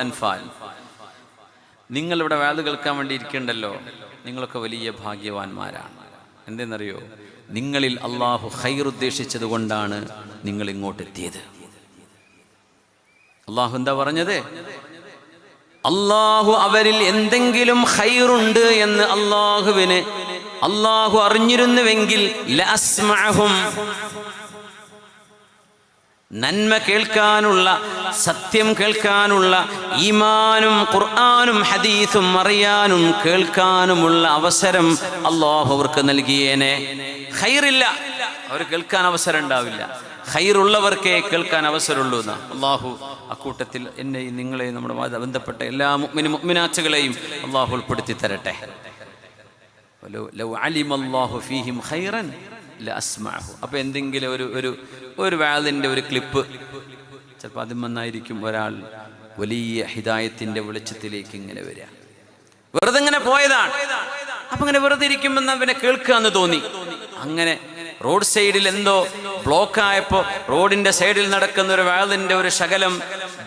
അൻഫാൽ. നിങ്ങളിവിടെ വാത് കേൾക്കാൻ വേണ്ടി ഇരിക്കണ്ടല്ലോ, നിങ്ങളൊക്കെ വലിയ ഭാഗ്യവാന്മാരാണ്. എന്തെന്നറിയോ? നിങ്ങളിൽ അള്ളാഹു ഖൈർ ഉദ്ദേശിച്ചത് കൊണ്ടാണ് നിങ്ങൾ ഇങ്ങോട്ട് എത്തിയത്. അള്ളാഹു എന്താ പറഞ്ഞത്? അള്ളാഹു അവരിൽ എന്തെങ്കിലും ഖൈറുണ്ട് എന്ന് അള്ളാഹു അറിഞ്ഞിരുന്നുവെങ്കിൽ ലഅസ്മഅഹും, നന്മ കേൾക്കാനുള്ള, സത്യം കേൾക്കാനുള്ള, ഈമാനും ഖുർആനും ഹദീസും അറിയാനും കേൾക്കാനുമുള്ള അവസരം അള്ളാഹു അവർക്ക് നൽകിയേനെ. ഖൈറില്ല, അവർ കേൾക്കാൻ അവസരം ഉണ്ടാവില്ല. ഖൈറുള്ളവർക്കേ കേൾക്കാൻ അവസരമുള്ളൂ എന്ന് അള്ളാഹു അക്കൂട്ടത്തിൽ എന്നെയും നിങ്ങളെയും നമ്മുടെ ബന്ധപ്പെട്ട എല്ലാ മുഅ്മിനാത്തുകളെയും അള്ളാഹു ഉൾപ്പെടുത്തി തരട്ടെ. ലൗ അലിമല്ലാഹു ഫീഹിം ഖൈറൻ ലഅസ്മഅഹു. അപ്പോൾ എന്തെങ്കിലും ഒരു വാളിൻ്റെ ഒരു ക്ലിപ്പ് ചിലപ്പോൾ അതിൽ വന്നായിരിക്കും ഒരാൾ വലിയ ഹിദായത്തിൻ്റെ വെളിച്ചത്തിലേക്ക് ഇങ്ങനെ വരിക. വെറുതെ ഇങ്ങനെ പോയതാണ്. അപ്പം ഇങ്ങനെ വെറുതെ ഇരിക്കുമ്പോൾ അവനെ കേൾക്കുക എന്ന് തോന്നി. അങ്ങനെ റോഡ് സൈഡിൽ എന്തോ ബ്ലോക്കായപ്പോൾ റോഡിൻ്റെ സൈഡിൽ നടക്കുന്ന ഒരു വാളിൻ്റെ ഒരു ശകലം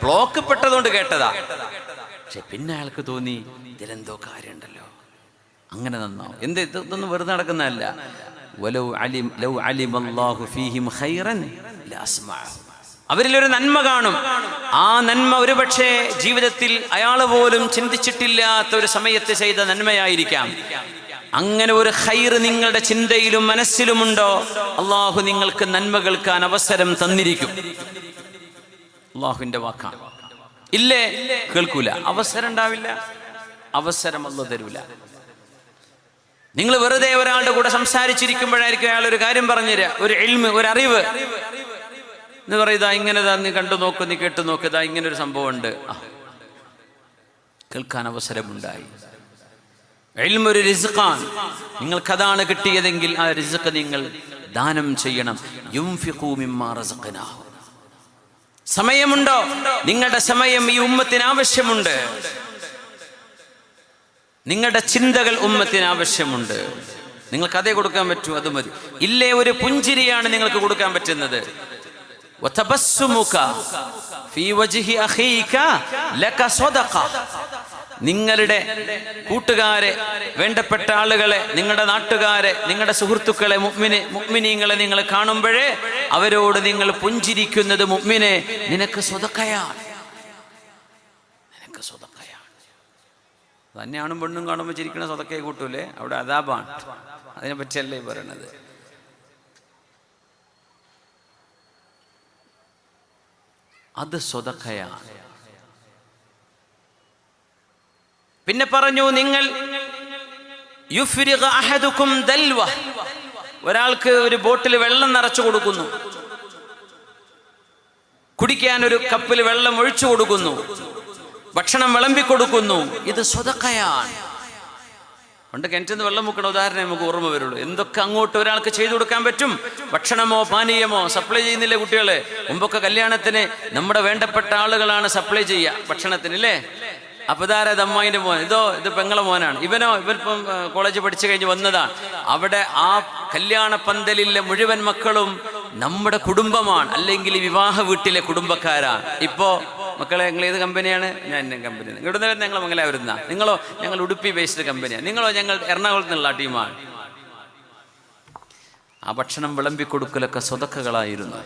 ബ്ലോക്ക് പെട്ടതുകൊണ്ട് കേട്ടതാ. പക്ഷെ പിന്നെ അയാൾക്ക് തോന്നി ഇതിലെന്തോ കാര്യമുണ്ടല്ലോ, അങ്ങനെ നന്നാവും. ഇതൊന്നും വെറുതെ നടക്കുന്നതല്ല. ലൗ അലിമല്ലാഹു ഫീഹിം ഖൈറൻ ലഅസ്മഅഹു. അവരിലൊരു നന്മ കാണും. ആ നന്മ ഒരുപക്ഷെ ജീവിതത്തിൽ അയാൾ പോലും ചിന്തിച്ചിട്ടില്ലാത്ത ഒരു സമയത്ത് ചെയ്ത നന്മയായിരിക്കാം. അങ്ങനെ ഒരു ഖൈർ നിങ്ങളുടെ ചിന്തയിലും മനസ്സിലുമുണ്ടോ, അള്ളാഹു നിങ്ങൾക്ക് നന്മ കേൾക്കാൻ അവസരം തന്നിരിക്കും. അള്ളാഹുവിന്റെ വാക്കാണ്. ഇല്ലേ, കേൾക്കൂല, അവസരം ഉണ്ടാവില്ല, അവസരം അള്ളാഹു തരൂല. നിങ്ങൾ വെറുതെ ഒരാളുടെ കൂടെ സംസാരിച്ചിരിക്കുമ്പോഴായിരിക്കും അയാൾ ഒരു കാര്യം പറഞ്ഞുതരിക, ഒരു ഇൽമ്, ഒരു അറിവ് എന്ന് പറയുക. ഇങ്ങനെതാ, നീ കണ്ടു നോക്ക്, നീ കേട്ടു നോക്ക്, ഇതാ ഇങ്ങനെ ഒരു സംഭവം ഉണ്ട്. കേൾക്കാൻ അവസരമുണ്ടായി. ഇൽമ് ഒരു റിസ്ഖാണ്. നിങ്ങൾക്കതാണ് കിട്ടിയതെങ്കിൽ ആ റിസ്ഖ് നിങ്ങൾ ദാനം ചെയ്യണം. യുൻഫിഖൂ മിമ്മാ റസഖ്നാഹു. സമയമുണ്ടോ? നിങ്ങളുടെ സമയം ഈ ഉമ്മത്തിന് ആവശ്യമുണ്ട്. നിങ്ങളുടെ ചിന്തകൾ ഉമ്മത്തിന് ആവശ്യമുണ്ട്. നിങ്ങൾക്ക് അതേ കൊടുക്കാൻ പറ്റൂ, അത് മതി. ഇല്ലേ, ഒരു പുഞ്ചിരിയാണ് നിങ്ങൾക്ക് കൊടുക്കാൻ പറ്റുന്നത്. നിങ്ങളുടെ കൂട്ടുകാരെ, വേണ്ടപ്പെട്ട ആളുകളെ, നിങ്ങളുടെ നാട്ടുകാരെ, നിങ്ങളുടെ സുഹൃത്തുക്കളെ, മുഅ്മിനീങ്ങളെ നിങ്ങൾ കാണുമ്പോഴേ അവരോട് നിങ്ങൾ പുഞ്ചിരിക്കുന്നത് മുഅ്മിനെ നിനക്ക് സ്വതക്കയാണ്, നിനക്ക് സ്വതക്കയാണ്. തന്നെയാണും പെണ്ണും കാണുമ്പോൾ ചിരിക്കണ സ്വതക്കയെ കൂട്ടൂലേ, അവിടെ അദാബാണ്. അതിനെ പറ്റിയല്ലേ പറയണത്. അത് സ്വതക്കയാണ്. പിന്നെ പറഞ്ഞു, നിങ്ങൾ യുഫ്രിഗ അഹദുക്കും ദൽവ, ഒരാൾക്ക് ഒരു ബോട്ടിൽ വെള്ളം നിറച്ചു കൊടുക്കുന്നു, കുടിക്കാൻ ഒരു കപ്പിൽ വെള്ളം ഒഴിച്ചു കൊടുക്കുന്നു, ഭക്ഷണം വിളമ്പിക്കൊടുക്കുന്നു. ഇത് സ്വതക്കയാണ്. പണ്ട് കിണറ്റിന്ന് വെള്ളം മുക്കണ ഉദാഹരണം നമുക്ക് ഓർമ്മ വരുള്ളൂ. എന്തൊക്കെ അങ്ങോട്ട് ഒരാൾക്ക് ചെയ്തു കൊടുക്കാൻ പറ്റും. ഭക്ഷണമോ പാനീയമോ സപ്ലൈ ചെയ്യുന്നില്ലേ കുട്ടികളെ? മുമ്പൊക്കെ കല്യാണത്തിന് നമ്മുടെ വേണ്ടപ്പെട്ട ആളുകളാണ് സപ്ലൈ ചെയ്യുക ഭക്ഷണത്തിന്, അല്ലേ? അപ്പൊ ഇതാരത് അമ്മായിന്റെ മോൻ, ഇത് പെങ്ങളെ മോനാണ്, ഇവനിപ്പം കോളേജ് പഠിച്ചു കഴിഞ്ഞ് വന്നതാണ്. അവിടെ ആ കല്യാണ പന്തലിലെ മുഴുവൻ മക്കളും നമ്മുടെ കുടുംബമാണ്, അല്ലെങ്കിൽ വിവാഹ വീട്ടിലെ കുടുംബക്കാരാണ്. ഇപ്പോ മക്കളെ, നിങ്ങൾ ഏത് കമ്പനിയാണ്? ഞാൻ എൻ്റെ കമ്പനി. ഇവിടുന്ന് വരുന്ന ഞങ്ങൾ മംഗലാപുരത്തുനിന്നാ. നിങ്ങളോ? ഞങ്ങൾ ഉടുപ്പി ബേസ്ഡ് കമ്പനിയാണ്. നിങ്ങളോ? ഞങ്ങൾ എറണാകുളത്ത് നിന്നുള്ള ടീമാണ്. ആ ഭക്ഷണം വിളമ്പിക്കൊടുക്കലൊക്കെ സ്വതക്കകളായിരുന്നു,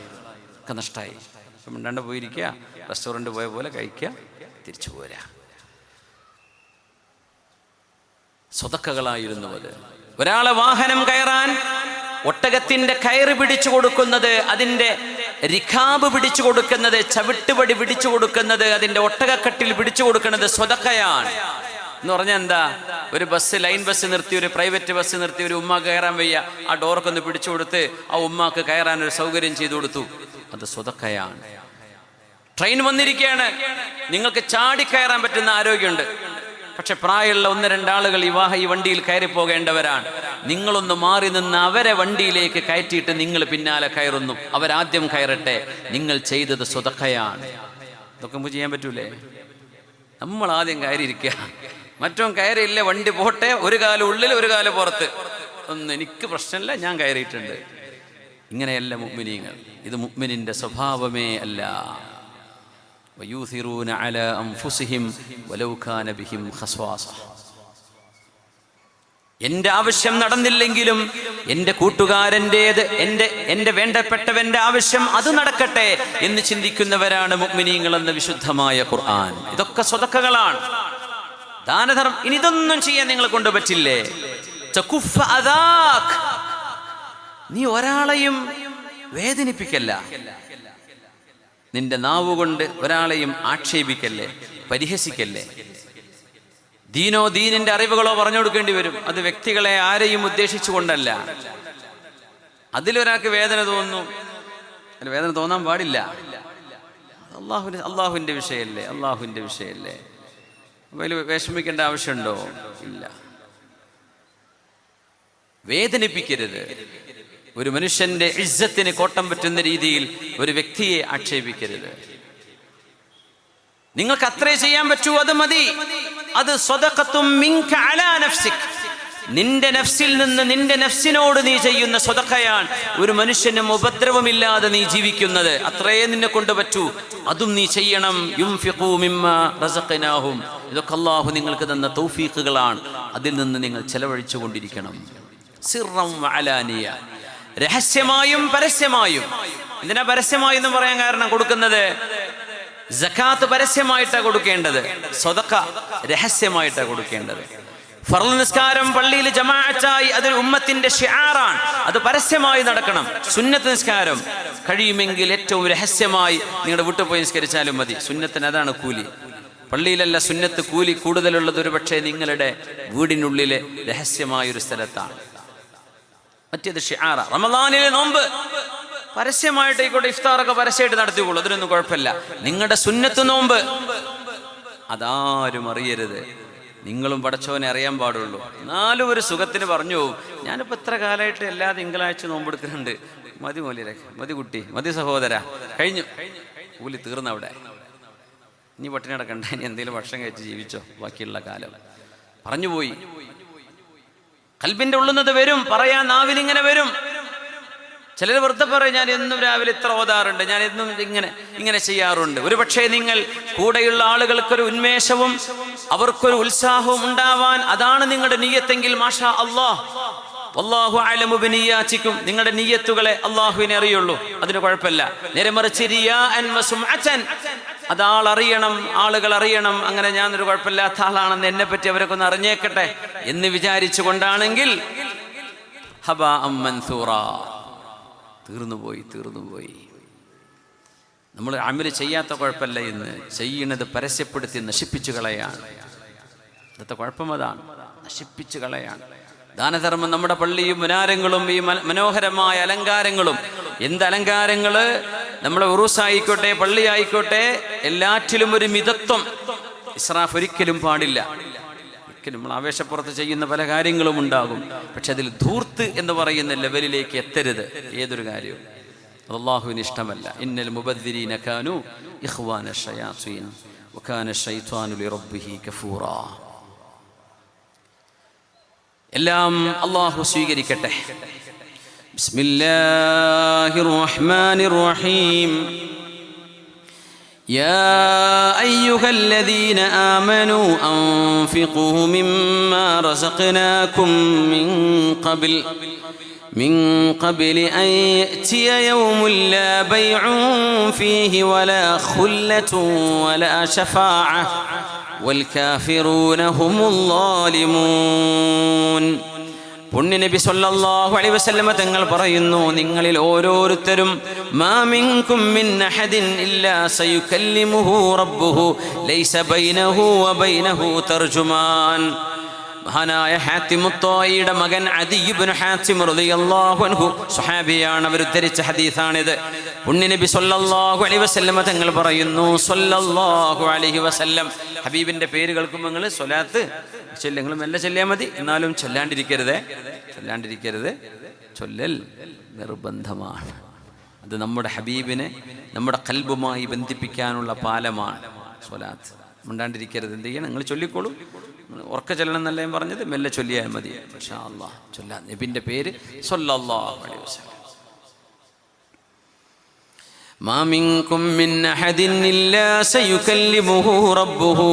ഒക്കെ നഷ്ടമായി. ഇപ്പം മിണ്ടാണ്ട് പോയിരിക്കുക, റെസ്റ്റോറൻറ്റ് പോയ പോലെ കഴിക്കുക, തിരിച്ചു പോരാ. സ്വതക്കകളായിരുന്നു അത്. ഒരാളെ വാഹനം കയറാൻ ഒട്ടകത്തിന്റെ കയറ് പിടിച്ചു കൊടുക്കുന്നത്, അതിന്റെ റിഖാബ് പിടിച്ചു കൊടുക്കുന്നത്, ചവിട്ടുപടി പിടിച്ചു കൊടുക്കുന്നത്, അതിന്റെ ഒട്ടകക്കട്ടിൽ പിടിച്ചു കൊടുക്കുന്നത് സ്വതക്കയാണ്. എന്ന് പറഞ്ഞാൽ എന്താ? ഒരു ബസ്, ലൈൻ ബസ് നിർത്തി, ഒരു പ്രൈവറ്റ് ബസ് നിർത്തി, ഒരു ഉമ്മ കയറാൻ വയ്യ, ആ ഡോറൊക്കെ ഒന്ന് പിടിച്ചു കൊടുത്ത് ആ ഉമ്മാക്ക് കയറാൻ ഒരു സൗകര്യം ചെയ്തു കൊടുത്തു, അത് സ്വതക്കയാണ്. ട്രെയിൻ വന്നിരിക്കുകയാണ്, നിങ്ങൾക്ക് ചാടിക്കയറാൻ പറ്റുന്ന ആരോഗ്യമുണ്ട്, പക്ഷെ പ്രായമുള്ള 1-2 ആളുകൾ ഈ വണ്ടിയിൽ കയറി പോകേണ്ടവരാണ്. നിങ്ങളൊന്ന് മാറി നിന്ന് അവരെ വണ്ടിയിലേക്ക് കയറ്റിയിട്ട് നിങ്ങൾ പിന്നാലെ കയറുന്നു. അവരാദ്യം കയറട്ടെ. നിങ്ങൾ ചെയ്തത് സ്വതക്കയാണ്. ഇതൊക്കെ നമുക്ക് ചെയ്യാൻ പറ്റൂലേ? നമ്മൾ ആദ്യം കയറിയിരിക്കുക, മറ്റോ കയറിയില്ല, വണ്ടി പോട്ടെ, ഒരു കാലം ഉള്ളിൽ ഒരു കാലം പുറത്ത്, ഒന്നും എനിക്ക് പ്രശ്നമില്ല, ഞാൻ കയറിയിട്ടുണ്ട്. ഇങ്ങനെയല്ല മുഅ്മിനീങ്ങൾ. ഇത് മുഅ്മിനിന്റെ സ്വഭാവമേ അല്ല. വയൂഥിറൂന അലാ അൻഫുസിഹിം വലൗ കാന ബിഹിം ഖസ്വാസ. എൻ്റെ ആവശ്യം നടന്നില്ലെങ്കിലും എൻ്റെ കൂട്ടുകാരൻ്റേത്, എൻ്റെ വേണ്ടപ്പെട്ടവൻ്റെ ആവശ്യം അത് നടക്കട്ടെ എന്ന് ചിന്തിക്കുന്നവരാണ് മുഅ്മിനീങ്ങൾ എന്ന വിശുദ്ധമായ ഖുർആൻ. ഇതൊക്കെ സ്വതക്കകളാണ്, ദാനധർമ്മം. ഇനി ഇതൊന്നും ചെയ്യാൻ നിങ്ങളെ കൊണ്ട് പറ്റില്ലേ? തകുഫ അദാക്, നീ ഒരാളെയും വേദനിപ്പിക്കല്ല, നിന്റെ നാവുകൊണ്ട് ഒരാളെയും ആക്ഷേപിക്കല്ലേ, പരിഹസിക്കല്ലേ. ദീനോ ദീനിന്റെ അറിവുകളോ പറഞ്ഞു കൊടുക്കേണ്ടി വരും. അത് വ്യക്തികളെ ആരെയും ഉദ്ദേശിച്ചുകൊണ്ടല്ല. അതിലൊരാൾക്ക് വേദന തോന്നുന്നു, വേദന തോന്നാൻ പാടില്ല. അള്ളാഹുവിന്റെ വിഷയമല്ലേ, അള്ളാഹുവിന്റെ വിഷയമല്ലേ. അതിൽ വിഷമിക്കേണ്ട ആവശ്യമുണ്ടോ? ഇല്ല. വേദനിപ്പിക്കരുത്. ഒരു മനുഷ്യന്റെ ഇസ്സത്തിന് കോട്ടം പറ്റുന്ന രീതിയിൽ ഒരു വ്യക്തിയെ ആക്ഷേപിക്കരുത്. നിങ്ങൾക്ക് അത്രേ ചെയ്യാൻ പറ്റൂ, അത് മതി. അത് സ്വദഖത്തും മിൻക അലാ നഫ്സിക്, നിന്റെ നഫ്സിൽ നിന്ന് നിന്റെ നഫ്സിനോട് നീ ചെയ്യുന്ന സ്വദഖയാണ്. ഒരു മനുഷ്യനും ഉപദ്രവമില്ലാതെ നീ ജീവിക്കുന്നത്, അത്രേ നിന്നെ കൊണ്ട് പറ്റൂ. അതും നീ ചെയ്യണം. യുൻഫിഖൂ മിമ്മാ റസഖനാഹും, ഇതൊക്കെ അല്ലാഹു നിങ്ങൾക്ക് തന്ന തൗഫീഖുകളാണ്. അതിൽ നിന്ന് നിങ്ങൾ ചെലവഴിച്ചു കൊണ്ടിരിക്കണം. സിർറൻ വഅലാനിയ, രഹസ്യമായും പരസ്യമായും. എന്തിനാ പരസ്യമായി എന്ന് പറയാൻ കാരണം? കൊടുക്കുന്നത് സകാത്ത് പരസ്യമായിട്ടാണ് കൊടുക്കേണ്ടത്, സ്വതക്ക രഹസ്യമായിട്ടാണ് കൊടുക്കേണ്ടത്. ഫർള് നിസ്കാരം പള്ളിയിൽ ജമാഅത്തായി അതൊരു ഉമ്മത്തിന്റെ ഷിആറാണ്, അത് പരസ്യമായി നടക്കണം. സുന്നത്ത് നിസ്കാരം കഴിയുമെങ്കിൽ ഏറ്റവും രഹസ്യമായി നിങ്ങളുടെ വീട്ടിൽ പോയി നിസ്കരിച്ചാലും മതി. സുന്നത്തിന് അതാണ് കൂലി. പള്ളിയിലല്ല സുന്നത്ത് കൂലി കൂടുതലുള്ളത് ഒരു പക്ഷേ നിങ്ങളുടെ വീടിനുള്ളിലെ രഹസ്യമായൊരു സ്ഥലത്താണ്. മറ്റേത് ഷിആറ. റമദാനിലെ നോമ്പ് പരസ്യമായിട്ടേക്കോട്ടെ, ഇഫ്താറൊക്കെ പരസ്യമായിട്ട് നടത്തിക്കോളൂ, അതിനൊന്നും കുഴപ്പമില്ല. നിങ്ങളുടെ സുന്നത്ത് നോമ്പ് അതാരും അറിയരുത്, നിങ്ങളും പടച്ചവനെ അറിയാൻ പാടുള്ളൂ. എന്നാലും ഒരു സുഖത്തിന് പറഞ്ഞു പോകും, ഞാനിപ്പോൾ എത്ര കാലമായിട്ട് എല്ലാ തിങ്കളാഴ്ച നോമ്പെടുക്കുന്നുണ്ട്. മതി മോലിരെ, മതി കുട്ടി, മതി സഹോദര, കഴിഞ്ഞു, കൂലി തീർന്നവിടെ. ഇനി പട്ടിണി നടക്കണ്ട, ഇനി എന്തെങ്കിലും ഭക്ഷണം കഴിച്ച് ജീവിച്ചോ ബാക്കിയുള്ള കാലം. പറഞ്ഞുപോയി. കൽബിന്റെ ഉള്ളുന്നത് വരും, പറയാൻ നാവിലിങ്ങനെ വരും. ചിലർ വെറുതെ പറയും, ഞാൻ എന്നും രാവിലെ ഇത്ര ഓതാറുണ്ട്, ഞാൻ എന്നും ഇങ്ങനെ ചെയ്യാറുണ്ട്. ഒരു പക്ഷേ നിങ്ങൾ കൂടെയുള്ള ആളുകൾക്കൊരു ഉന്മേഷവും അവർക്കൊരു ഉത്സാഹവും ഉണ്ടാവാൻ അതാണ് നിങ്ങളുടെ നിയ്യത്തെങ്കിൽ മാഷാ അല്ലാഹ്, വല്ലാഹു അഅലമു ബിനിയ്യാതികും, നിങ്ങളുടെ നിയ്യത്തുകളെ അല്ലാഹുവിനെ അറിയുള്ളൂ, അതിന് കുഴപ്പമില്ല. നേരെ മറിച്ച് റിയാഅൻ വസുംഅതൻ, അതാൾ അറിയണം, ആളുകൾ അറിയണം, അങ്ങനെ ഞാനൊരു കുഴപ്പമില്ലാത്ത ആളാണെന്ന് എന്നെ പറ്റി അവരൊക്കെ ഒന്ന് അറിഞ്ഞേക്കട്ടെ എന്ന് വിചാരിച്ചു കൊണ്ടാണെങ്കിൽ ഹബാഅം മൻസൂറാ, തീർന്നുപോയി. നമ്മൾ അമല് ചെയ്യാത്ത കുഴപ്പമില്ല, ഇന്ന് ചെയ്യണത് പരസ്യപ്പെടുത്തി നശിപ്പിച്ചു കളയാണ്. ഇന്നത്തെ കുഴപ്പം അതാണ്, നശിപ്പിച്ചു കളയാണ്. ദാനധർമ്മം നമ്മുടെ പള്ളിയും മുനാരങ്ങളും ഈ മനോഹരമായ അലങ്കാരങ്ങളും, എന്ത് അലങ്കാരങ്ങള്, നമ്മളെ ഉറൂസായിക്കോട്ടെ പള്ളി ആയിക്കോട്ടെ, എല്ലാറ്റിലും ഒരു മിതത്വം, ഇസ്രാഫ് ഒരിക്കലും പാടില്ല. ഒരിക്കലും നമ്മൾ ആവേശപ്പുറത്ത് ചെയ്യുന്ന പല കാര്യങ്ങളും ഉണ്ടാകും, പക്ഷെ അതിൽ ധൂർത്ത് എന്ന് പറയുന്ന ലെവലിലേക്ക് എത്തരുത് ഏതൊരു കാര്യവും. അത് അല്ലാഹുവിന് ഇഷ്ടമല്ല. ഇന്നൽ മുബദ്ദിരീന കാനൂ ഇഖ്വാന ശയാത്തീൻ വകാന ശൈത്വാനു ലിറബ്ബിഹി കഫൂറാ. എല്ലാം അല്ലാഹു സ്വീകരിക്കട്ടെ. ബിസ്മില്ലാഹിർ റഹ്മാനിർ റഹീം. يا أيها الذين آمنوا أنفقوا مما رزقناكم من قبل أن يأتي يوم لا بيع فيه ولا خلة ولا شفاعة والكافرون هم الظالمون. പുണ്യനബി സല്ലല്ലാഹു അലൈഹി വസല്ലമ തങ്ങൾ പറയുന്നു, നിങ്ങളിൽ ഓരോരുത്തരും മാ മിൻകും മിൻ അഹദിൻ ഇല്ലാ സയുകല്ലിമുഹു റബ്ബുഹു ലൈസ ബൈനഹു വബൈനഹു തർജുമാൻ. മഹാനായ ഹാത്തിം ത്വായിയുടെ മകൻ അദി ഇബ്നു ഹാത്തിം റളിയല്ലാഹു അൻഹു സ്വഹാബിയാണ്, അവർ ഉദ്ധരിച്ച ഹദീസാണിത്. പുണ്യനബി സല്ലല്ലാഹു അലൈഹി വസല്ലമ തങ്ങൾ പറയുന്നു, സല്ലല്ലാഹു അലൈഹി വസല്ലം, ഹബീബിന്റെ പേര് കേൾക്കുമ്പോൾ നിങ്ങൾ സ്വലാത്ത് ചൊല്ലുക. നിങ്ങൾ മെല്ലെ ചൊല്ലിയാൽ മതി, എന്നാലും ചൊല്ലാണ്ടിരിക്കരുത്. ചൊല്ലൽ നിർബന്ധമാണ്. അത് നമ്മുടെ ഹബീബിനെ നമ്മുടെ ഖൽബുമായി ബന്ധിപ്പിക്കാനുള്ള പാലമാണ് സ്വലാത്ത്. മിണ്ടാണ്ടിരിക്കരുത്. എന്ത് ചെയ്യണം? നിങ്ങൾ ചൊല്ലിക്കോളൂ. ഉറക്ക ചൊല്ലണം എന്നല്ല ഞാൻ പറഞ്ഞത്, മെല്ലെ ചൊല്ലിയാൽ മതി. ഇൻഷാ അല്ലാഹ് ചൊല്ലാം. നബിന്റെ പേര് സല്ലല്ലാഹു അലൈഹി വസല്ലം. മാ മിൻകും മിൻ അഹദിൻ ഇല്ലാ സയുകല്ലിമുഹു റബ്ബുഹു.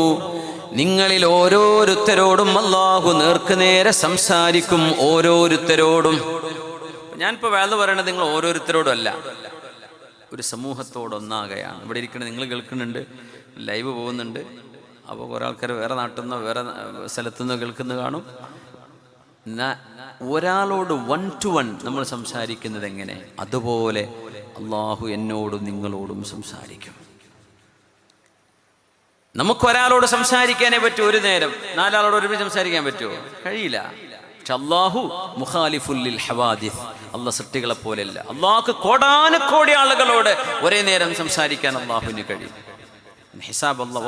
നിങ്ങളിൽ ഓരോരുത്തരോടും അല്ലാഹു നേർക്കുനേരെ സംസാരിക്കും. ഓരോരുത്തരോടും. ഞാനിപ്പോൾ വേദ പറയണത് നിങ്ങൾ ഓരോരുത്തരോടും അല്ല, ഒരു സമൂഹത്തോടൊന്നാകെയാണ്. ഇവിടെ ഇരിക്കുന്നത് നിങ്ങൾ കേൾക്കുന്നുണ്ട്, ലൈവ് പോകുന്നുണ്ട്. അപ്പോൾ കുറേ ആൾക്കാർ വേറെ നാട്ടിൽ നിന്നോ വേറെ സ്ഥലത്തു നിന്നോ കേൾക്കുന്നത് കാണും. ഒരാളോട് 1 to 1 നമ്മൾ സംസാരിക്കുന്നത് എങ്ങനെ, അതുപോലെ അള്ളാഹു എന്നോടും നിങ്ങളോടും സംസാരിക്കും. നമുക്കൊരാളോട് സംസാരിക്കാനേ പറ്റൂ. ഒരു നേരം 4 ആളോട് ഒരുമിച്ച് സംസാരിക്കാൻ പറ്റുമോ? കഴിയില്ല. പക്ഷെ അള്ളാഹു മുഖാലിഫുൽ ലിൽ ഹവാദിസ്, അള്ളാഹ് സൃഷ്ടികളെ പോലെയല്ല. അള്ളാഹുക്ക് കോടാനുകോടി ആളുകളോട് ഒരേ നേരം സംസാരിക്കാൻ അള്ളാഹുവിന് കഴിയും. ഹിസാബ് ഒന്നും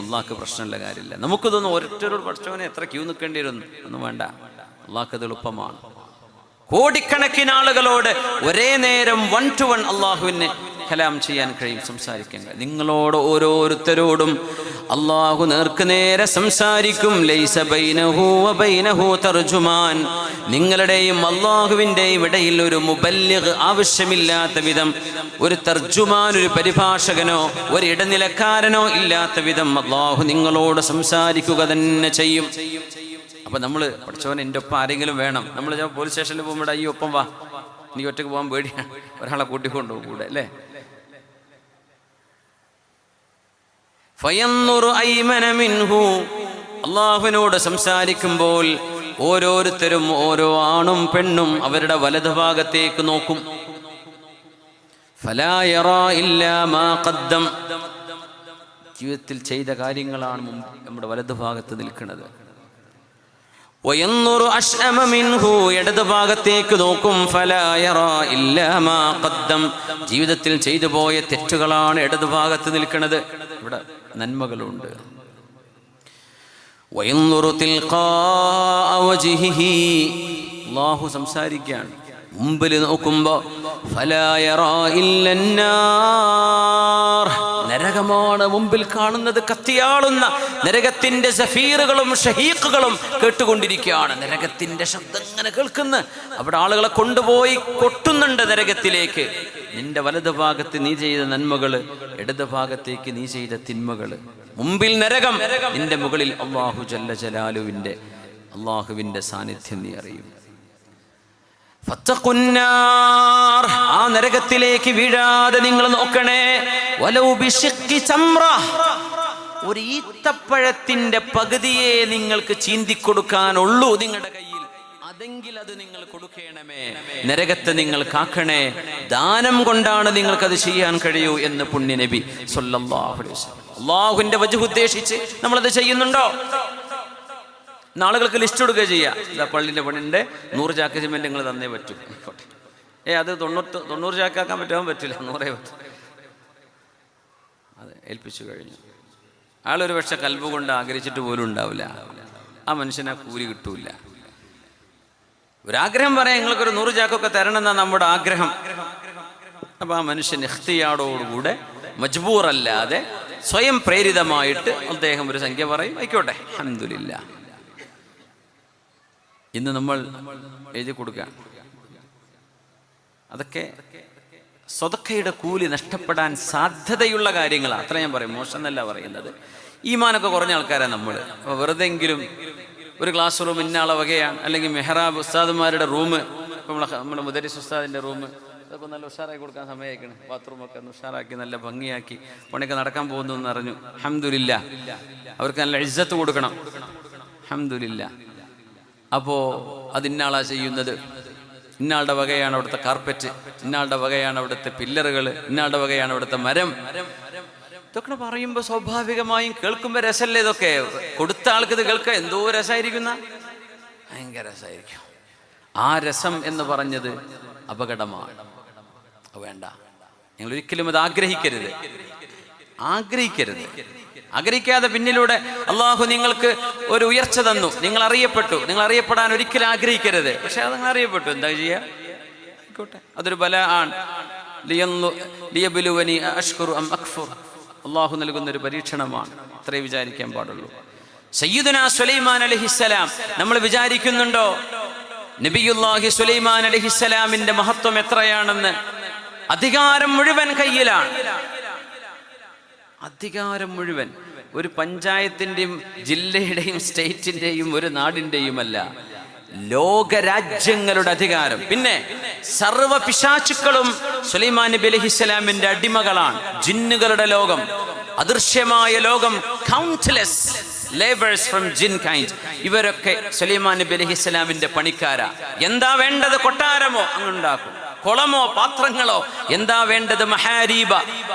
അള്ളാഹ്ക്ക് പ്രശ്നമുള്ള കാര്യമില്ല. നമുക്കിതൊന്നും ഒരൊറ്റൊരു പഠിച്ചവനെ എത്ര ക്യൂ നിൽക്കേണ്ടി വരുന്നു ഒന്നും വേണ്ട. അള്ളാഹ്ക്ക് അത് എളുപ്പമാണ്. കോടിക്കണക്കിന് ആളുകളോട് ഒരേ നേരം 1 to 1 അള്ളാഹുവിനെ കലാം ചെയ്യാൻ കഴിയും, സംസാരിക്കാൻ കഴിയും. നിങ്ങളോട് ഓരോരുത്തരോടും അള്ളാഹു നേർക്കുനേരെ സംസാരിക്കും. ലൈസ ബൈനഹു വബൈനഹു തർജുമാൻ. നിങ്ങളുടെയും അള്ളാഹുവിൻ്റെയും ഇടയിൽ ഒരു മുബല്ലിഗ് ആവശ്യമില്ലാത്ത വിധം, ഒരു തർജുമാൻ, ഒരു പരിഭാഷകനോ ഒരു ഇടനിലക്കാരനോ ഇല്ലാത്ത വിധം അള്ളാഹു നിങ്ങളോട് സംസാരിക്കുക തന്നെ ചെയ്യും. അപ്പം നമ്മൾ പഠിച്ചവൻ എൻ്റെ ഒപ്പം ആരെങ്കിലും വേണം. നമ്മൾ പോലീസ് സ്റ്റേഷനിൽ പോകുമ്പോൾ ഈ ഒപ്പം വാ, എനിക്ക് ഒറ്റയ്ക്ക് പോകാൻ പേടിയാണ്, ഒരാളെ കൂട്ടിക്കൊണ്ടുപോകും കൂടെ അല്ലേ. ഫയന്നുറു ഐമന മിൻഹു. അള്ളാഹുവിനോട് സംസാരിക്കുമ്പോൾ ഓരോരുത്തരും, ഓരോ ആണും പെണ്ണും അവരുടെ വലതുഭാഗത്തേക്ക് നോക്കും. ഫലാ യറാ ഇല്ലാ മാ ഖദ്ദം. ജീവിതത്തിൽ ചെയ്ത കാര്യങ്ങളാണ് നമ്മുടെ വലതുഭാഗത്ത് നിൽക്കുന്നത്. വയന്നുറു അശ്അമ മിൻഹു. ഇടതുഭാഗത്തേക്ക് നോക്കും. ഫലാ യറാ ഇല്ലാ മാ ഖദ്ദം. ജീവിതത്തിൽ ചെയ്തു പോയ തെറ്റുകളാണ് ഇടതുഭാഗത്ത് നിൽക്കുന്നത്. ഇവിടെ നന്മകളുണ്ട്. വയന്നുറു തിൽഖാഅ വജ്ഹിഹി. അല്ലാഹു സംസാരിക്കുകയാണ്. മുമ്പിൽ നോക്കുമ്പോ ഫലാ യറാ ഇല്ലന്നാർ. നരകമാണ് മുമ്പിൽ കാണുന്നത്. കത്തിയാളുന്ന നരകത്തിന്റെ സഫീറുകളും ഷഹീഖുകളും കേട്ടുകൊണ്ടിരിക്കുകയാണ്. നരകത്തിന്റെ ശബ്ദം ഇങ്ങനെ കേൾക്കുന്നു. അവിടെ ആളുകളെ കൊണ്ടുപോയി കൊട്ടുന്നുണ്ട് നരകത്തിലേക്ക്. നിന്റെ വലതുഭാഗത്ത് നീ ചെയ്ത നന്മകള്, ഇടതുഭാഗത്തേക്ക് നീ ചെയ്ത തിന്മകള്. മുമ്പിൽ നരകം, നിന്റെ മുകളിൽ അല്ലാഹു ജല്ല ജലാലുവിന്റെ, അല്ലാഹുവിന്റെ സാന്നിധ്യം നീ അറിയും. ഫത്തഖുന്നാർ. ആ നരകത്തിലേക്ക് വീഴാതെ നിങ്ങൾ നോക്കണേ. വലൗ ബിശിഖ്ഖി തംറ. ഒരു ഈത്തപ്പഴത്തിന്റെ പകുതിയെ നിങ്ങൾക്ക് ചീന്തിക്കൊടുക്കാനുള്ളൂ നിങ്ങളുടെ കയ്യിൽ, അതെങ്കിൽ അത് നിങ്ങൾ കൊടുക്കണമേ. നരകത്തെ നിങ്ങൾ കാക്കണേ. ദാനം കൊണ്ടാണ് നിങ്ങൾക്കത് ചെയ്യാൻ കഴിയൂ എന്ന് പുണ്യ നബി സ്വല്ലല്ലാഹു അലൈഹി വസല്ലം. അല്ലാഹുവിന്റെ വജ്ഹ് ഉദ്ദേശിച്ച് നമ്മളത് ചെയ്യുന്നുണ്ടോ? നാളുകൾക്ക് ലിസ്റ്റ് കൊടുക്കുക ചെയ്യുക. ഇതാ പള്ളിൻ്റെ പണിൻ്റെ 100 ചാക്ക് സിമെന്റ് നിങ്ങൾ തന്നേ പറ്റൂ. അത് 90 ചാക്കാക്കാൻ പറ്റില്ല, 100 പറ്റും. അത് ഏൽപ്പിച്ചു കഴിഞ്ഞു. ആളൊരു പക്ഷെ കൽബ് കൊണ്ട് ആഗ്രഹിച്ചിട്ട് പോലും ഉണ്ടാവില്ല. ആ മനുഷ്യനെ കൂലി കിട്ടൂല. ഒരാഗ്രഹം പറയാം, നിങ്ങൾക്കൊരു 100 ചാക്കൊക്കെ തരണം എന്നാണ് നമ്മുടെ ആഗ്രഹം. അപ്പം ആ മനുഷ്യൻ ഇഖ്തിയാറോടുകൂടെ, മജ്ബൂറല്ലാതെ സ്വയം പ്രേരിതമായിട്ട് അദ്ദേഹം ഒരു സംഖ്യ പറയും. ആയിക്കോട്ടെ, അൽഹംദുലില്ലാ. ഇന്ന് നമ്മൾ എഴുതി കൊടുക്കുക. അതൊക്കെ സ്വതക്കയുടെ കൂലി നഷ്ടപ്പെടാൻ സാധ്യതയുള്ള കാര്യങ്ങളാണ്. അത്ര ഞാൻ പറയും, മോശം എന്നല്ല പറയുന്നത്. ഈമാനൊക്കെ കുറഞ്ഞ ആൾക്കാരാണ് നമ്മൾ. അപ്പോൾ വെറുതെങ്കിലും ഒരു ക്ലാസ് റൂം ഇന്നാളെ വകയാണ്, അല്ലെങ്കിൽ മെഹ്റാബ് ഉസ്താദുമാരുടെ റൂം, ഇപ്പം നമ്മുടെ മുദരിസ് ഉസ്താദിൻ്റെ റൂം, അതൊക്കെ നല്ല ഉഷാറാക്കി കൊടുക്കാൻ സമയമായിക്കണം. ബാത്റൂമൊക്കെ ഒന്ന് ഉഷാറാക്കി നല്ല ഭംഗിയാക്കി പണിയൊക്കെ നടക്കാൻ പോകുന്നു എന്ന് അറിഞ്ഞു. അൽഹംദുലില്ലാ. അവർക്ക് നല്ല ഇസ്സത്ത് കൊടുക്കണം. അൽഹംദുലില്ലാ. അപ്പോൾ അത് ഇന്നാളാ ചെയ്യുന്നത്, ഇന്നാളുടെ വകയാണ് അവിടുത്തെ കാർപ്പറ്റ്, ഇന്നാളുടെ വകയാണ് അവിടുത്തെ പില്ലറുകൾ, ഇന്നാളുടെ വകയാണ് അവിടുത്തെ മരം. ഇതൊക്കെ പറയുമ്പോൾ സ്വാഭാവികമായും കേൾക്കുമ്പോൾ രസമല്ലേ ഇതൊക്കെ? കൊടുത്ത ആൾക്ക് ഇത് കേൾക്കുക എന്തോ രസമായിരിക്കുന്ന, ഭയങ്കര രസമായിരിക്കും. ആ രസം എന്ന് പറഞ്ഞത് അപകടമാണ്. വേണ്ട, നിങ്ങൾ ഒരിക്കലും അത് ആഗ്രഹിക്കരുത്. ആഗ്രഹിക്കാതെ പിന്നിലൂടെ അള്ളാഹു നിങ്ങൾക്ക് ഒരു ഉയർച്ച തന്നു, നിങ്ങൾ അറിയപ്പെട്ടു. നിങ്ങൾ അറിയപ്പെടാൻ ഒരിക്കലും ആഗ്രഹിക്കരുത്. പക്ഷെ അത് നിങ്ങൾ അറിയപ്പെട്ടു, എന്താ ചെയ്യുക? ആയിക്കോട്ടെ, അതൊരു ബല ആണ്. ലിയബ്ലുവനി അഷ്കുറു അം അക്ഫുർ. അള്ളാഹു നൽകുന്നൊരു പരീക്ഷണമാണ്. അത്രേ വിചാരിക്കാൻ പാടുള്ളൂ. സയ്യിദുനാ സുലൈമാൻ അലൈഹിസ്സലാം നമ്മൾ വിചാരിക്കുന്നുണ്ടോ നബിയുല്ലാഹി സുലൈമാൻ അലൈഹിസ്സലാമിന്റെ മഹത്വം എത്രയാണെന്ന്. അധികാരം മുഴുവൻ കയ്യിലാണ്. അധികാരം മുഴുവൻ ഒരു പഞ്ചായത്തിന്റെയും ജില്ലയുടെയും സ്റ്റേറ്റിന്റെയും ഒരു നാടിന്റെയുമല്ല, ലോകരാജ്യങ്ങളുടെ അധികാരം. പിന്നെ സർവ്വ പിശാചുക്കളും സുലൈമാൻ നബി അലൈഹിസ്സലാമിന്റെ അടിമകളാണ്. ജിന്നുകളുടെ ലോകം, അദൃശ്യമായ ലോകം, countless labours from jinn kind, ഇവരൊക്കെ സുലൈമാൻ നബി അലൈഹിസ്സലാമിന്റെ പണിക്കാരാ. എന്താ വേണ്ടത്? കൊട്ടാരമോ അങ്ങുണ്ടാക്കും, കുളമോ പാത്രങ്ങളോ. എന്താ വേണ്ടത്? മഹാരീബ,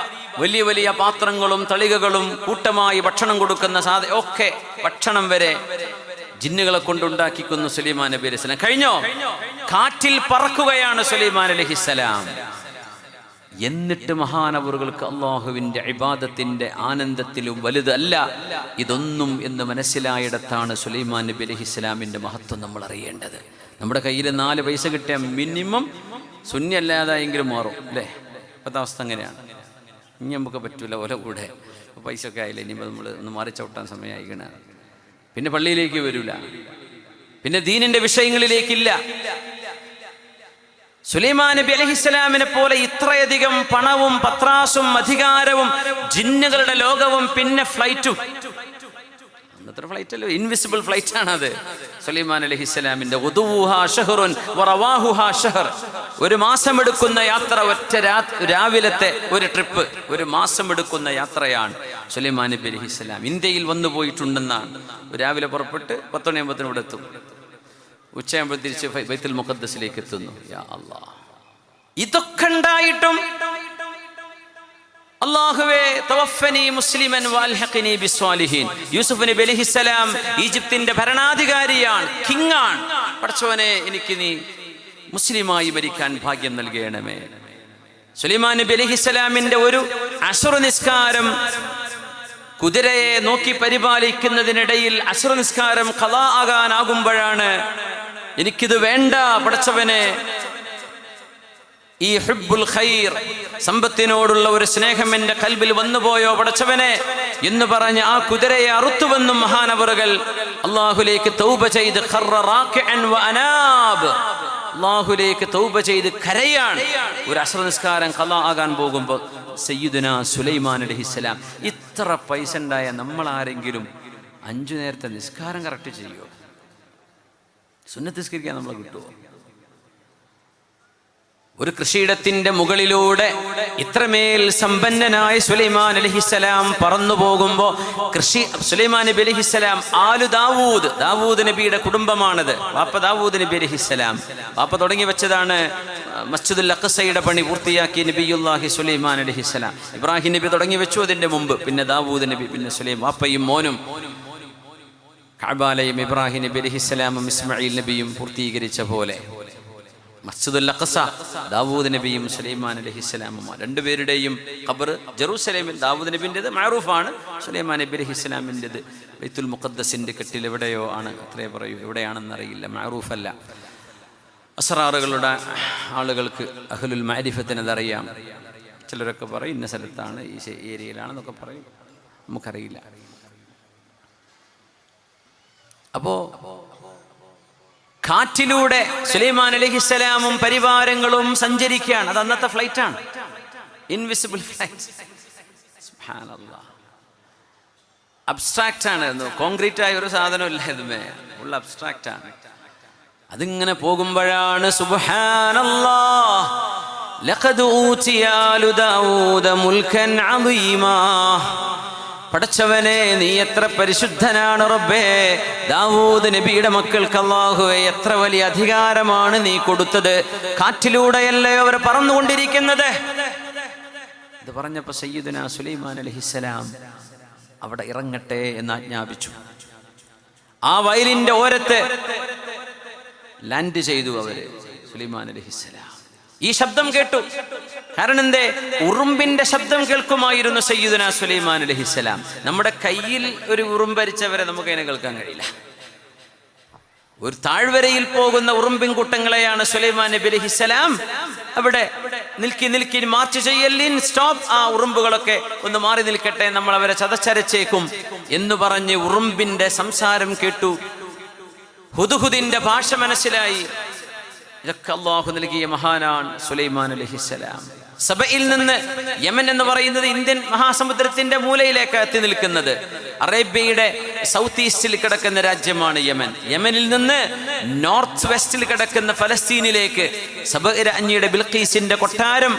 വലിയ വലിയ പാത്രങ്ങളും തളികകളും കൂട്ടമായി ഭക്ഷണം കൊടുക്കുന്ന ഒക്കെ ഭക്ഷണം വരെ ജിന്നുകളെ കൊണ്ടുണ്ടാക്കിക്കുന്നു സുലൈമാൻ നബി അലൈഹിസ്സലാം. കഴിഞ്ഞോ? കാറ്റിൽ പറക്കുകയാണ് സുലൈമാൻ അലൈഹിസ്സലാം. എന്നിട്ട് മഹാനവറുകൾക്ക് അള്ളാഹുവിന്റെ ഇബാദത്തിന്റെ ആനന്ദത്തിലും വലുതല്ല ഇതൊന്നും എന്ന് മനസ്സിലായിടത്താണ് സുലൈമാൻ നബി അലൈഹിസ്സലാമിന്റെ മഹത്വം നമ്മൾ അറിയേണ്ടത്. നമ്മുടെ കയ്യിൽ 4 പൈസ കിട്ടിയ മിനിമം ശൂന്യമല്ലാതായെങ്കിലും മാറും അല്ലേ? ഇപ്പോഴത്തെ അവസ്ഥ അങ്ങനെയാണ്. ഇനി നമുക്ക് പറ്റൂല ഓരോ കൂടെ പൈസ ഒക്കെ ആയില്ല, ഇനിയിപ്പോൾ നമ്മൾ ഒന്ന് മാറി ചവിട്ടാൻ സമയമായിക്കണ. പിന്നെ പള്ളിയിലേക്ക് വരൂല, പിന്നെ ദീനിന്റെ വിഷയങ്ങളിലേക്കില്ല. സുലൈമാൻ നബി അലൈഹിസ്സലാമിനെ പോലെ ഇത്രയധികം പണവും പത്രാസും അധികാരവും ജിന്നുകളുടെ ലോകവും പിന്നെ ഫ്ലൈറ്റും. അന്നത്തെ ഫ്ലൈറ്റ് അല്ലോ, ഇൻവിസിബിൾ ഫ്ലൈറ്റ് ആണത്. സുലൈമാൻ അലൈഹിസ്സലാമിന്റെ ഒരു മാസം എടുക്കുന്ന യാത്ര, ഒറ്റ രാവിലത്തെ ഒരു ട്രിപ്പ്, ഒരു മാസം എടുക്കുന്ന യാത്രയാണ് സുലൈമാൻ നബി അലൈഹിസ്സലാം. ഇന്ത്യയിൽ വന്നു പോയിട്ടുണ്ടെന്നാണ്. രാവിലെ പുറപ്പെട്ട് 10 മണിയാകുമ്പോഴത്തേനും ഇവിടെ എത്തും, ഉച്ചയാകുമ്പോൾ തിരിച്ച് ബൈത്തുൽ മുഖദ്ദസിലേക്ക് എത്തുന്നു. യാ അല്ലാഹ്, ഇതൊക്കെ ഉണ്ടായിട്ടും അല്ലാഹുവേ തവഫനി മുസ്ലിമൻ വൽഹഖനി ബിസ്സാലിഹീൻ. യൂസുഫ് നബി അലൈഹിസ്സലാം ഈജിപ്തിന്റെ ഭരണാധികാരിയാണ്, കിങ്ങാണ്. പടച്ചവനെ, എനിക്ക് നീ മുസ്ലിമായി മരിക്കാൻ ഭാഗ്യം നൽകണമേ. സുലൈമാൻ നബി അലൈഹിസ്സലാമിന്റെ ഒരു അസ്ർ നിസ്കാരം, കുതിരയെ നോക്കി പരിപാലിക്കുന്നതിനിടയിൽ അസ്ർ നിസ്കാരം ഖളാ ആകാനാകുമ്പോഴാണ് എനിക്കിത് വേണ്ട പടച്ചവനെ, ഈ ഹുബ്ബുൽ ഖൈർ, സമ്പത്തിനോടുള്ള ഒരു സ്നേഹം എന്റെ കൽബിൽ വന്നുപോയോ പടച്ചവനെ എന്ന് പറഞ്ഞ് ആ കുതിരയെ അറുത്തുവെന്നും മഹാനവറുകൾ അല്ലാഹുലേക്ക് തൗബ ചെയ്ത് ഖറ റാക്കിഅൻ വഅനാബ്, അല്ലാഹുലേക്ക് തൗബ ചെയ്ത് കരയാണ്. ഒരു അസ്ർ നിസ്കാരം ഖളാ ആകാൻ പോകുമ്പോൾ സയ്യിദുനാ സുലൈമാൻ അലൈഹിസ്സലാം. ഇത്ര പൈസ ഉണ്ടായ നമ്മൾ ആരെങ്കിലും 5 നേരത്തെ നിസ്കാരം കറക്റ്റ് ചെയ്യുമോ? സുന്നത്ത് നിസ്കരിക്കാൻ നമ്മളെ കിട്ടുമോ? ഒരു കൃഷിയിടത്തിന്റെ മുകളിലൂടെ ഇത്രമേൽ സമ്പന്നനായ സുലൈമാൻ അലൈഹിസ്സലാം പറന്നു പോകുമ്പോ സുലൈമാൻ നബി അലൈഹിസ്സലാം ദാവൂദ് നബിയുടെ കുടുംബമാണത്. വാപ്പ ദാവൂദ് നബി അലൈഹിസ്സലാം, വാപ്പ തുടങ്ങി വെച്ചതാണ് മസ്ജിദുൽ അഖ്സയുടെ പണി പൂർത്തിയാക്കി നബിയുല്ലാഹി സുലൈമാൻ അലൈഹിസ്സലാം. ഇബ്രാഹിം നബി തുടങ്ങി വെച്ചു അതിന്റെ മുമ്പ്, പിന്നെ ദാവൂദ് നബി, പിന്നെ വാപ്പയും മോനും കഅബാലയും ഇബ്രാഹിം നബി അലൈഹിസ്സലാമും ഇസ്മായിൽ നബിയും പൂർത്തീകരിച്ച പോലെ മസ്ജിദുൽ അഖ്സ ദാവൂദ് നബിയും സുലൈമാൻ അലൈഹിസ്സലാമും രണ്ടുപേരുടെയും ഖബർ ജെറൂസലേമിൽ, ദാവൂദ് നബിൻ്റെത് മഅറൂഫാണ്, സുലൈമാൻ നബി അലൈഹിസ്സലാമിൻ്റെത് ബൈത്തുൽ മുഖദ്ദസിന്റെ കെട്ടിൽ എവിടെയോ ആണ്, അത്രേ പറയൂ, എവിടെയാണെന്നറിയില്ല, മഅറൂഫല്ല. അസ്റാറുകളുടെ ആളുകൾക്ക് അഹ്ലുൽ മഅരിഫത്തിന് അതറിയാം. ചിലരൊക്കെ പറയും ഇന്ന സ്ഥലത്താണ്, ഈ ഏരിയയിലാണെന്നൊക്കെ പറയും, നമുക്കറിയില്ല. അപ്പോ കാറ്റിലൂടെ സുലൈമാൻ അലൈഹിസ്സലാമും പരിവാരങ്ങളും സഞ്ചരിക്കുകയാണ്. അത് അന്നത്തെ ഫ്ലൈറ്റാണ്, ഇൻവിസിബിൾ ഫ്ലൈറ്റ്. സുബ്ഹാനല്ലാഹ്, അബ്സ്ട്രാക്റ്റ് ആണ്, കോൺക്രീറ്റ് ആയ ഒരു സാധനമില്ല, ഇതുമേ ഉള്ള അബ്സ്ട്രാക്റ്റ് ആണ്. അതിങ്ങനെ പോകുമ്പോഴാണ് സുബ്ഹാനല്ലാഹ് ലഖദ് ഊതിയ ആലു ദാവൂദ മുൽക്കൻ അദീമാ. പടച്ചവനെ, നീ എത്ര പരിശുദ്ധനാണ് റബ്ബേ. ദാവൂദ് നബിയുടെ മക്കൾക്ക് അല്ലാഹുവേ എത്ര വലിയ അധികാരമാണ് നീ കൊടുത്തത്. കാറ്റിലൂടെയല്ലേ അവർ പറന്നുകൊണ്ടിരിക്കുന്നത്. ഇത് പറഞ്ഞപ്പോ സയ്യിദുനാ സുലൈമാൻ അലൈഹിസ്സലാം അവിടെ ഇറങ്ങട്ടെ എന്ന് ആജ്ഞാപിച്ചു. ആ വയലിന്റെ ഓരത്ത് ലാൻഡ് ചെയ്തു അവര്, സുലൈമാൻ അലൈഹിസ്സലാം. ഈ ശബ്ദം കേട്ടു. കാരണം എന്തേ? ഉറുമ്പിന്റെ ശബ്ദം കേൾക്കുമായിരുന്നു സയ്യിദുനാ സുലൈമാൻ അലൈഹിസ്സലാം. നമ്മുടെ കയ്യിൽ ഒരു ഉറുമ്പരിച്ചവരെ നമുക്ക് അതിനെ കേൾക്കാൻ കഴിയില്ല. ഒരു താഴ്വരയിൽ പോകുന്ന ഉറുമ്പിൻ കൂട്ടങ്ങളെയാണ് സുലൈമാൻ നബി അലൈഹിസ്സലാം അവിടെ നിൽക്കി മാർച്ച് ചെയ്യലിൻ, സ്റ്റോപ്പ്, ആ ഉറുമ്പുകളൊക്കെ ഒന്ന് മാറി നിൽക്കട്ടെ, നമ്മൾ അവരെ ചതച്ചരച്ചേക്കും എന്ന് പറഞ്ഞ് ഉറുമ്പിന്റെ സംസാരം കേട്ടു. ഹുദ്ഹുദിന്റെ ഭാഷ മനസ്സിലായി. ഇതൊക്കെ അള്ളാഹു നൽകിയ മഹാനാണ് സുലൈമാൻ അലൈഹിസ്സലാം. സബയിൽ നിന്ന് യമൻ എന്ന് പറയുന്നത് ഇന്ത്യൻ മഹാസമുദ്രത്തിന്റെ മൂലയിലേക്ക് എത്തി നിൽക്കുന്നത്, അറേബ്യയുടെ സൗത്ത് ഈസ്റ്റിൽ കിടക്കുന്ന രാജ്യമാണ് യമൻ. യമനിൽ നിന്ന് നോർത്ത് വെസ്റ്റിൽ കിടക്കുന്ന ഫലസ്തീനിലേക്ക് സബ രാജ്ഞിയുടെ ബിൽഖീസിന്റെ കൊട്ടാരം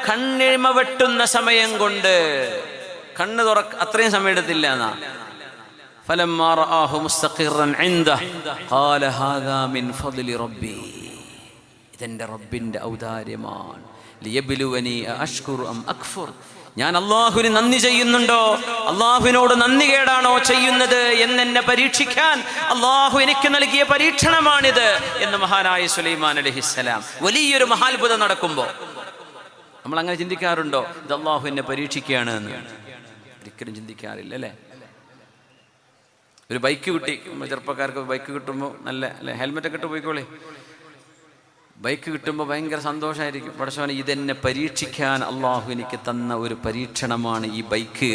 കണ്ണിമ വെട്ടുന്ന സമയം കൊണ്ട്, കണ്ണ് അത്രയും സമയം എടുത്തില്ല എന്നാ. فلما رآه مستقرا عنده قال هذا من فضل ربي, ഇതെന്റെ റബ്ബിന്റെ ഔദാര്യമാണ്. ലിയബ്ലുവനി അഷ്കുറു അം അക്ഫുർ, ഞാൻ അള്ളാഹുവിന് നന്ദി ചെയ്യുന്നുണ്ടോ, അള്ളാഹുവിനോട് നന്ദി കേടാണോ ചെയ്യുന്നത് എന്നെന്നെ പരീക്ഷിക്കാൻ അള്ളാഹു എനിക്ക് നൽകിയ പരീക്ഷണമാണിത് എന്ന് മഹാനായ സുലൈമാൻ അലൈഹിസ്സലാം. വലിയൊരു മഹാത്ഭുതം നടക്കുമ്പോൾ നമ്മൾ അങ്ങനെ ചിന്തിക്കാറുണ്ടോ, ഇത് അള്ളാഹു എന്നെ പരീക്ഷിക്കുകയാണ് എന്ന്? ഒരിക്കലും ചിന്തിക്കാറില്ല അല്ലേ? ഒരു ബൈക്ക് കിട്ടി, ചെറുപ്പക്കാർക്ക് ബൈക്ക് കിട്ടുമ്പോൾ നല്ല അല്ലെ, ഹെൽമെറ്റൊക്കെ ഇട്ട് പോയിക്കോളേ. ബൈക്ക് കിട്ടുമ്പോൾ ഭയങ്കര സന്തോഷമായിരിക്കും. പടച്ചോനെ, ഇതെന്നെ പരീക്ഷിക്കാൻ അള്ളാഹു എനിക്ക് തന്ന ഒരു പരീക്ഷണമാണ് ഈ ബൈക്ക്,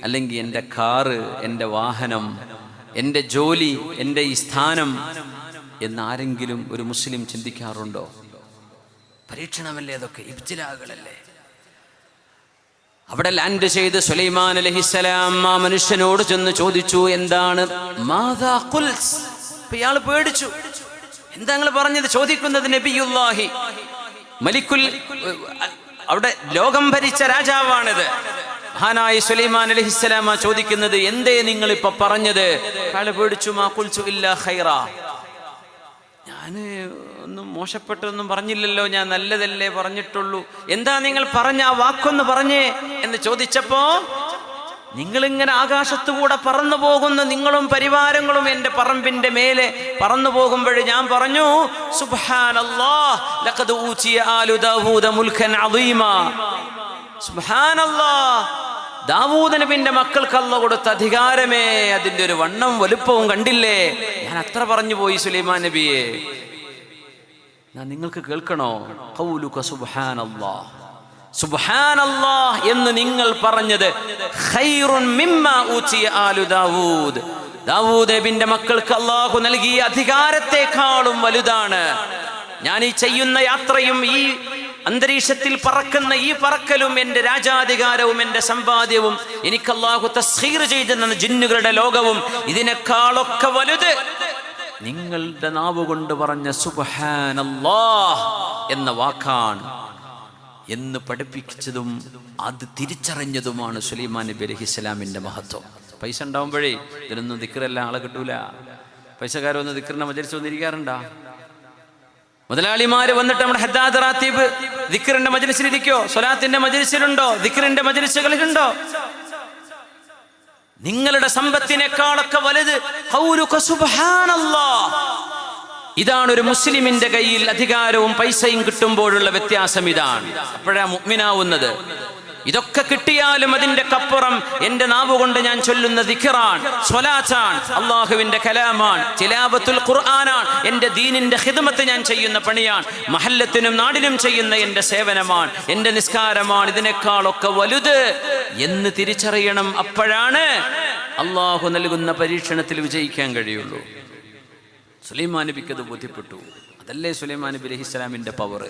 അല്ലെങ്കിൽ എൻ്റെ കാറ്, എൻ്റെ വാഹനം, എൻ്റെ ജോലി, എൻ്റെ ഈ സ്ഥാനം എന്നാരെങ്കിലും ഒരു മുസ്ലിം ചിന്തിക്കാറുണ്ടോ? പരീക്ഷണമല്ലേ അതൊക്കെ, ഇബ്തിലാകളല്ലേ. അവിടെ ലാൻഡ് ചെയ്ത് സുലൈമാൻ അലൈഹിസ്സലാം ആ മനുഷ്യനോട് ചെന്ന് ചോദിച്ചു, എന്താണ് മാദാ ഖുൽസ്? ഇയാൾ പേടിച്ചു. എന്താ നിങ്ങൾ പറഞ്ഞത്? ചോദിക്കുന്നത് നബിയുല്ലാഹി, മലിക്കുൽ, അവിടെ ലോകം ഭരിച്ച രാജാവാണിത്. മഹാനായ സുലൈമാൻ അലൈഹിസ്സലാം ചോദിക്കുന്നത്, എന്തേ നിങ്ങൾ ഇപ്പൊ പറഞ്ഞത്? അയാൾ പേടിച്ചു. മാ ഖുൽതു ഇല്ലാ ഖൈറാ, ഞാൻ ഒന്നും മോശപ്പെട്ടൊന്നും പറഞ്ഞില്ലല്ലോ, ഞാൻ നല്ലതല്ലേ പറഞ്ഞിട്ടുള്ളൂ. എന്താ നിങ്ങൾ പറഞ്ഞ ആ വാക്കൊന്ന് പറഞ്ഞേ എന്ന് ചോദിച്ചപ്പോ, നിങ്ങളിങ്ങനെ ആകാശത്തുകൂടെ പറന്നു പോകുന്ന നിങ്ങളും പരിവാരങ്ങളും എൻ്റെ പറമ്പിന്റെ മേലെ പറന്നു പോകുമ്പോഴേ ഞാൻ പറഞ്ഞു, സുബ്ഹാനല്ലാഹ് ലഖദ് ഊതിയ ആലു ദാവൂദ മുൽക്കൻ അദീമാ. സുബ്ഹാനല്ലാഹ്, ദാവൂദ് നബിന്റെ മക്കൾക്ക് അല്ലാഹു കൊടുത്ത അധികാരമേ, അതിന്റെ ഒരു വണ്ണം വലുപ്പവും കണ്ടില്ലേ? ഞാൻ അത്ര പറഞ്ഞു പോയി സുലൈമാൻ നബിയെ. ഞാൻ നിങ്ങൾക്ക് കേൾക്കണോ? ഖൗലുക സുബ്ഹാനല്ലാഹ്, സുബ്ഹാനല്ലാഹ് എന്ന് നിങ്ങൾ പറഞ്ഞത് ഖൈറുൻ മിമ്മാ ഊതിയ ആലു ദാവൂദ്, ദാവൂദ് നബിന്റെ മക്കൾക്ക് അല്ലാഹു നൽകിയ അധികാരത്തെക്കാളും വലുതാണ്. ഞാൻ ഈ ചെയ്യുന്ന യാത്രയും ഈ അന്തരീക്ഷത്തിൽ പറക്കുന്ന ഈ പറക്കലും എൻ്റെ രാജാധികാരവും എൻ്റെ സമ്പാദ്യവും എനിക്ക് അല്ലാഹു തസ്ഖീർ ചെയ്തെന്ന ജിന്നുകളുടെ ലോകവും ഇതിനേക്കാളൊക്കെ വലുത് നിങ്ങളുടെ നാവ് കൊണ്ട് പറഞ്ഞ സുബ്ഹാനല്ലാഹ് എന്ന വാക്കാണ് എന്ന് പഠിപ്പിച്ചതും അത് തിരിച്ചറിഞ്ഞതുമാണ് സുലൈമാൻ നബി അലൈഹിസ്സലാമിന്റെ മഹത്വം. പൈസ ഉണ്ടാവുമ്പോഴേ ഇതിനൊന്നും ദിക്റെല്ലാം ആളെ കിട്ടൂല. പൈസക്കാരൊന്നും ദിക്റിന്റെ മജ്‌ലിസ് വന്നിരിക്കാറുണ്ടാ? മുതലാളിമാര് വന്നിട്ട് നമ്മുടെ ഹദ്ദാദ് റാത്തീബ് ദിക്റിന്റെ മജ്‌ലിസിൽ ഇരിക്കോ? സ്വലാത്തിന്റെ മജ്‌ലിസിലുണ്ടോ? ദിക്റിന്റെ മജ്‌ലിസുകളിലുണ്ടോ? നിങ്ങളുടെ സമ്പത്തിനേക്കാളൊക്കെ വലുത് ഖൗലുക സുബ്ഹാനല്ലാഹ്. ഇതാണ് ഒരു മുസ്ലിമിന്റെ കയ്യിൽ അധികാരവും പൈസയും കിട്ടുമ്പോഴുള്ള വ്യത്യാസം. ഇതാണ് അപ്പോഴാ മുഅ്മിനാവുന്നത്. ഇതൊക്കെ കിട്ടിയാലും അതിന്റെ കപ്പുറം എൻ്റെ നാവ് കൊണ്ട് ഞാൻ ചൊല്ലുന്ന ദിക്റാണ്, സ്വലാത്താണ്, അള്ളാഹുവിന്റെ കലാമാണ്, തിലാവത്തുൽ ഖുർആനാണ്, എൻ്റെ ദീനിന്റെ ഖിദ്മത്ത് ഞാൻ ചെയ്യുന്ന പണിയാണ്, മഹല്ലത്തിനും നാടിനും ചെയ്യുന്ന എൻ്റെ സേവനമാണ്, എൻ്റെ നിസ്കാരമാണ്, ഇതിനേക്കാളൊക്കെ വലുത് എന്ന് തിരിച്ചറിയണം. അപ്പോഴാണ് അള്ളാഹു നൽകുന്ന പരീക്ഷണത്തിൽ വിജയിക്കാൻ കഴിയുള്ളൂ. സുലൈമാൻ നബിക്ക് അത് ബോധ്യപ്പെട്ടു. അതല്ലേ സുലൈമാൻ നബി അലൈഹിസ്സലാമിന്റെ പവർ.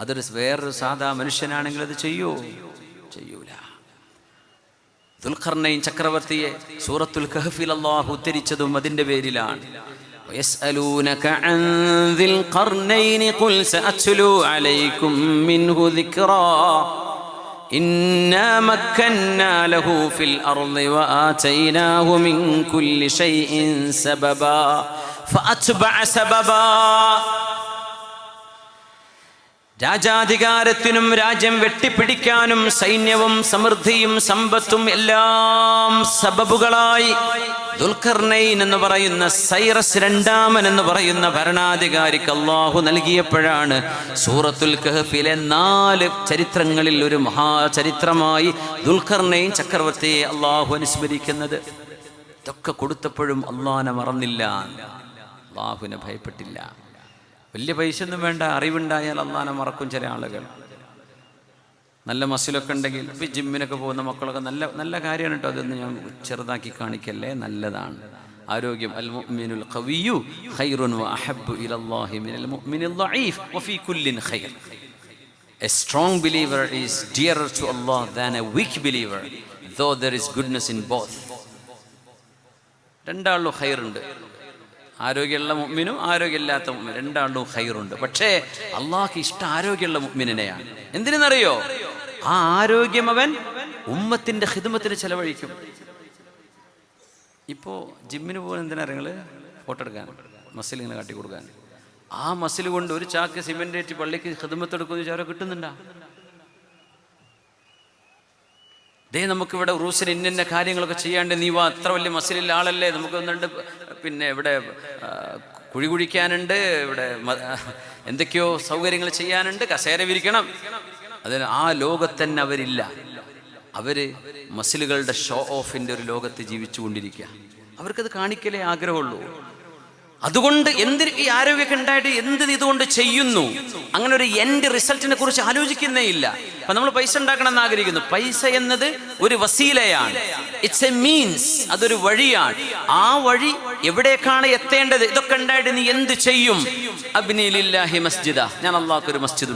അതൊരു വേറൊരു സാധാ മനുഷ്യനാണെങ്കിൽ അത് ചെയ്യൂല. ദുൽഖർനൈൻ ചക്രവർത്തിയെ സൂറത്തുൽ കഹ്ഫിൽ അല്ലാഹു ഉദ്ധരിച്ചതും അതിന്റെ പേരിലാണ്. വയസ്അലൂനക അൻ ദിൽ ഖർനൈൻ ഖുൽ സഅത്ലു അലൈക്കും മിൻഹു ദിക്റാ ഇന്നാ മക്കന്നാ ലഹു ഫിൽ അർളി വആതൈനാഹു മിൻ കുല്ലി ഷൈഇൻ സബബാ ഫഅത്ബഅ സബബാ. രാജാധികാരത്തിനും രാജ്യം വെട്ടിപ്പിടിക്കാനും സൈന്യവും സമൃദ്ധിയും സമ്പത്തും എല്ലാം സബബുകളായി ദുൽഖർനൈൻ എന്ന് പറയുന്ന സൈറസ് രണ്ടാമൻ എന്ന് പറയുന്ന ഭരണാധികാരിക്ക് അല്ലാഹു നൽകിയപ്പോഴാണ് സൂറത്തുൽ കഹ്ഫിലെ 4 ചരിത്രങ്ങളിൽ ഒരു മഹാചരിത്രമായി ദുൽഖർനൈൻ ചക്രവർത്തിയെ അല്ലാഹു അനുസ്മരിക്കുന്നത്. ഇതൊക്കെ കൊടുത്തപ്പോഴും അല്ലാഹുവിനെ മറന്നില്ല, അല്ലാഹുവിനെ ഭയപ്പെട്ടില്ല. വലിയ പൈസ ഒന്നും വേണ്ട, അറിവുണ്ടായാൽ അള്ളാനെ മറക്കും ചില ആളുകൾ. നല്ല മസിലൊക്കെ ഉണ്ടെങ്കിൽ ഇപ്പം ജിമ്മിനൊക്കെ പോകുന്ന മക്കളൊക്കെ നല്ല നല്ല കാര്യമാണ് കേട്ടോ. അതൊന്നും ഞാൻ ചെറുതാക്കി കാണിക്കല്ലേ, നല്ലതാണ്. ആരോഗ്യം. അൽ മുഅ്മിനുൽ ഖവിയ്യു ഖൈറുൻ വഅഹബ്ബു ഇലല്ലാഹി മിനൽ മുഅ്മിനിൽ ളഈഫ് വഫീ കുല്ലിൻ ഖൈർ. A strong believer is dearer to Allah than a weak believer, though there is goodness in both. രണ്ടാളിലും ഖൈറുണ്ട്. ആരോഗ്യമുള്ള മുഅ്മിനും ആരോഗ്യമില്ലാത്ത മുഅ്മിൻ രണ്ടാളിലും ഖൈറുണ്ട്. പക്ഷേ അള്ളാഹ്ക്ക് ഇഷ്ടം ആരോഗ്യമുള്ള മുഅ്മിനെയാണ്. എന്തിനെന്നറിയോ? ആ ആരോഗ്യം അവൻ ഉമ്മത്തിന്റെ ഖിദ്മത്തിന് ചെലവഴിക്കും. ഇപ്പോൾ ജിമ്മിന് പോകുന്ന എന്തിനാ നിങ്ങൾ? ഫോട്ടോ എടുക്കാൻ, മസിൽ ഇങ്ങനെ കാട്ടി കൊടുക്കാൻ. ആ മസിൽ കൊണ്ട് ഒരു ചാക്ക് സിമെന്റ് ഏറ്റി പള്ളിക്ക് ഖിദ്മത്ത് എടുക്കുന്ന വിചാരം കിട്ടുന്നുണ്ടാ? ദേ നമുക്കിവിടെ ഉറൂസിന് ഇന്ന കാര്യങ്ങളൊക്കെ ചെയ്യാണ്ട്, നീ വാ, അത്ര വലിയ മസിലുള്ള ആളല്ലേ, നമുക്ക് വന്നിട്ട് പിന്നെ ഇവിടെ കുഴി കുഴിക്കാനുണ്ട്, ഇവിടെ എന്തൊക്കെയോ സൗകര്യങ്ങൾ ചെയ്യാനുണ്ട്, കസേര വിരിക്കണം. അതിന് ആ ലോകത്ത് തന്നെ അവരില്ല. അവര് മസിലുകളുടെ ഷോ ഓഫിന്റെ ഒരു ലോകത്ത് ജീവിച്ചു കൊണ്ടിരിക്കുക. അവർക്കത് കാണിക്കലേ ആഗ്രഹമുള്ളൂ. അതുകൊണ്ട് എന്തിന് ഈ ആരോഗ്യമൊക്കെ ഉണ്ടായിട്ട് എന്തിന് ഇതുകൊണ്ട് ചെയ്യുന്നു? അങ്ങനെ ഒരു എൻഡ് റിസൾട്ടിനെ കുറിച്ച് ആലോചിക്കുന്നേ ഇല്ല. അപ്പൊ നമ്മൾ പൈസ ഉണ്ടാക്കണം എന്ന് ആഗ്രഹിക്കുന്നു. പൈസ എന്നത് ഒരു വസീലയാണ്, ഇറ്റ്സ് എ മീൻസ്, അതൊരു വഴിയാണ്. ആ വഴി എവിടേക്കാണ് എത്തേണ്ടത്? ഇതൊക്കെ ഉണ്ടായിട്ട് നീ എന്ത് ചെയ്യും? അബ്നി ലില്ലാഹി മസ്ജിദ, ഞാൻ അള്ളാഹ്ക്ക് ഒരു മസ്ജിദ്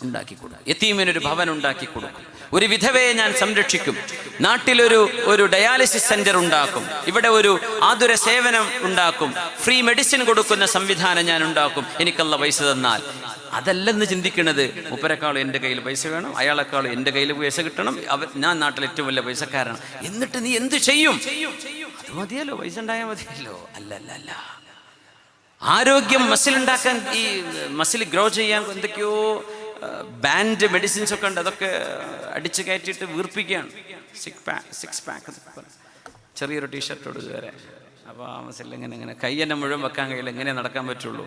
ഉണ്ടാക്കി കൊടുക്കും, യതീമിനൊരു ഭവൻ ഉണ്ടാക്കി കൊടുക്കും, ഒരു വിധവയെ ഞാൻ സംരക്ഷിക്കും, നാട്ടിലൊരു ഡയാലിസിസ് സെന്റർ ഉണ്ടാക്കും, ഇവിടെ ഒരു ആതുര സേവനം ഉണ്ടാക്കും, ഫ്രീ മെഡിസിൻ കൊടുക്കുന്ന സംവിധാനം ഞാൻ ഉണ്ടാക്കും, എനിക്കല്ല പൈസ തന്നാൽ. അതല്ലെന്ന് ചിന്തിക്കുന്നത്. മുപ്പരെക്കാളും എൻ്റെ കയ്യിൽ പൈസ വേണം, അയാളെക്കാളും എൻ്റെ കയ്യിൽ പൈസ കിട്ടണം, ഞാൻ നാട്ടിൽ ഏറ്റവും വലിയ പൈസക്കാരാണ്. എന്നിട്ട് നീ എന്ത് ചെയ്യും? അത് മതിയല്ലോ, പൈസ ഉണ്ടായാൽ മതിയല്ലോ. അല്ല, ആരോഗ്യം മസിലുണ്ടാക്കാൻ, ഈ മസിൽ ഗ്രോ ചെയ്യാൻ എന്തൊക്കെയോ ബാൻഡ് മെഡിസിൻസ് ഒക്കെ ഉണ്ട്. അതൊക്കെ അടിച്ചു കയറ്റിയിട്ട് വീർപ്പിക്കുകയാണ്. സിക്സ് പാക്ക് ചെറിയൊരു ടീഷർട്ടോട് വരെ. അപ്പോൾ ആ മസിൽ ഇങ്ങനെ കൈ തന്നെ മുഴുവൻ വെക്കാൻ കഴിയില്ല, എങ്ങനെ നടക്കാൻ പറ്റുള്ളൂ.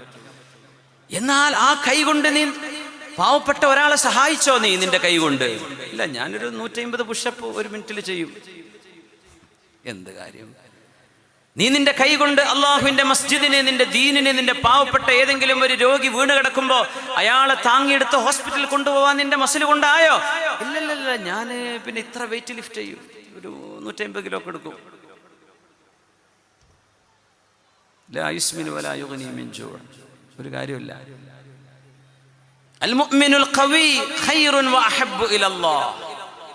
എന്നാൽ ആ കൈ കൊണ്ട് നീ പാവപ്പെട്ട ഒരാളെ സഹായിച്ചോ? നീ നിന്റെ കൈ കൊണ്ട്? ഇല്ല, ഞാനൊരു 150 പുഷപ്പ് ഒരു മിനിറ്റിൽ ചെയ്യും. എന്ത് കാര്യം? നീ നിന്റെ കൈ കൊണ്ട് അള്ളാഹുവിന്റെ മസ്ജിദിനെ, നിന്റെ ദീനിനെ, നിന്റെ പാവപ്പെട്ട ഏതെങ്കിലും ഒരു രോഗി വീണ് കിടക്കുമ്പോ അയാളെ താങ്ങിയെടുത്ത് ഹോസ്പിറ്റലിൽ കൊണ്ടുപോകാൻ നിന്റെ മസിൽ കൊണ്ടായോ? ഇല്ലല്ല, ഞാൻ പിന്നെ ഇത്ര വെയിറ്റ് ലിഫ്റ്റ് ചെയ്യും, ഒരു 150 കിലോ ഒക്കെ എടുക്കും. ഒരു കാര്യമില്ല. അൽ മുഅ്മിനുൽ ഖവി ഖൈറുൻ വഅഹബ്ബു ഇലല്ലാഹ്.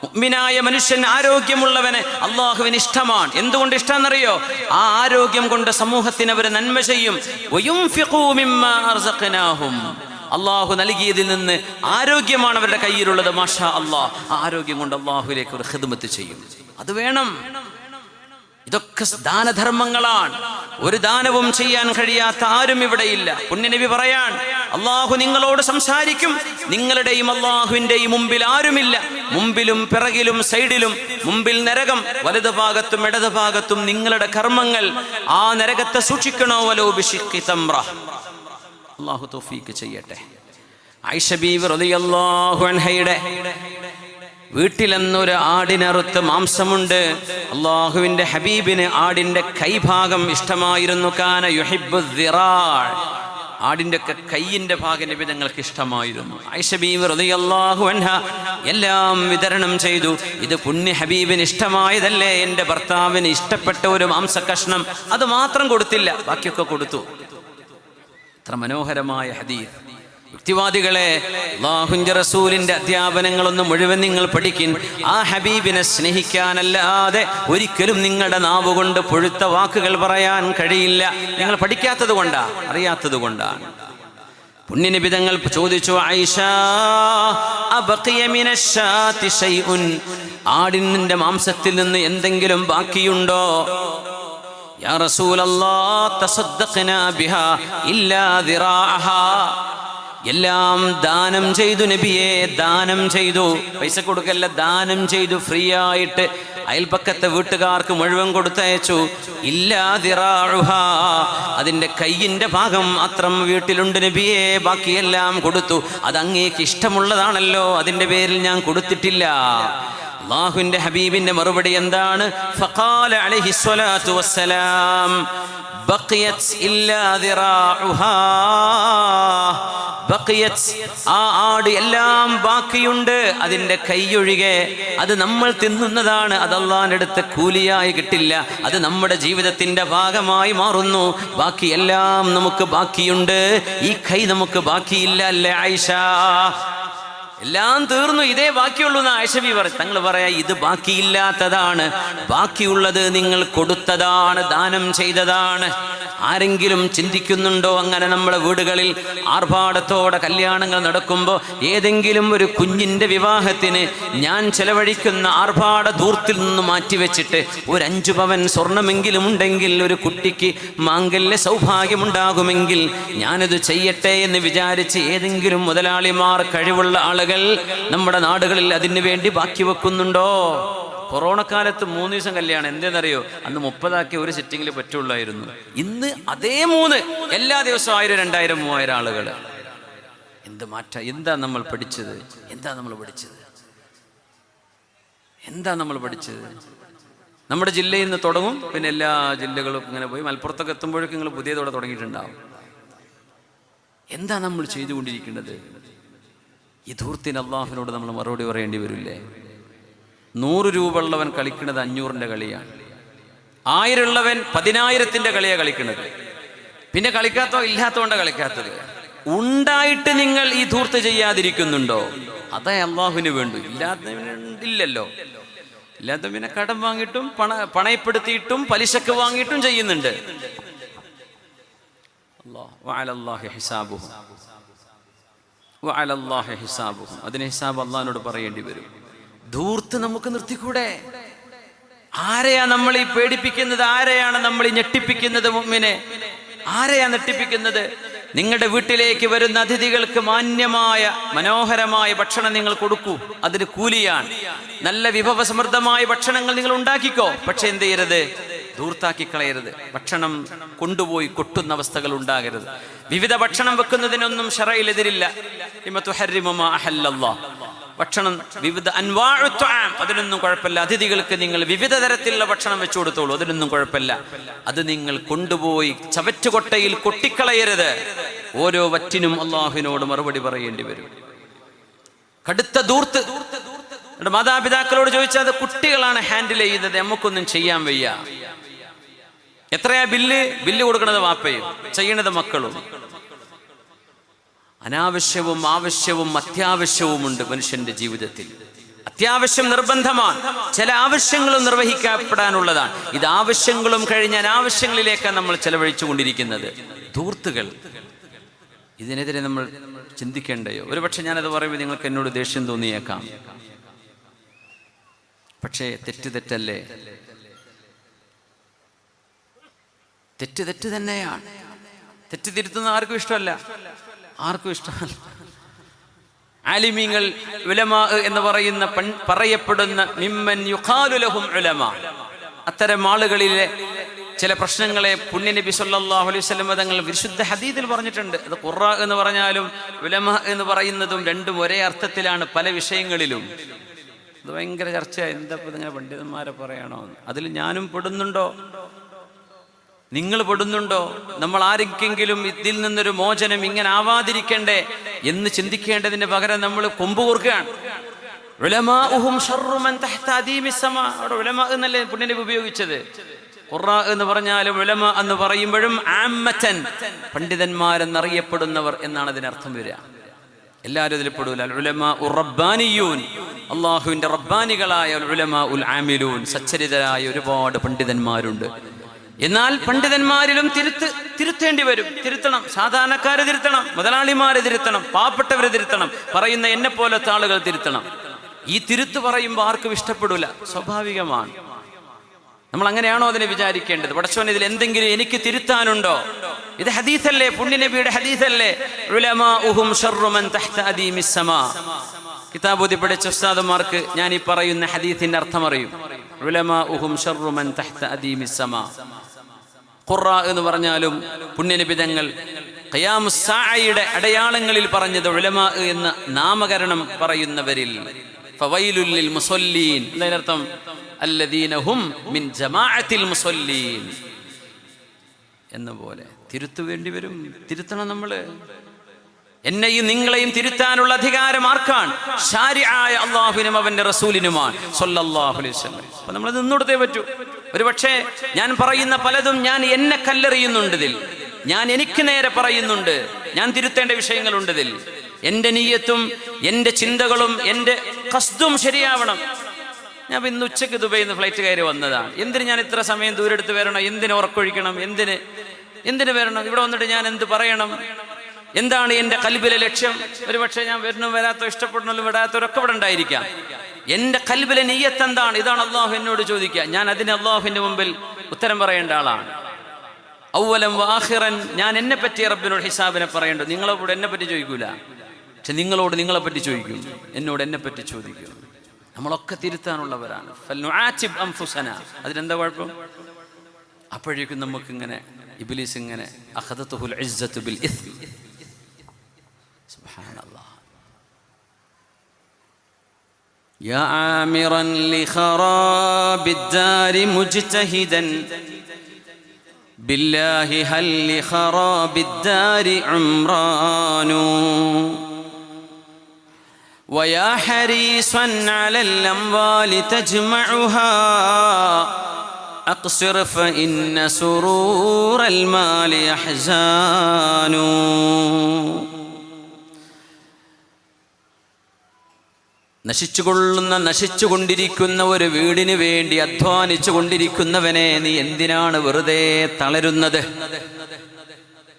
മുഅ്മിനായ മനുഷ്യൻ, ആരോഗ്യമുള്ളവനെ അള്ളാഹുവിന് ഇഷ്ടമാണ്. എന്തുകൊണ്ട് ഇഷ്ടമെന്നറിയോ? ആ ആരോഗ്യം കൊണ്ട് സമൂഹത്തിന് അവർ നന്മ ചെയ്യും. വയുൻഫിഖൂ മിമ്മാ അർസഖ്നാഹും. അള്ളാഹു നൽകിയതിൽ നിന്ന് ആരോഗ്യമാണ് അവരുടെ കയ്യിലുള്ളത്. മാഷാ അള്ളാഹ്, ആരോഗ്യം കൊണ്ട് അള്ളാഹുവിലേക്ക് ഒരു ഖിദ്മത്ത് ചെയ്യും. അത് വേണം. ഇതൊക്കെ ദാനധർമ്മങ്ങളാണ്. ഒരു ദാനവും ചെയ്യാൻ കഴിയാത്ത ആരും ഇവിടെയില്ല. പുണ്യനബി പറയാൻ, അള്ളാഹു നിങ്ങളോട് സംസാരിക്കും, നിങ്ങളുടെയും അള്ളാഹുവിന്റെയും മുമ്പിൽ ആരുമില്ല. മുമ്പിലും പിറകിലും സൈഡിലും. മുമ്പിൽ നരകം, വലതു ഭാഗത്തും ഇടതു ഭാഗത്തും നിങ്ങളുടെ കർമ്മങ്ങൾ. ആ നരകത്തെ സൂക്ഷിക്കണോ? വലോ ബിശിഖ്ഖി തംറ. അള്ളാഹു തൗഫീഖ് ചെയ്യട്ടെ. ആയിഷ ബീവി റളിയല്ലാഹു അൻഹയുടെ വീട്ടിലെന്നൊരു ആടിനറുത്ത് മാംസമുണ്ട്. അള്ളാഹുവിന്റെ ഹബീബിന് ആടിന്റെ കൈഭാഗം ഇഷ്ടമായിരുന്നു. കാന യുഹിബ്ബു ദിറാഅ്. ആടിന്റെ കൈയിന്റെ ഭാഗം നബി തങ്ങൾക്ക് ഇഷ്ടമായിരുന്നു. ആയിഷ ബീവി റളിയല്ലാഹു അൻഹ എല്ലാം വിതരണം ചെയ്തു. ഇത് പുണ്യ ഹബീബിന് ഇഷ്ടമായതല്ലേ, എൻ്റെ ഭർത്താവിന് ഇഷ്ടപ്പെട്ട ഒരു മാംസ കഷ്ണം, അത് മാത്രം കൊടുത്തില്ല, ബാക്കിയൊക്കെ കൊടുത്തു. എത്ര മനോഹരമായ ഹദീസ്. യുക്തിവാദികളെ, അല്ലാഹുവിന്റെ റസൂലിന്റെ അധ്യാപനങ്ങളൊന്നും മുഴുവൻ നിങ്ങൾ പഠിക്കിൻ. ആ ഹബീബിനെ സ്നേഹിക്കാനല്ലാതെ ഒരിക്കലും നിങ്ങളുടെ നാവ് കൊണ്ട് പൊഴുത്ത വാക്കുകൾ പറയാൻ കഴിയില്ല. നിങ്ങൾ പഠിക്കാത്തത് കൊണ്ടാണ്, അറിയാത്തത് കൊണ്ടാണ്. പുണ്യനബി തങ്ങൾ ചോദിച്ചു, ആയിഷ അബഖിയ മിനശ്ശാതി ശൈഉൻ. ആടിന്റെ മാംസത്തിൽ നിന്ന് എന്തെങ്കിലും ബാക്കിയുണ്ടോ? യാ റസൂലല്ലാഹ് തസദ്ദഖ്നാ ബിഹാ ഇല്ലാ ദിറാഅഹാ. എല്ലാം ദാനം ചെയ്തു നബിയെ, ദാനം ചെയ്തു. പൈസ കൊടുക്കല്ല, ദാനം ചെയ്തു, ഫ്രീ ആയിട്ട് അയൽപക്കത്തെ വീട്ടുകാർക്ക് മുഴുവൻ കൊടുത്തയച്ചു. ഇല്ലാ ദിറാഉഹാ. അതിൻ്റെ കയ്യിൻ്റെ ഭാഗം മാത്രം വീട്ടിലുണ്ട് നബിയെ, ബാക്കിയെല്ലാം കൊടുത്തു. അത് അങ്ങേക്ക് ഇഷ്ടമുള്ളതാണല്ലോ, അതിൻ്റെ പേരിൽ ഞാൻ കൊടുത്തിട്ടില്ല. അല്ലാഹുവിന്റെ ഹബീബിന്റെ മറുപടി എന്താണ്? ഫഖാല അലൈഹി സ്വലാത്തു വസ്സലാം ബഖിയത് ഇല്ലാ ദിറാഉഹാ. ആ ആട് എല്ലാം ബാക്കിയുണ്ട്, അതിൻ്റെ കൈയൊഴികെ. അത് നമ്മൾ തിന്നുന്നതാണ്, അത് അല്ലാഹുവിന്റെ അടുത്ത് കൂലിയായി കിട്ടില്ല, അത് നമ്മുടെ ജീവിതത്തിന്റെ ഭാഗമായി മാറുന്നു. ബാക്കി എല്ലാം നമുക്ക് ബാക്കിയുണ്ട്, ഈ കൈ നമുക്ക് ബാക്കിയില്ല. അല്ലേ ആയിഷ? എല്ലാം തീർന്നു, ഇതേ ബാക്കിയുള്ളൂ എന്ന് ആയിഷ ബീവി പറയും. തങ്ങൾ പറയാ ഇത് ബാക്കിയില്ലാത്തതാണ്, ബാക്കിയുള്ളത് നിങ്ങൾ കൊടുത്തതാണ്, ദാനം ചെയ്തതാണ്. ആരെങ്കിലും ചിന്തിക്കുന്നുണ്ടോ അങ്ങനെ നമ്മുടെ വീടുകളിൽ ആർഭാടത്തോടെ കല്യാണങ്ങൾ നടക്കുമ്പോൾ ഏതെങ്കിലും ഒരു കുഞ്ഞിൻ്റെ വിവാഹത്തിന് ഞാൻ ചെലവഴിക്കുന്ന ആർഭാട ധൂർത്തിൽ നിന്ന് മാറ്റിവെച്ചിട്ട് ഒരു 5 പവൻ സ്വർണമെങ്കിലും ഉണ്ടെങ്കിൽ ഒരു കുട്ടിക്ക് മാംഗല്യ സൗഭാഗ്യമുണ്ടാകുമെങ്കിൽ ഞാനത് ചെയ്യട്ടെ എന്ന് വിചാരിച്ച് ഏതെങ്കിലും മുതലാളിമാർ, കഴിവുള്ള ആളുകൾ നമ്മുടെ നാടുകളിൽ അതിനു വേണ്ടി ബാക്കി വെക്കുന്നുണ്ടോ? കൊറോണ കാലത്ത് 3 ദിവസം കല്യാണം, എന്തെന്നറിയോ? അന്ന് 30 ഒരു സിറ്റിങ്ങിൽ പറ്റുള്ളായിരുന്നു. ഇന്ന് അതേ 3 എല്ലാ ദിവസവും 1000, 2000, 3000 ആളുകൾ. എന്ത് മാറ്റം! എന്താ നമ്മൾ പഠിച്ചത്? നമ്മുടെ ജില്ലയിൽ നിന്ന് തുടങ്ങും, പിന്നെ എല്ലാ ജില്ലകളും ഇങ്ങനെ പോയി മലപ്പുറത്തൊക്കെ എത്തുമ്പോഴേക്കും നിങ്ങൾ പുതിയതോടെ തുടങ്ങിയിട്ടുണ്ടാവും. എന്താ നമ്മൾ ചെയ്തുകൊണ്ടിരിക്കുന്നത്? ഈ ധൂർത്തിന് അള്ളാഹുവിനോട് നമ്മൾ മറുപടി പറയേണ്ടി വരില്ലേ? 100 രൂപ ഉള്ളവൻ കളിക്കുന്നത് 500ന്റെ കളിയാണ്, 1000 ഉള്ളവൻ 10,000ന്റെ കളിയാണ് കളിക്കുന്നത്. പിന്നെ കളിക്കാത്തോ ഇല്ലാത്തതുകൊണ്ടാണ് കളിക്കാത്തത്. ഉണ്ടായിട്ട് നിങ്ങൾ ഈ ധൂർത്ത് ചെയ്യാതിരിക്കുന്നുണ്ടോ? അതേ അള്ളാഹുവിന് വേണ്ടു. ഇല്ലാത്തല്ലോ, ഇല്ലാത്ത പിന്നെ കടം വാങ്ങിയിട്ടും പണയപ്പെടുത്തിയിട്ടും പലിശക്ക് വാങ്ങിയിട്ടും ചെയ്യുന്നുണ്ട്. അതിന് ഹിസാബ് അള്ളാഹിനോട് പറയേണ്ടി വരും. ധൂർത്ത് നമുക്ക് നിർത്തിക്കൂടെ? ആരെയാ നമ്മൾ ഈ പേടിപ്പിക്കുന്നത്? ആരെയാണ് നമ്മൾ ഈ ഞെട്ടിപ്പിക്കുന്നത്? മുഅ്മിനെ, ആരെയാ ഞെട്ടിപ്പിക്കുന്നത്? നിങ്ങളുടെ വീട്ടിലേക്ക് വരുന്ന അതിഥികൾക്ക് മാന്യമായ മനോഹരമായ ഭക്ഷണം നിങ്ങൾ കൊടുക്കൂ, അതിന് കൂലിയാണ്. നല്ല വിഭവസമൃദ്ധമായ ഭക്ഷണങ്ങൾ നിങ്ങൾ ഉണ്ടാക്കിക്കോ. പക്ഷെ എന്ത് ചെയ്യരുത്? ധൂർത്താക്കി കളയരുത്. ഭക്ഷണം കൊണ്ടുപോയി കൊട്ടുന്ന അവസ്ഥകൾ ഉണ്ടാകരുത്. വിവിധ ഭക്ഷണം വെക്കുന്നതിനൊന്നും ശറയിൽ എതിരില്ല. ഭക്ഷണം വിവിധ അതിനൊന്നും കുഴപ്പമില്ല. അതിഥികൾക്ക് നിങ്ങൾ വിവിധ തരത്തിലുള്ള ഭക്ഷണം വെച്ചു കൊടുത്തോളൂ, അതിനൊന്നും കുഴപ്പമില്ല. അത് നിങ്ങൾ കൊണ്ടുപോയി ചവറ്റുകൊട്ടയിൽ കൊട്ടിക്കളയരുത്. ഓരോ വറ്റിനും അള്ളാഹുവിനോട് മറുപടി പറയേണ്ടി വരും. കടുത്ത ധൂർത്ത്. മാതാപിതാക്കളോട് ചോദിച്ചാൽ അത് കുട്ടികളാണ് ഹാൻഡിൽ ചെയ്യുന്നത്, നമുക്കൊന്നും ചെയ്യാൻ വയ്യ. എത്രയാ ബില്ല് കൊടുക്കുന്നത് വാപ്പയും, ചെയ്യണത് മക്കളും. അനാവശ്യവും ആവശ്യവും അത്യാവശ്യവുമുണ്ട് മനുഷ്യന്റെ ജീവിതത്തിൽ. അത്യാവശ്യം നിർബന്ധമാണ്, ചില ആവശ്യങ്ങളും നിർവഹിക്കപ്പെടാനുള്ളതാണ്. ഇത് ആവശ്യങ്ങളും കഴിഞ്ഞ് അനാവശ്യങ്ങളിലേക്കാണ് നമ്മൾ ചെലവഴിച്ചു കൊണ്ടിരിക്കുന്നത്. ധൂർത്തുകൾ, ഇതിനെതിരെ നമ്മൾ ചിന്തിക്കേണ്ടയോ? ഒരുപക്ഷെ ഞാനത് പറയുമ്പോൾ നിങ്ങൾക്ക് എന്നോട് ദേഷ്യം തോന്നിയേക്കാം. പക്ഷേ തെറ്റല്ലേ? തെറ്റ് തന്നെയാണ്. തെറ്റ് തിരുത്തുന്ന ആർക്കും ഇഷ്ടമല്ല. ആലിമീങ്ങൾ, ഉലമാ എന്ന് പറയപ്പെടുന്ന മിമ്മൻ യുഖാലു ലഹും ഉലമാ, അത്തരം ആളുകളിലെ ചില പ്രശ്നങ്ങളെ പുണ്യനബി സല്ലല്ലാഹു അലൈഹി വസല്ലം തങ്ങൾ വിശുദ്ധ ഹദീസിൽ പറഞ്ഞിട്ടുണ്ട്. അത് ഖുറാ എന്ന് പറഞ്ഞാലും ഉലമാ എന്ന് പറയുന്നതും രണ്ടും ഒരേ അർത്ഥത്തിലാണ് പല വിഷയങ്ങളിലും. അത് ഭയങ്കര ചർച്ചയായി. എന്താ ഇങ്ങനെ പണ്ഡിതന്മാരെ പറയണോ? അതിൽ ഞാനും പെടുന്നുണ്ടോ? നിങ്ങൾ പെടുന്നുണ്ടോ? നമ്മൾ ആർക്കെങ്കിലും ഇതിൽ നിന്നൊരു മോചനം ഇങ്ങനെ ആവാതിരിക്കണ്ടേ എന്ന് ചിന്തിക്കേണ്ടതിന് പകരം നമ്മൾ കൊമ്പ് കോർക്കുകയാണ്. ഉലമാഉഹും ശർറു മൻ തഹ്ത അദീമിസ് സമാ. അവിടെ ഉലമാ എന്നല്ലേ പുണ്യനബി ഉപയോഗിച്ചത്. ഖുറാ എന്ന് പറഞ്ഞാലും ഉലമാ എന്ന് പറയുമ്പോഴും ആമ്മതൻ, പണ്ഡിതന്മാരെന്നറിയപ്പെടുന്നവർ എന്നാണ് അതിനർത്ഥം വരിക. എല്ലാവരും ഇതിൽ പെടൂല. ഉലമാ റബ്ബാനിയൂൻ, അള്ളാഹുവിന്റെ റബ്ബാനികളായ ഉലമാ ഉൽ ആമിലൂൻ, സച്ചരിതരായ ഒരുപാട് പണ്ഡിതന്മാരുണ്ട്. എന്നാൽ പണ്ഡിതന്മാരിലും തിരുത്തേണ്ടി വരും. തിരുത്തണം. സാധാരണക്കാരെ തിരുത്തണം, മുതലാളിമാരെ തിരുത്തണം, പാവപ്പെട്ടവരെ തിരുത്തണം, പറയുന്ന എന്നെ പോലത്തെ ആളുകൾ തിരുത്തണം. ഈ തിരുത്ത് പറയുമ്പോൾ ആർക്കും ഇഷ്ടപ്പെടൂല, സ്വാഭാവികമാണ്. നമ്മൾ അങ്ങനെയാണോ അതിനെ വിചാരിക്കേണ്ടത്? പടച്ചോൻ ഇതിൽ എന്തെങ്കിലും എനിക്ക് തിരുത്താനുണ്ടോ? ഇത് ഹദീസല്ലേ, പുണ്യനബിയുടെ ഹദീസല്ലേ? ഉലമാഉഹും ശർറു മൻ തഹ്ത അദീമിസ് സമാ. കിതാബോധി പഠിച്ച ഉസ്താദുമാർക്ക് ഞാൻ ഈ പറയുന്ന ഹദീസിന്റെ അർത്ഥം അറിയും. ഉലമാഉഹും ശർറു മൻ തഹ്ത അദീമിസ് സമാ. ഖുറാ എന്ന് പറഞ്ഞാലും പുണ്യനബി തങ്ങൾ ഖിയാമുസ് സാഅയുടെ അടയാളങ്ങളിൽ പറഞ്ഞത് ഉലമാ എന്ന നാമകരണം പറയുന്നവരിൽ ഫവൈലുൽ ലിൽ മുസല്ലീൻ, എന്നതിനർത്ഥം അല്ലദീന ഹും മിൻ ജമാഅത്തിൽ മുസല്ലീൻ എന്ന പോലെ. തിരുത്തു വേണ്ടി വരും, തിരുത്തണം. നമ്മൾ എന്നെയും നിങ്ങളെയും തിരുത്താനുള്ള അധികാരം ആർക്കാണ്? ശാരിആയ അല്ലാഹുവിനും അവന്റെ റസൂലിനുമാണ് സ്വല്ലല്ലാഹു അലൈഹി വസല്ലം. അപ്പൊ നമ്മൾ നിന്നുകൊടുത്തേ പറ്റൂ. ഒരുപക്ഷെ ഞാൻ പറയുന്ന പലതും ഞാൻ എന്നെ കല്ലെറിയുന്നുണ്ട്, ഇതിൽ ഞാൻ എനിക്ക് നേരെ പറയുന്നുണ്ട്, ഞാൻ തിരുത്തേണ്ട വിഷയങ്ങളുണ്ട് ഇതിൽ. എൻ്റെ നീയത്തും എൻ്റെ ചിന്തകളും എൻ്റെ ഖസ്ദും ശരിയാവണം. ഞാൻ ഇന്ന് ഉച്ചയ്ക്ക് ദുബൈയിൽ നിന്ന് ഫ്ലൈറ്റ് കയറി വന്നതാണ്. എന്തിന് ഞാൻ ഇത്ര സമയം ദൂരെടുത്ത് വരണം? എന്തിന് ഉറക്കൊഴിക്കണം? എന്തിന് വരണം? ഇവിടെ വന്നിട്ട് ഞാൻ എന്ത് പറയണം? എന്താണ് എൻ്റെ ഖൽബിലെ ലക്ഷ്യം? ഒരുപക്ഷെ ഞാൻ വരുന്നു വരാത്തോ ഇഷ്ടപ്പെടുന്നല്ലോ വിടാത്തവരൊക്കെ ഇവിടെ ഉണ്ടായിരിക്കാം. എൻ്റെ ഖൽബിലെ നിയ്യത്ത് എന്താണ്? ഇതാണ് അള്ളാഹു എന്നോട് ചോദിക്കുക. ഞാൻ അതിന് അള്ളാഹുവിൻ്റെ മുമ്പിൽ ഉത്തരം പറയേണ്ട ആളാണ്. ഔവലം വാഹിറൻ, ഞാൻ എന്നെ പറ്റി റബ്ബിനോട് ഹിസാബിനെ പറയേണ്ടത്. നിങ്ങളോട് എന്നെ പറ്റി ചോദിക്കൂല, പക്ഷെ നിങ്ങളോട് നിങ്ങളെ പറ്റി ചോദിക്കും, എന്നോട് എന്നെ പറ്റി ചോദിക്കും. നമ്മളൊക്കെ തിരുത്താനുള്ളവരാണ്. ഫൽനുആതിബ് അൻഫുസന, അതിനെന്താ കുഴപ്പം? അപ്പോഴേക്കും നമുക്കിങ്ങനെ ഇബ്ലീസ് ഇങ്ങനെ അഖദതുഹുൽ ഇസ്സത്തു ബിൽ ഇസ്മി. സുബ്ഹാനല്ലാഹ്. യാ ആമിറൻ ലിഖറാബിദ്ദാരി മുജ്തഹിദൻ ബില്ലാഹി ഹൽ ലിഖറാബിദ്ദാരി ഉംറാനു ويا حريصا على الأموال تجمعها أقصر فإن سرور المال يحزان. നശിച്ചുകൊണ്ടിരിക്കുന്ന ഒരു വീടിന് വേണ്ടി അധ്വാനിച്ചു കൊണ്ടിരിക്കുന്നവനെ നീ എന്തിനാണ് വെറുതെ തളരുന്നത്?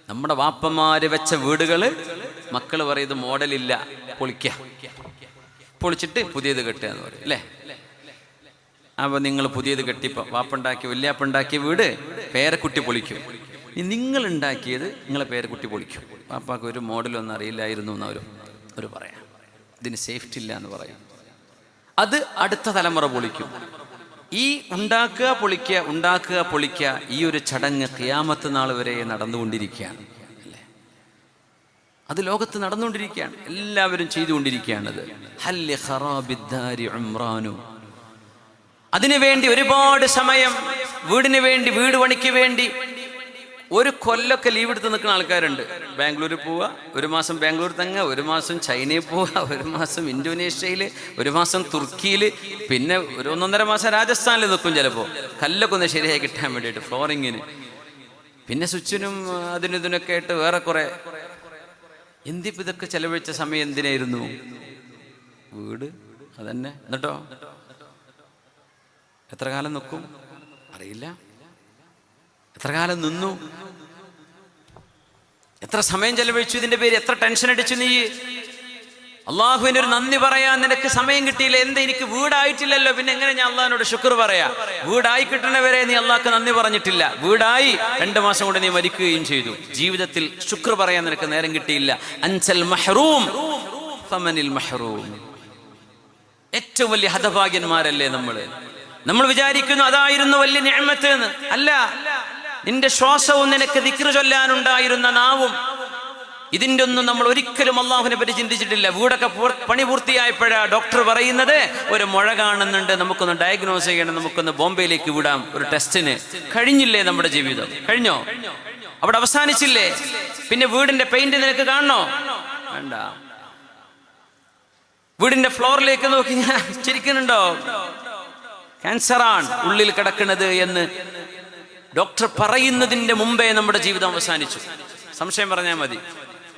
നമ്മുടെ വാപ്പമാര് വെച്ച വീടുകള് മക്കൾ പറയും ഇത് മോഡലില്ല, പൊളിച്ചിട്ട് പുതിയത് കെട്ടുക എന്ന് പറയും അല്ലേ? അപ്പൊ നിങ്ങൾ പുതിയത് കെട്ടിപ്പോ വാപ്പുണ്ടാക്കി വല്യാപ്പുണ്ടാക്കിയ വീട് പേരക്കുട്ടി പൊളിക്കും. നിങ്ങൾ ഉണ്ടാക്കിയത് നിങ്ങളെ പേരക്കുട്ടി പൊളിക്കും. വാപ്പാക്ക് ഒരു മോഡലൊന്നും അറിയില്ലായിരുന്നു എന്ന് അവർ പറയാം. ഇതിന് സേഫ്റ്റി ഇല്ല എന്ന് പറയും. അത് അടുത്ത തലമുറ പൊളിക്കും. ഈ ഉണ്ടാക്കുക പൊളിക്കുക ഈ ഒരു ചടങ്ങ് ഖിയാമത്ത് നാൾ വരെ നടന്നുകൊണ്ടിരിക്കുകയാണ് അല്ലേ? അത് ലോകത്ത് നടന്നുകൊണ്ടിരിക്കുകയാണ്, എല്ലാവരും ചെയ്തുകൊണ്ടിരിക്കുകയാണത്. ഹല്ലി ഖറാബിദ്ദാരി ഉംറാനു. അതിനുവേണ്ടി ഒരുപാട് സമയം വീടിന് വേണ്ടി, വീട് പണിക്ക് വേണ്ടി ഒരു കൊല്ലൊക്കെ ലീവ് എടുത്ത് നിൽക്കുന്ന ആൾക്കാരുണ്ട്. ബാംഗ്ലൂർ പോവുക, ഒരു മാസം ബാംഗ്ലൂർ തങ്ങുക, ഒരു മാസം ചൈനയിൽ പോവുക, ഒരു മാസം ഇന്തോനേഷ്യയിൽ, ഒരു മാസം തുർക്കിയിൽ, പിന്നെ ഒരു 1.5 മാസം രാജസ്ഥാനിൽ നിൽക്കും ചിലപ്പോൾ കല്ലൊക്കെ ഒന്ന് ശരിയായി കിട്ടാൻ വേണ്ടിയിട്ട് ഫ്ലോറിങ്ങിന്. പിന്നെ സ്വിച്ചിനും അതിനും ഇതിനൊക്കെ ആയിട്ട് വേറെ കുറെ. എന്തിപ്പോൾ ഇതൊക്കെ ചെലവഴിച്ച സമയം എന്തിനായിരുന്നു? വീട് അതന്നെ. എന്നിട്ടോ എത്ര കാലം നിൽക്കും അറിയില്ല. എത്ര കാലം നിന്നു, എത്ര സമയം ചെലവഴിച്ചു, ഇതിന്റെ പേര് എത്ര ടെൻഷൻ അടിച്ചു നീ. അള്ളാഹുവിന് ഒരു നന്ദി പറയാൻ നിനക്ക് സമയം കിട്ടിയില്ല. എന്താ? എനിക്ക് വീടായിട്ടില്ലല്ലോ, പിന്നെ എങ്ങനെ ഞാൻ അള്ളാഹിനോട് ശുക്ർ പറയാ? വീടായി കിട്ടണവരെ നീ അള്ളാഹ്ക്ക് നന്ദി പറഞ്ഞിട്ടില്ല. വീടായി 2 മാസം കൊണ്ട് നീ മരിക്കുകയും ചെയ്തു. ജീവിതത്തിൽ ശുക്ർ പറയാൻ നിനക്ക് നേരം കിട്ടിയില്ല. അൻസൽ മഹ്റൂം ഫമനിൽ മഹ്റൂം. ഏറ്റവും വലിയ ഹതഭാഗ്യന്മാരല്ലേ നമ്മൾ വിചാരിക്കുന്നു അതായിരുന്നു വലിയ നിഅമത്ത് എന്ന്. അല്ല, നിന്റെ ശ്വാസവും നിനക്ക് ദിക്ർ ചൊല്ലാനുണ്ടായിരുന്ന നാവും, ഇതിൻ്റെ ഒന്നും നമ്മൾ ഒരിക്കലും അള്ളാഹുവിനെ പറ്റി ചിന്തിച്ചിട്ടില്ല. വീടൊക്കെ പണി പൂർത്തിയായപ്പോഴാ ഡോക്ടർ പറയുന്നത് ഒരു മുഴ കാണുന്നുണ്ട്, നമുക്കൊന്ന് ഡയഗ്നോസ് ചെയ്യണം, നമുക്കൊന്ന് ബോംബെയിലേക്ക് വിടാം ഒരു ടെസ്റ്റിന്. കഴിഞ്ഞില്ലേ നമ്മുടെ ജീവിതം? കഴിഞ്ഞോ? അവിടെ അവസാനിച്ചില്ലേ? പിന്നെ വീടിന്റെ പെയിന്റ് നിനക്ക് കാണണോ? വേണ്ട. വീടിന്റെ ഫ്ലോറിലേക്ക് നോക്കി ഞാൻ ചിരിക്കുന്നുണ്ടോ? ക്യാൻസറാണ് ഉള്ളിൽ കിടക്കുന്നത് എന്ന് ഡോക്ടർ പറയുന്നതിന്റെ മുമ്പേ നമ്മുടെ ജീവിതം അവസാനിച്ചു. സംശയം പറഞ്ഞാൽ മതി,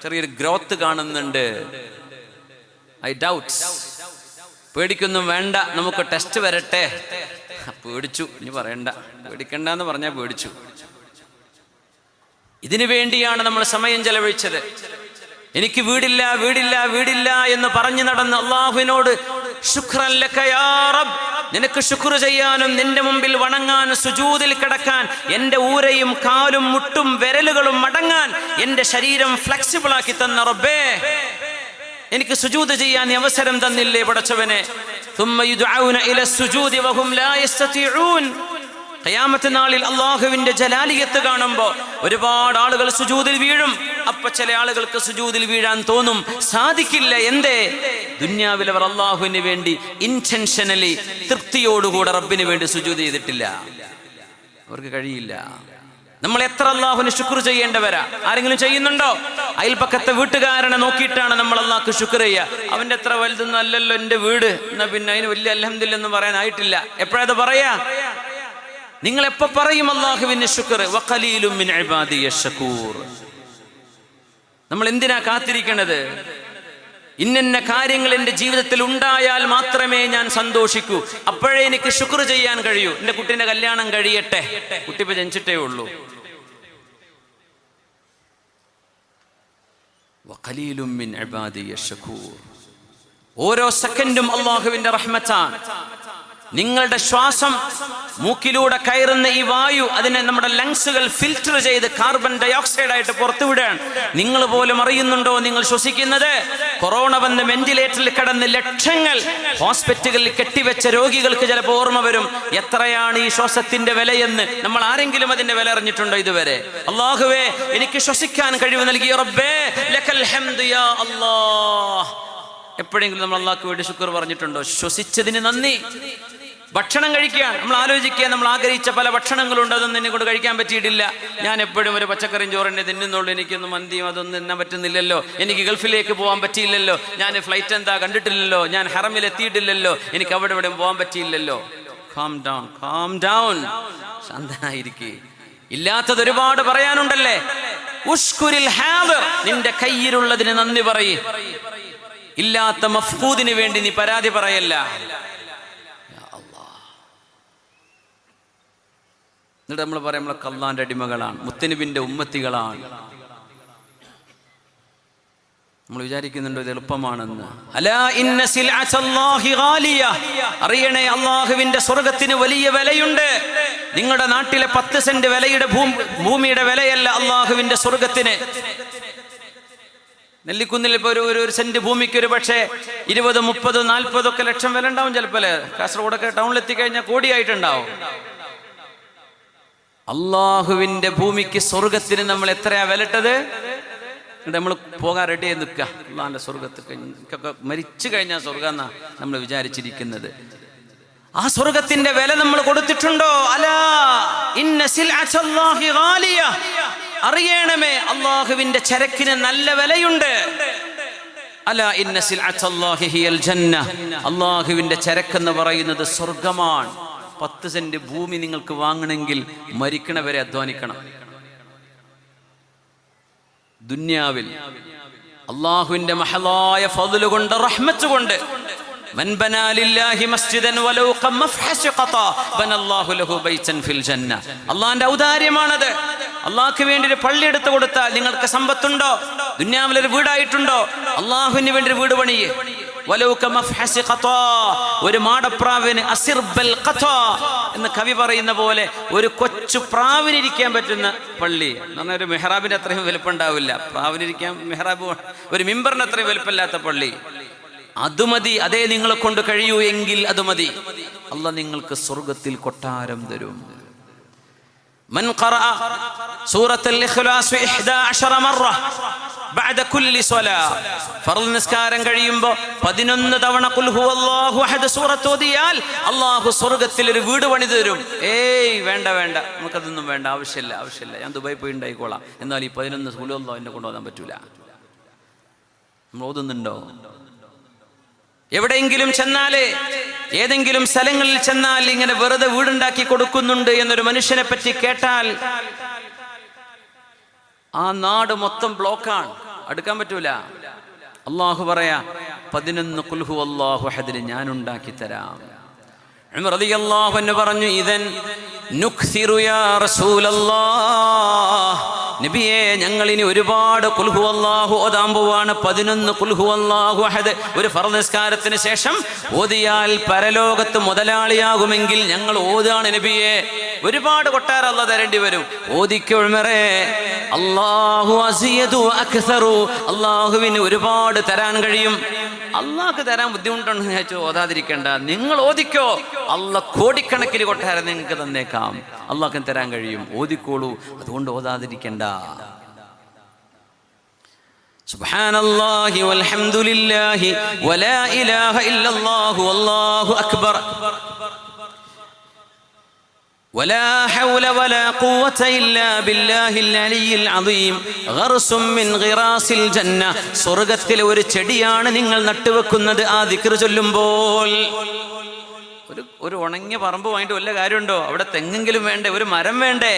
ചെറിയൊരു ഗ്രോത്ത് കാണുന്നുണ്ട്. I doubts. പേടിക്കൊന്നും വേണ്ട, നമുക്ക് ടെസ്റ്റ് വരട്ടെ. പേടിച്ചു, ഇനി പറയണ്ട, പേടിക്കണ്ടെന്ന് പറഞ്ഞാൽ പേടിച്ചു. ഇതിനു വേണ്ടിയാണ് നമ്മൾ സമയം ചെലവഴിച്ചത്. എനിക്ക് വീടില്ല എന്ന് പറഞ്ഞു നടന്ന് അള്ളാഹുവിനോട് ശുക്രൻ ലക യാ റബ്ബ്, നിനക്ക് ശുക്ർ ചെയ്യാനും നിന്റെ മുമ്പിൽ വണങ്ങാനും സുജൂദിൽ കിടക്കാൻ, എൻ്റെ ഊരയും കാലും മുട്ടും വിരലുകളും മടങ്ങാൻ എൻ്റെ ശരീരം ഫ്ലെക്സിബിൾ ആക്കി തന്ന റബ്ബേ, എനിക്ക് സുജൂദ് ചെയ്യാൻ നീ അവസരം തന്നില്ലേ പടച്ചവനെ. ثم يدعون الى السجود وهم لا يستطيعون. ഖിയാമത്ത് നാളിൽ അള്ളാഹുവിന്റെ ജലാലിയത്ത് കാണുമ്പോൾ ഒരുപാട് ആളുകൾ സുജൂദിൽ വീഴും. അപ്പൊ ചില ആളുകൾക്ക് സുജൂദിൽ വീഴാൻ തോന്നും, സാധിക്കില്ല. എന്തേ? ദുന്യാവിൽ അവർ അള്ളാഹുവിന് വേണ്ടി ഇന്റൻഷനലി തൃപ്തിയോടുകൂടെ റബ്ബിന് വേണ്ടി സുജൂദ് ചെയ്തിട്ടില്ല. അവർക്ക് കഴിയില്ല. നമ്മൾ എത്ര അള്ളാഹുവിന് ശുക്ർ ചെയ്യേണ്ടവരാ? ആരെങ്കിലും ചെയ്യുന്നുണ്ടോ? അയൽപക്കത്തെ വീട്ടുകാരനെ നോക്കിയിട്ടാണ് നമ്മൾ അള്ളാഹ്ക്ക് ശുക്ർ ചെയ്യുക. അവൻ്റെ എത്ര വലുതൊന്നും അല്ലല്ലോ എൻ്റെ വീട്, എന്നാ പിന്നെ അതിന് വലിയ അൽഹംദുലില്ലാ എന്ന് പറയാനായിട്ടില്ല. എപ്പോഴത് പറയാ? നിങ്ങൾ എപ്പോ പറയും അള്ളാഹുവിന് ശുക്ർ? വഖലീലും മിൻ ഇബാദിയ ശകൂർ. നമ്മൾ എന്തിനാ കാത്തിരിക്കണത്? ഇന്ന കാര്യങ്ങൾ എൻ്റെ ജീവിതത്തിൽ ഉണ്ടായാൽ മാത്രമേ ഞാൻ സന്തോഷിക്കൂ, അപ്പോഴേ എനിക്ക് ശുക്ർ ചെയ്യാൻ കഴിയൂ. എൻ്റെ കുട്ടീൻ്റെ കല്യാണം കഴിയട്ടെ, കുട്ടി ഇപ്പൊ ജനിച്ചിട്ടേ ഉള്ളൂ. വഖലീലും മിൻ ഇബാദിയ ശകൂർ. ഓരോ സെക്കൻഡും അള്ളാഹുവിന്റെ റഹ്മത്താണ്. നിങ്ങളുടെ ശ്വാസം മൂക്കിലൂടെ കയറുന്ന ഈ വായു, അതിനെ നമ്മുടെ ലങ്സുകൾ ഫിൽറ്റർ ചെയ്ത് കാർബൺ ഡൈ ഓക്സൈഡ് ആയിട്ട് പുറത്തുവിടാൻ നിങ്ങൾ പോലും അറിയുന്നുണ്ടോ? നിങ്ങൾ ശ്വസിക്കുന്നത്. കൊറോണ വന്ന് വെന്റിലേറ്ററിൽ കിടന്ന് ലക്ഷങ്ങൾ ഹോസ്പിറ്റലുകളിൽ കെട്ടിവെച്ച രോഗികൾക്ക് ചിലപ്പോൾ ഓർമ്മ വരും എത്രയാണ് ഈ ശ്വാസത്തിന്റെ വിലയെന്ന്. നമ്മൾ ആരെങ്കിലും അതിന്റെ വില അറിഞ്ഞിട്ടുണ്ടോ ഇതുവരെ? അല്ലാഹുവേ, എനിക്ക് ശ്വസിക്കാൻ കഴിവ് നൽകിയ റബ്ബേ ലക്കൽ ഹംദു യാ അല്ലാഹ്. എപ്പോഴെങ്കിലും നമ്മൾ അള്ളാഹ്ക്ക് വേണ്ടി ശുക്ർ പറഞ്ഞിട്ടുണ്ടോ? ശ്വസിച്ചതിന് നന്ദി. ഭക്ഷണം കഴിക്കുക, നമ്മൾ ആലോചിക്കുക, നമ്മൾ ആഗ്രഹിച്ച പല ഭക്ഷണങ്ങളുണ്ട്, അതൊന്നും എന്നെ കൊണ്ട് കഴിക്കാൻ പറ്റിയിട്ടില്ല. ഞാൻ എപ്പോഴും ഒരു പച്ചക്കറിയും ചോറിനെ തിന്നുന്നുള്ളൂ, എനിക്കൊന്നും മന്തിയും അതൊന്നും തിന്നാൻ പറ്റുന്നില്ലല്ലോ, എനിക്ക് ഗൾഫിലേക്ക് പോകാൻ പറ്റിയില്ലല്ലോ, ഞാൻ ഫ്ലൈറ്റ് എന്താ കണ്ടിട്ടില്ലല്ലോ, ഞാൻ ഹറമിൽ എത്തിയിട്ടില്ലല്ലോ, എനിക്ക് അവിടെ ഇവിടെ പോകാൻ പറ്റിയില്ലല്ലോ. കാം ഡൗൺ, കാം ഡൗൺ, ശാന്തനായിരിക്കേ. ഇല്ലാത്തത് ഒരുപാട് പറയാനുണ്ടല്ലേ. ഉഷ്കുരിൽ ഹാദിർ, നിന്റെ കയ്യിലുള്ളതിന് നന്ദി പറയ്. ഇല്ലാത്ത മഫ്കൂദിന് വേണ്ടി നീ പരാതി പറയല്ല. എന്നിട്ട് നമ്മൾ പറയാം നമ്മളെ അല്ലാഹുവിന്റെ അടിമകളാണ്, മുത്തനബിന്റെ ഉമ്മത്തികളാണ്. നമ്മൾ വിചാരിക്കുന്നുണ്ടോ ഇത് എളുപ്പമാണെന്ന്? അലാ ഇന്ന സിൽഅത്തല്ലാഹി ഗാലിയ. അറിയണേ, അള്ളാഹുവിന്റെ സ്വർഗത്തിന് വലിയ വിലയുണ്ട്. നിങ്ങളുടെ നാട്ടിലെ 10 സെന്റ് വിലയുടെ ഭൂമിയുടെ വിലയല്ല അള്ളാഹുവിന്റെ സ്വർഗത്തിന്. നെല്ലിക്കുന്നിൽ ഇപ്പൊ ഒരു സെന്റ് ഭൂമിക്ക് ഒരു പക്ഷേ 20, 30, 40 ഒക്കെ ലക്ഷം വില ഉണ്ടാവും ചിലപ്പോൾ. കാസർഗോഡൊക്കെ ടൗണിൽ എത്തിക്കഴിഞ്ഞാൽ കോടിയായിട്ടുണ്ടാവും. അള്ളാഹുവിന്റെ ഭൂമിക്ക്, സ്വർഗത്തിന് നമ്മൾ എത്രയാ വിലട്ടത്? നമ്മൾ പോകാൻ റെഡി ആയി നിൽക്കുക. അള്ളാഹിന്റെ സ്വർഗത്തൊക്കെ മരിച്ചു കഴിഞ്ഞാൽ സ്വർഗം എന്നാ നമ്മൾ വിചാരിച്ചിരിക്കുന്നത്. ആ സ്വർഗത്തിന്റെ വില നമ്മൾ കൊടുത്തിട്ടുണ്ടോ? അലാ ഇന്ന സിൽഅത്തല്ലാഹി ഗാലിയ. അറിയണമേ, അള്ളാഹുവിന്റെ ചരക്കിന് നല്ല വിലയുണ്ട്. അലാ ഇന്ന സിൽഅത്തല്ലാഹി ഹിയൽ ജന്ന. അള്ളാഹുവിന്റെ ചരക്കെന്ന് പറയുന്നത് സ്വർഗമാണ്. 10 സെന്റ് ഭൂമി നിങ്ങൾക്ക് വാങ്ങണമെങ്കിൽ മരിക്കണവരെ അധ്വാനിക്കണം. ദുന്യാവിൽ അള്ളാഹുവിന്റെ മഹലായ ഫദ്ല് കൊണ്ട്, റഹ്മത്ത് കൊണ്ട്, മൻ ബനാ ലില്ലാഹി മസ്ജിദൻ വലൗ ഖമഫ്ഹസ് ഖതാ ബനല്ലാഹു ലഹു ബൈതൻ ഫിൽ ജന്ന. അള്ളാഹിന്റെ ഔദാര്യമാണത്. അള്ളാഹ്ക്ക് വേണ്ടി ഒരു പള്ളി എടുത്തു കൊടുത്താൽ നിങ്ങൾക്ക് സമ്പത്തുണ്ടോ? ദുന്യാവിൽ ഒരു വീടായിട്ടുണ്ടോ? അള്ളാഹുവിന് വേണ്ടി ഒരു വീട് പണിയേ. വലൗ ഖമഫ്ഹസ് ഖതാ, ഒരു മാടപ്രാവിന് അസിർബൽ ഖതാ എന്ന് കവി പറയുന്ന പോലെ ഒരു കൊച്ചു പ്രാവിനിരിക്കാൻ പറ്റുന്ന പള്ളി എന്ന് പറഞ്ഞാൽ ഒരു മെഹ്റാബിന്റെ അത്രയും വലുപ്പം ഉണ്ടാവില്ല. പ്രാവിനിരിക്കാൻ മെഹ്റാബ്, ഒരു മിമ്പറിന് അത്രയും വലുപ്പമില്ലാത്ത പള്ളി. അത് മതി. അതേ നിങ്ങളെ കൊണ്ട് കഴിയൂ എങ്കിൽ അത് മതി. അല്ലാഹ് നിങ്ങൾക്ക് സ്വർഗത്തിൽ കൊട്ടാരം തരും. മൻ ഖറഅ സൂറത്തുൽ ഇഖ്ലാസ് 11 മറ ബഅദ കുല്ലി സ്വലാ. ഫർള് നിസ്കാരം കഴിയുമ്പോൾ 11 തവണ ഖുൽ ഹുവല്ലാഹു അഹദ് സൂറത്ത് ഓതിയാൽ അല്ലാഹു സ്വർഗത്തിൽ ഒരു വീട് പണിതു തരും. ഏയ് വേണ്ട വേണ്ട, നമുക്കതൊന്നും വേണ്ട, ആവശ്യമില്ല. ഞാൻ ദുബായി പോയി ഉണ്ടായിക്കോളാം. എന്നാൽ ഈ 11 ഖുൽ ഹുവല്ലാഹു എന്നെ കൊണ്ടുപോകാൻ പറ്റൂല. നമ്മൾ ഓതുന്നുണ്ടോ? എവിടെയെങ്കിലും ചെന്നാല്, ഏതെങ്കിലും സ്ഥലങ്ങളിൽ ചെന്നാൽ ഇങ്ങനെ വെറുതെ വീടുണ്ടാക്കി കൊടുക്കുന്നുണ്ട് എന്നൊരു മനുഷ്യനെ പറ്റി കേട്ടാൽ ആ നാട് മൊത്തം ബ്ലോക്കാണ്, അടുക്കാൻ പറ്റൂല. അള്ളാഹു പറയാ 11 ഖുൽ ഹുവല്ലാഹു അഹദിന് ഞാൻ ഉണ്ടാക്കി തരാം. ഉമർ റളിയല്ലാഹു അൻഹു പറഞ്ഞു, ഇദൻ നുക്സിറു യാ റസൂലല്ലാഹ്. നബിയേ, ഞങ്ങൾ ഇനി ഒരുപാട് ഖുൽ ഹുവല്ലാഹു ഓതാൻ പോവാണ്. 11 ഖുൽ ഹുവല്ലാഹു അഹദ് ഒരു ഫർള് നിസ്കാരത്തിന് ശേഷം ഓതിയാൽ പരലോകത്ത് മുതലാളിയാകുമെങ്കിൽ ഞങ്ങൾ ഓതാണ് നബിയേ. ഒരുപാട് കൊട്ടാരം അല്ലാഹ് തരേണ്ടി വരും. ഓദിക്കോ ഉമറേ, അല്ലാഹു അസിയദു അക്സറു. അല്ലാഹുവിന് ഒരുപാട് തരാൻ കഴിയും. അള്ളാഹ്ക്ക് തരാൻ ബുദ്ധിമുട്ടുണ്ടെന്ന് വെച്ചാൽ ഓതാതിരിക്കേണ്ട, നിങ്ങൾ ഓദിക്കോ. അള്ളാഹ് കോടിക്കണക്കിന് കൊട്ടാരം നിങ്ങൾക്ക് തന്നേക്കാം. അള്ളാഹ്ക്ക് തരാൻ കഴിയും, ഓദിക്കോളൂ. അതുകൊണ്ട് ഓതാതിരിക്കേണ്ട. സുബ്ഹാനല്ലാഹി വൽഹംദുലില്ലാഹി വലാ ഇലാഹ ഇല്ലല്ലാഹു വല്ലാഹു അക്ബർ. വലാ ഹൗല വലാ ഖുവത ഇല്ലാ ബില്ലാഹിൽ അലിയിൽ അദീം ഗർസും മിൻ ഗിറാസിൽ ജന്ന. സ്വർഗ്ഗത്തിലെ ഒരു ചെടിയാണ് നിങ്ങൾ നട്ടുവെക്കുന്നത് ആ ദിക്ർ ചൊല്ലുമ്പോൾ. ഒരു ഉണങ്ങിയ പറമ്പ് വാങ്ങിയിട്ട് വല്ല കാര്യമുണ്ടോ? അവിടെ തെങ്ങെങ്കിലും വേണ്ടേ? ഒരു മരം വേണ്ടേ?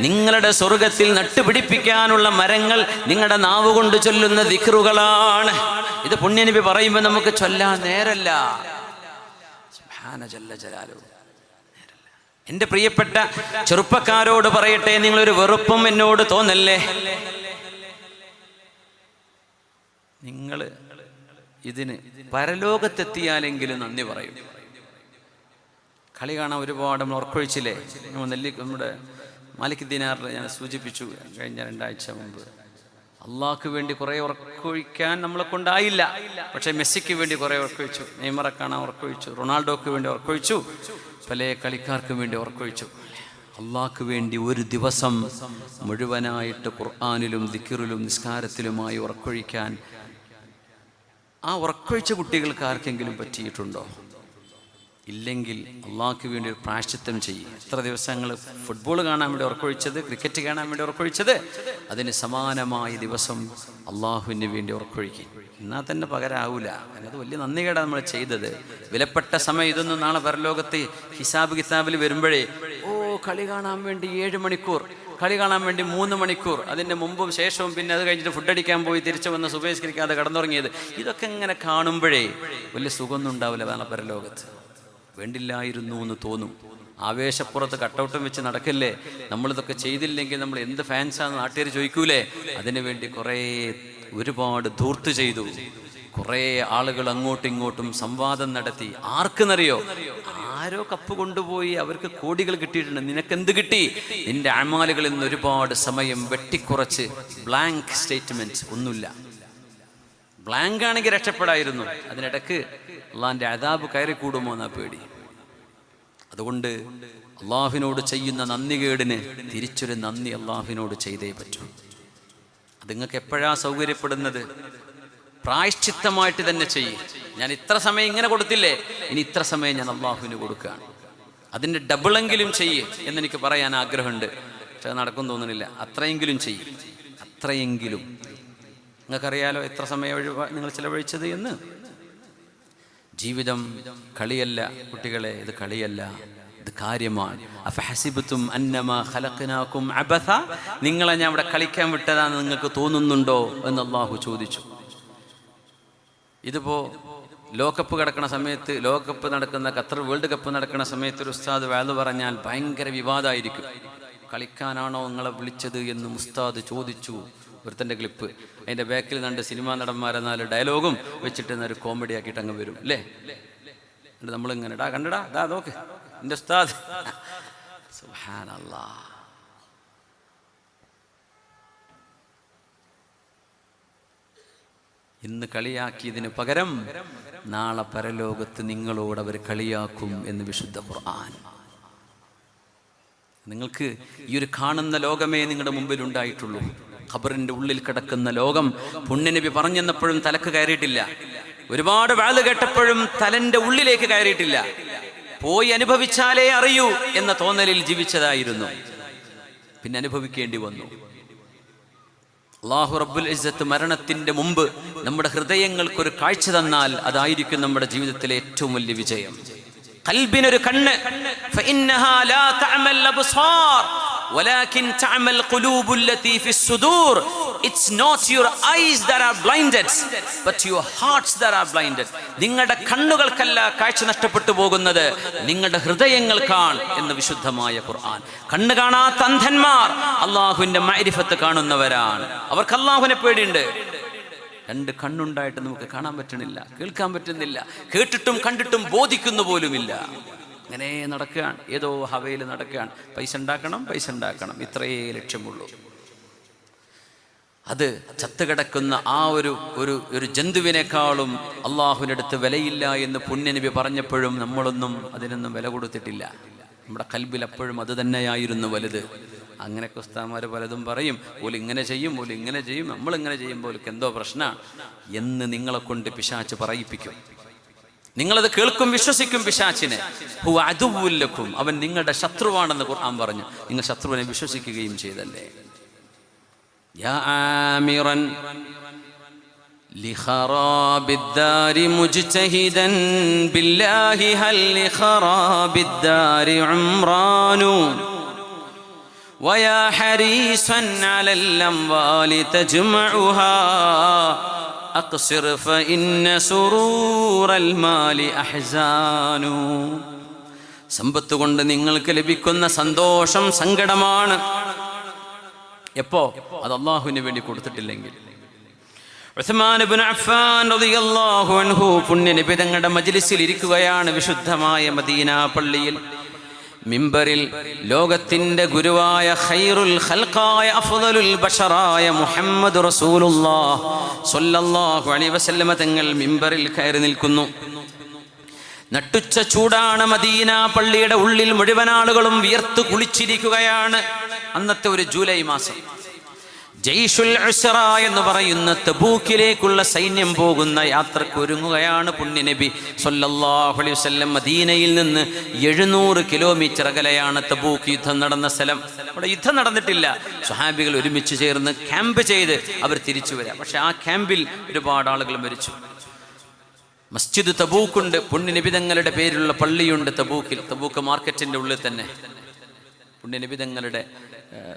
നിങ്ങളുടെ സ്വർഗത്തിൽ നട്ടുപിടിപ്പിക്കാനുള്ള മരങ്ങൾ നിങ്ങളുടെ നാവ് കൊണ്ട് ചൊല്ലുന്ന ദിക്റുകളാണ്. ഇത് പുണ്യനബി പറയുമ്പോൾ നമുക്ക് ചൊല്ലാൻ നേരല്ല. സുബ്ഹാന ജല്ല ജലാലുഹു. എൻ്റെ പ്രിയപ്പെട്ട ചെറുപ്പക്കാരോട് പറയട്ടെ, നിങ്ങളൊരു വെറുപ്പും എന്നോട് തോന്നല്ലേ. നിങ്ങൾ ഇതിന് പരലോകത്തെത്തിയാലെങ്കിലും നന്ദി പറയും. കളി കാണാൻ ഒരുപാട് നമ്മൾ ഉറക്കൊഴിച്ചില്ലേ. നമ്മുടെ മാലിക് ദിനാറിൽ ഞാൻ സൂചിപ്പിച്ചു കഴിഞ്ഞ 2 ആഴ്ച മുമ്പ്. അള്ളാഹ്ക്ക് വേണ്ടി കുറേ ഉറക്കൊഴിക്കാൻ നമ്മളെ കൊണ്ടായില്ല. പക്ഷേ മെസ്സിക്ക് വേണ്ടി കുറേ ഉറക്കൊഴിച്ചു, നെയ്മറെ കാണാൻ ഉറക്കൊഴിച്ചു, റൊണാൾഡോക്ക് വേണ്ടി ഉറക്കൊഴിച്ചു, പല കളിക്കാർക്കും വേണ്ടി ഉറക്കൊഴിച്ചു. അള്ളാഹ്ക്ക് വേണ്ടി ഒരു ദിവസം മുഴുവനായിട്ട് ഖുർആനിലും ദിക്റിലും നിസ്കാരത്തിലുമായി ഉറക്കൊഴിക്കാൻ ആ ഉറക്കൊഴിച്ച കുട്ടികൾക്ക് ആർക്കെങ്കിലും പറ്റിയിട്ടുണ്ടോ? ഇല്ലെങ്കിൽ അള്ളാഹ്ക്ക് വേണ്ടി ഒരു പ്രായശ്ചിത്തം ചെയ്യും. എത്ര ദിവസങ്ങൾ ഫുട്ബോൾ കാണാൻ വേണ്ടി ഉറക്കൊഴിച്ചത്, ക്രിക്കറ്റ് കാണാൻ വേണ്ടി ഉറക്കൊഴിച്ചത്, അതിന് സമാനമായ ദിവസം അള്ളാഹുവിന് വേണ്ടി ഉറക്കൊഴിക്കും. എന്നാൽ തന്നെ പകരാവൂല. അത് വലിയ നന്ദികേടാണ് നമ്മൾ ചെയ്തത്. വിലപ്പെട്ട സമയം ഇതൊന്നും നാളെ പരലോകത്ത് ഹിസാബ് കിതാബിൽ വരുമ്പോഴേ കളി കാണാൻ വേണ്ടി 7 മണിക്കൂർ, കളി കാണാൻ വേണ്ടി 3 മണിക്കൂർ, അതിൻ്റെ മുമ്പും ശേഷവും, പിന്നെ അത് കഴിഞ്ഞിട്ട് ഫുഡ് അടിക്കാൻ പോയി തിരിച്ചു വന്ന് സുബഹിസ്കരിക്കാതെ കടന്നുറങ്ങിയത്, ഇതൊക്കെ ഇങ്ങനെ കാണുമ്പോഴേ വലിയ സുഖമൊന്നും ഉണ്ടാവില്ല നാളെ പരലോകത്ത്. വേണ്ടില്ലായിരുന്നു എന്ന് തോന്നും. ആവേശപ്പുറത്ത് കട്ടൗട്ടും വെച്ച് നടക്കില്ലേ. നമ്മളിതൊക്കെ ചെയ്തില്ലെങ്കിൽ നമ്മൾ എന്ത് ഫാൻസാന്ന് നാട്ടുകാർ ചോദിക്കൂലേ. അതിനുവേണ്ടി ഒരുപാട് ധൂർത്ത് ചെയ്തു. കുറേ ആളുകൾ അങ്ങോട്ടും ഇങ്ങോട്ടും സംവാദം നടത്തി. ആർക്കെന്നറിയോ? ആരോ കപ്പ് കൊണ്ടുപോയി അവർക്ക് കോടികൾ കിട്ടിയിട്ടുണ്ട്. നിനക്കെന്ത് കിട്ടി? നിന്റെ അമാലുകളിൽ നിന്ന് ഒരുപാട് സമയം വെട്ടിക്കുറച്ച് ബ്ലാങ്ക് സ്റ്റേറ്റ്മെന്റ്, ഒന്നുമില്ല. ബ്ലാങ്ക് ആണെങ്കിൽ രക്ഷപ്പെടായിരുന്നു. അതിനിടക്ക് അള്ളാഹിന്റെ അദാബ് കയറി കൂടുമോ എന്നാ പേടി. അതുകൊണ്ട് അള്ളാഹുവിനോട് ചെയ്യുന്ന നന്ദികേടിന് തിരിച്ചൊരു നന്ദി അള്ളാഹുവിനോട് ചെയ്തേ പറ്റൂ. അത് നിങ്ങൾക്ക് എപ്പോഴാ സൗകര്യപ്പെടുന്നത്? പ്രായശ്ചിത്തമായിട്ട് തന്നെ ചെയ്യും. ഞാൻ ഇത്ര സമയം ഇങ്ങനെ കൊടുത്തില്ലേ, ഇനി ഇത്ര സമയം ഞാൻ അള്ളാഹുവിന് കൊടുക്കുകയാണ്. അതിൻ്റെ ഡബിളെങ്കിലും ചെയ്യും എന്നെനിക്ക് പറയാൻ ആഗ്രഹമുണ്ട്. പക്ഷെ നടക്കും തോന്നുന്നില്ല. അത്രയെങ്കിലും ചെയ്യും. അത്രയെങ്കിലും. നിങ്ങൾക്കറിയാലോ എത്ര സമയം നിങ്ങൾ ചിലവഴിച്ചത് എന്ന്. ജീവിതം കളിയല്ല കുട്ടികളെ, ഇത് കളിയല്ല, ഇത് കാര്യമാണ്. അഫഹസിബതും അന്നമാ ഖലഖനാകും അബഥ, നിങ്ങളെ ഞാൻ ഇവിടെ കളിക്കാൻ വിട്ടതാണെന്ന് നിങ്ങൾക്ക് തോന്നുന്നുണ്ടോ എന്ന് അല്ലാഹു ചോദിച്ചു. ഇതിപ്പോ ലോകകപ്പ് കിടക്കുന്ന സമയത്ത്, ലോകകപ്പ് നടക്കുന്ന ഖത്തർ വേൾഡ് കപ്പ് നടക്കുന്ന സമയത്ത് ഒരു ഉസ്താദ് വഅദ് പറഞ്ഞാൽ ഭയങ്കര വിവാദമായിരിക്കും. കളിക്കാനാണോ നിങ്ങളെ വിളിച്ചത് എന്ന് ഉസ്താദ് ചോദിച്ചു. ഒരുത്തൻ്റെ ക്ലിപ്പ്, അതിൻ്റെ ബാക്കിൽ 2 സിനിമാ നടന്മാരെ 4 ഡയലോഗും വെച്ചിട്ട് ഒരു കോമഡി ആക്കിയിട്ട് അങ്ങ് വരും അല്ലേ. എന്നിട്ട് നമ്മളിങ്ങനെ കണ്ടടാ ദാ നോക്ക് എൻ്റെ ഉസ്താദ്. സുബ്ഹാനല്ലാഹ്. ഇന്ന് കളിയാക്കിയതിന് പകരം നാളെ പരലോകത്ത് നിങ്ങളോട് അവർ കളിയാക്കും എന്ന് വിശുദ്ധ ഖുർആൻ. നിങ്ങൾക്ക് ഈ ഒരു കാണുന്ന ലോകമേ നിങ്ങളുടെ മുമ്പിൽ ഉണ്ടായിട്ടുള്ളൂ. ഖബറിന്റെ ഉള്ളിൽ കിടക്കുന്ന ലോകം പുണ്യനബി പറഞ്ഞെന്നപ്പോഴും തലക്ക് കയറിയിട്ടില്ല. ഒരുപാട് വാള് കേട്ടപ്പോഴും തലന്റെ ഉള്ളിലേക്ക് കയറിയിട്ടില്ല. പോയി അനുഭവിച്ചാലേ അറിയൂ എന്ന തോന്നലിൽ ജീവിച്ചതായിരുന്നു. പിന്നെ അനുഭവിക്കേണ്ടി വന്നു. അല്ലാഹു റബ്ബുൽ ഇസ്സത്ത് മരണത്തിന്റെ മുമ്പ് നമ്മുടെ ഹൃദയങ്ങൾക്കൊരു കാഴ്ച തന്നാൽ അതായിരിക്കും നമ്മുടെ ജീവിതത്തിലെ ഏറ്റവും വലിയ വിജയം. ഖൽബിനൊരു കണ്ണ്, ഫഇന്നഹാ ലാ തഅമൽ അബ്സാർ വലാകിൻ തഅമൽ ഖുലൂബുൽ ലതീ ഫിസ് സുദൂർ. It's not your eyes that are blinded, but your hearts that are blinded. നിങ്ങളുടെ കണ്ണുകൾക്കല്ല കാഴ്ച നഷ്ടപ്പെട്ടു പോകുന്നത്, നിങ്ങളുടെ ഹൃദയങ്ങൾക്കാണ് എന്ന് വിശുദ്ധമായ ഖുർആൻ. കണ്ണ് കാണാത്ത അന്ധന്മാർ അള്ളാഹുവിന്റെ മഅരിഫത്ത് കാണുന്നവരാണ്. അവർക്ക് അള്ളാഹുവിനെ പേടിയുണ്ട്. 2 കണ്ണുണ്ടായിട്ട് നമുക്ക് കാണാൻ പറ്റണില്ല, കേൾക്കാൻ പറ്റുന്നില്ല, കേട്ടിട്ടും കണ്ടിട്ടും ബോധിക്കുന്നു പോലുമില്ല. അങ്ങനെ നടക്കുകയാണ്, ഏതോ ഹവയിൽ നടക്കുകയാണ്. പൈസ ഉണ്ടാക്കണം, ഇത്രയേ ലക്ഷ്യമുള്ളൂ. അത് ചത്തുകിടക്കുന്ന ആ ഒരു ജന്തുവിനേക്കാളും അള്ളാഹുവിനടുത്ത് വിലയില്ല എന്ന് പുണ്യനബി പറഞ്ഞപ്പോഴും നമ്മളൊന്നും അതിനൊന്നും വില കൊടുത്തിട്ടില്ല. നമ്മുടെ കൽബിൽ അപ്പോഴും അത് തന്നെയായിരുന്നു വലുത്. അങ്ങനെയൊക്കെ ഉസ്താദ്മാർ പലതും പറയും, ഓല് ഇങ്ങനെ ചെയ്യും, നമ്മളിങ്ങനെ ചെയ്യുമ്പോൾ എന്തോ പ്രശ്നമാണ് എന്ന് നിങ്ങളെ കൊണ്ട് പിശാച് പറയിപ്പിക്കും. നിങ്ങളത് കേൾക്കും, വിശ്വസിക്കും പിശാചിനെ. ഹുവ അദുവ്വുൽ ലക്കും, അവൻ നിങ്ങളുടെ ശത്രുവാണെന്ന് ഖുർആൻ പറഞ്ഞു. നിങ്ങൾ ശത്രുവിനെ വിശ്വസിക്കുകയും ചെയ്തല്ലേ. യാ ആമിറൻ ലിഖറാബിദ്ദാരി മുജ്തഹിദൻ ബില്ലാഹി ഹൽ ലിഖറാബിദ്ദാരി ഉംറാനു വയാ ഹരീസൻ അലൽ അംവാലി തജ്മഉഹാ അഖ്സിർ ഫഇന്ന സുറൂറൽ മാലി അഹ്സാനു. സമ്പത്ത് കൊണ്ട് നിങ്ങൾക്ക് ലഭിക്കുന്ന സന്തോഷം സങ്കടമാണ്. എപ്പോ? അത് അല്ലാഹുവിന് വേണ്ടി കൊടുത്തിട്ടില്ലെങ്കിൽ. ഉസ്മാൻ ഇബ്നു അഫ്ഫാൻ റളിയല്ലാഹു അൻഹു പുണ്യനബി തങ്ങളുടെ മജ്ലിസിൽ ഇരിക്കുകയാണ് വിശുദ്ധമായ മദീന പള്ളിയിൽ. മിമ്പറിൽ ലോകത്തിന്റെ ഗുരുവായ ഖൈറുൽ ഖൽഖായ അഫ്ദലുൽ ബശറായ മുഹമ്മദ് റസൂലുള്ളാഹ് സ്വല്ലല്ലാഹു അലൈഹി വസല്ലമ തങ്ങൾ മിമ്പറിൽ കയറി നിൽക്കുന്നു. നട്ടുച്ച ചൂടാണ്. മദീന പള്ളിയുടെ ഉള്ളിൽ മുഴുവൻ ആളുകളും വിയർത്തു കുളിച്ചിരിക്കുകയാണ്. അന്നത്തെ ഒരു ജൂലൈ മാസം. ജയ്ഷുൽ ഉസ്റ എന്ന് പറയുന്ന തബൂക്കിലേക്കുള്ള സൈന്യം പോകുന്ന യാത്രക്ക് ഒരുങ്ങുകയാണ് പുണ്യനബി സ്വല്ലല്ലാഹു അലൈഹി വസല്ലം. മദീനയിൽ നിന്ന് 700 കിലോമീറ്റർ അകലെയാണ് തബൂക്ക് യുദ്ധം നടന്ന സ്ഥലം. അവിടെ യുദ്ധം നടന്നിട്ടില്ല. സ്വഹാബികൾ ഒരുമിച്ച് ചേർന്ന് ക്യാമ്പ് ചെയ്ത് അവർ തിരിച്ചു വരാം. പക്ഷെ ആ ക്യാമ്പിൽ ഒരുപാട് ആളുകൾ മരിച്ചു. മസ്ജിദ് തബൂക്കുണ്ട്, പുണ്യനബി തങ്ങളുടെ പേരിലുള്ള പള്ളിയുണ്ട് തബൂക്കിൽ. തബൂക്ക് മാർക്കറ്റിന്റെ ഉള്ളിൽ തന്നെ പുണ്യനബി തങ്ങളുടെ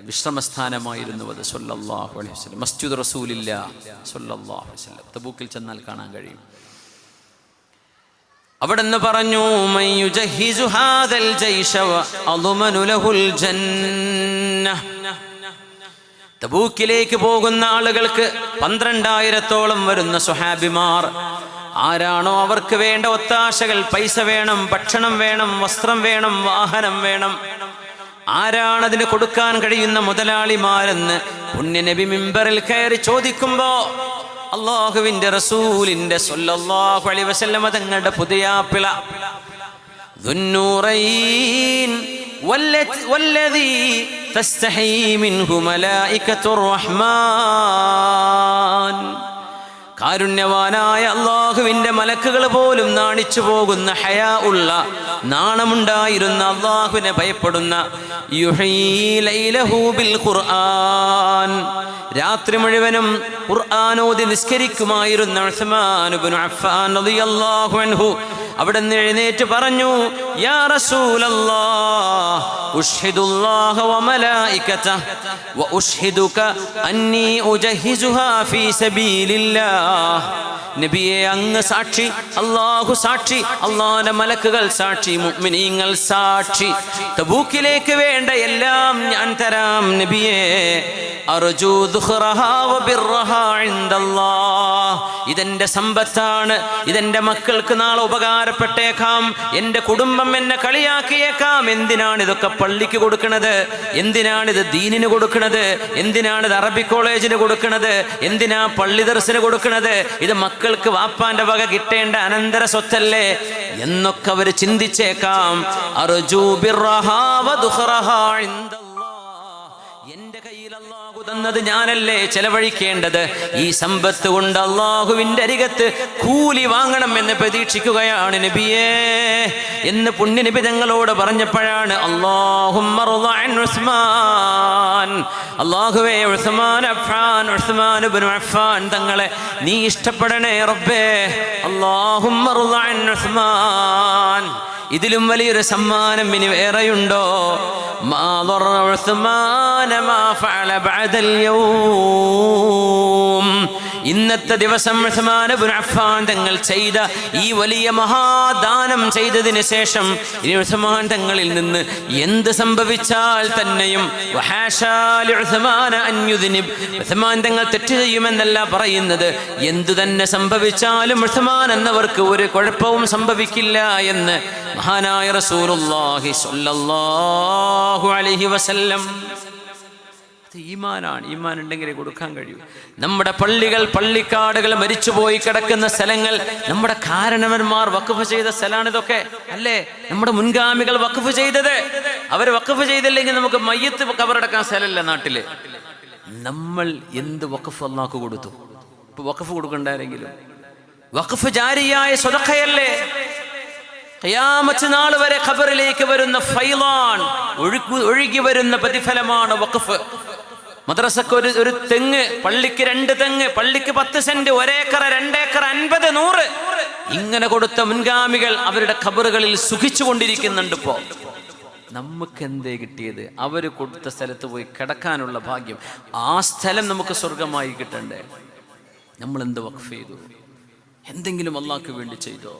വിശ്രമസ്ഥാനമായിരുന്നു അത് സ്വല്ലല്ലാഹു അലൈഹി വസല്ലം. മസ്ജിദ് റസൂലില്ലാഹ് സ്വല്ലല്ലാഹു അലൈഹി വസല്ലം തബൂക്കിൽ ചെന്നാൽ കാണാൻ കഴിയും. അവിടെ നിന്ന് പറഞ്ഞു, മൻ യുജഹിസു ഹാദൽ ജയ്ഷ വഅദ്മനു ലഹുൽ ജന്നഹ്. തബൂക്കിലേക്ക് പോകുന്ന ആളുകൾക്ക് 12,000-ഓളം വരുന്ന സ്വഹാബിമാർ. ആരാണോ അവർക്ക് വേണ്ട ഒത്താശകൾ, പൈസ വേണം, ഭക്ഷണം വേണം, വസ്ത്രം വേണം, വാഹനം വേണം, ആരാണതിന് കൊടുക്കാൻ കഴിയുന്ന മുതലാളിമാരെന്ന് പുണ്യനബി മിമ്പറിൽ കയറി ചോദിക്കുമ്പോ അല്ലാഹുവിന്റെ റസൂലിന്റെ സ്വല്ലല്ലാഹു അലൈഹി വസല്ലമ തങ്ങളുടെ പുതിയാപ്പിള ദുന്നൂറൈൻ വല്ലദീ തസ്തഹീ മിൻഹു മലായികത്തുർ റഹ്മാൻ, കാരുണ്യവാനായ അല്ലാഹുവിന്റെ മലക്കുകൾ പോലും നാണിച്ചു പോകുന്ന ഹയാ ഉള്ള, നാണമുണ്ടായിരുന്ന, അല്ലാഹുവിനെ ഭയപ്പെടുന്ന, യുഹീ ലൈലഹു ബിൽ ഖുർആൻ, രാത്രി മുഴുവനും ഖുർആൻ ഓതി നിസ്കരിക്കുമായിരുന്ന ഉസ്മാൻ ഇബ്നു അഫ്ഫാൻ റളിയല്ലാഹു അൻഹു അവിടെ നിന്ന് എഴുന്നേറ്റ് പറഞ്ഞു, യാ റസൂലല്ലാഹ് ഉശ്ഹിദുല്ലാഹ വ മലായികതഹു വ ഉശ്ഹിദുക അന്നി ഉജഹിസുഹാ ഫീ സബീലില്ലാഹ്. നബിയെ, അങ്ങ് സാക്ഷി, അല്ലാഹു സാക്ഷി, അല്ലാഹുവിന്റെ മലക്കുകൾ സാക്ഷി, മുഅ്മിനീങ്ങൾ സാക്ഷി, തബൂക്കിലേക്ക് വേണ്ട എല്ലാം ഞാൻ തരാം നബിയെ. അർജു ദുഖറഹാ വ ബിർറഹാ ഇൻദല്ലാഹ്. ഇതെന്റെ സമ്പത്താണ്, ഇതെന്റെ മക്കൾക്ക് നാളെ ഉപകാരപ്പെട്ടേക്കാം, എന്റെ കുടുംബം എന്നെ കളിയാക്കിയേക്കാം. എന്തിനാണ് ഇതൊക്കെ പള്ളിക്ക് കൊടുക്കുന്നത്? എന്തിനാണിത് ദീനിന് കൊടുക്കുന്നത്? എന്തിനാണിത് അറബി കോളേജിന് കൊടുക്കുന്നത്? എന്തിനാ പള്ളി ദർസിന് കൊടുക്കുന്നത്? ഇത് മക്കൾക്ക് വാപ്പാന്റെ വക കിട്ടേണ്ട അനന്തര സ്വത്തല്ലേ എന്നൊക്കെ അവർ ചിന്തിച്ചേക്കാം. അർജു ബിർറഹാ വ ദുഖറഹാ ഇൻദല്ലാഹ്. എന്റെ കയ്യിൽ അല്ലാഹു തന്നത് ഞാനല്ലേ ചെലവഴിക്കേണ്ടത്? ഈ സമ്പത്ത് കൊണ്ട് അല്ലാഹുവിന്റെ അരികത്ത് കൂലി വാങ്ങണം എന്ന് പ്രതീക്ഷിക്കുകയാണ് നബിയേ എന്ന് പുണ്യനബി തങ്ങളോട് പറഞ്ഞപ്പോഴാണ് അല്ലാഹുമ്മ റള അൻ ഉസ്മാൻ, അല്ലാഹുവേ ഉസ്മാൻ ഇബ്നു അഫ്ഫാൻ തങ്ങളെ നീ ഇഷ്ടപ്പെടണേ റബ്ബേ. അല്ലാഹുമ്മ റള അൻ ഉസ്മാൻ. ഇതിലും വലിയൊരു സമ്മാനം ഇനി വേറെയുണ്ടോ? മാ ളറ ഉസ്മാന മാ ഫഅല ബഅദൽ യൗം. ഇന്നത്തെ ദിവസം ഉസ്മാൻ ഇബ്നു അഫ്ഫാൻ തങ്ങൾ ചെയ്ത ഈ വലിയ മഹാദാനം ചെയ്തതിന് ശേഷം ഇനി ഉസ്മാൻ തങ്ങളിൽ നിന്ന് എന്ത് സംഭവിച്ചാൽ തന്നെയും വഹാശാ ലി ഉസ്മാന അൻ യുദ്നിബ്, ഉസ്മാൻ തങ്ങൾ തെറ്റ് ചെയ്യുമെന്നല്ല പറയുന്നത്, എന്തു തന്നെ സംഭവിച്ചാലും ഉസ്മാൻ എന്നവർക്ക് ഒരു കുഴപ്പവും സംഭവിക്കില്ല എന്ന് മഹാനായ റസൂലുള്ളാഹി സ്വല്ലല്ലാഹു അലൈഹി വസല്ലം. ഈമാനാണ്. ഈമാൻ ഉണ്ടെങ്കിലേ കൊടുക്കാൻ കഴിയൂ. നമ്മുടെ പള്ളികൾ, പള്ളിക്കാടുകൾ, മരിച്ചുപോയി കിടക്കുന്ന സ്ഥലങ്ങൾ നമ്മുടെ കാരണവന്മാർ വഖഫ് ചെയ്ത സ്ഥലമാണ് ഇതൊക്കെ, അല്ലേ? നമ്മുടെ മുൻഗാമികൾ വഖഫ് ചെയ്തത്. അവർ വഖഫ് ചെയ്തില്ലെങ്കിൽ നമുക്ക് മയ്യത്ത് കബറടക്കാൻ സ്ഥലമില്ല നാട്ടില്. നമ്മൾ എന്ത് വഖഫ് അല്ലാഹു കൊടുത്തു? ഇപ്പൊ വഖഫ് കൊടുക്കണ്ടാരെങ്കിലും വഖഫ് ജാരിയായ സ്വതഖയല്ലേ? ഖിയാമത്ത് നാൾ വരെ ഖബറിലേക്ക് വരുന്ന ഫൈളാൻ, ഒഴുകി വരുന്ന പ്രതിഫലമാണ് വഖഫ്. മദ്രസക്ക് ഒരു തെങ്ങ്, പള്ളിക്ക് 2 തെങ്ങ്, പള്ളിക്ക് 10 സെന്റ്, 1 ഏക്കർ, 2 ഏക്കർ, 50, 100 ഇങ്ങനെ കൊടുത്ത മുൻഗാമികൾ അവരുടെ ഖബറുകളിൽ സുഖിച്ചു കൊണ്ടിരിക്കുന്നുണ്ട്. ഇപ്പോ നമുക്ക് എന്തേ കിട്ടിയത്? അവര് കൊടുത്ത സ്ഥലത്ത് പോയി കിടക്കാനുള്ള ഭാഗ്യം. ആ സ്ഥലം നമുക്ക് സ്വർഗമായി കിട്ടണ്ടേ? നമ്മൾ എന്ത് വഖഫ് ചെയ്തു? എന്തെങ്കിലും അള്ളാഹ്ക്ക് വേണ്ടി ചെയ്തോ?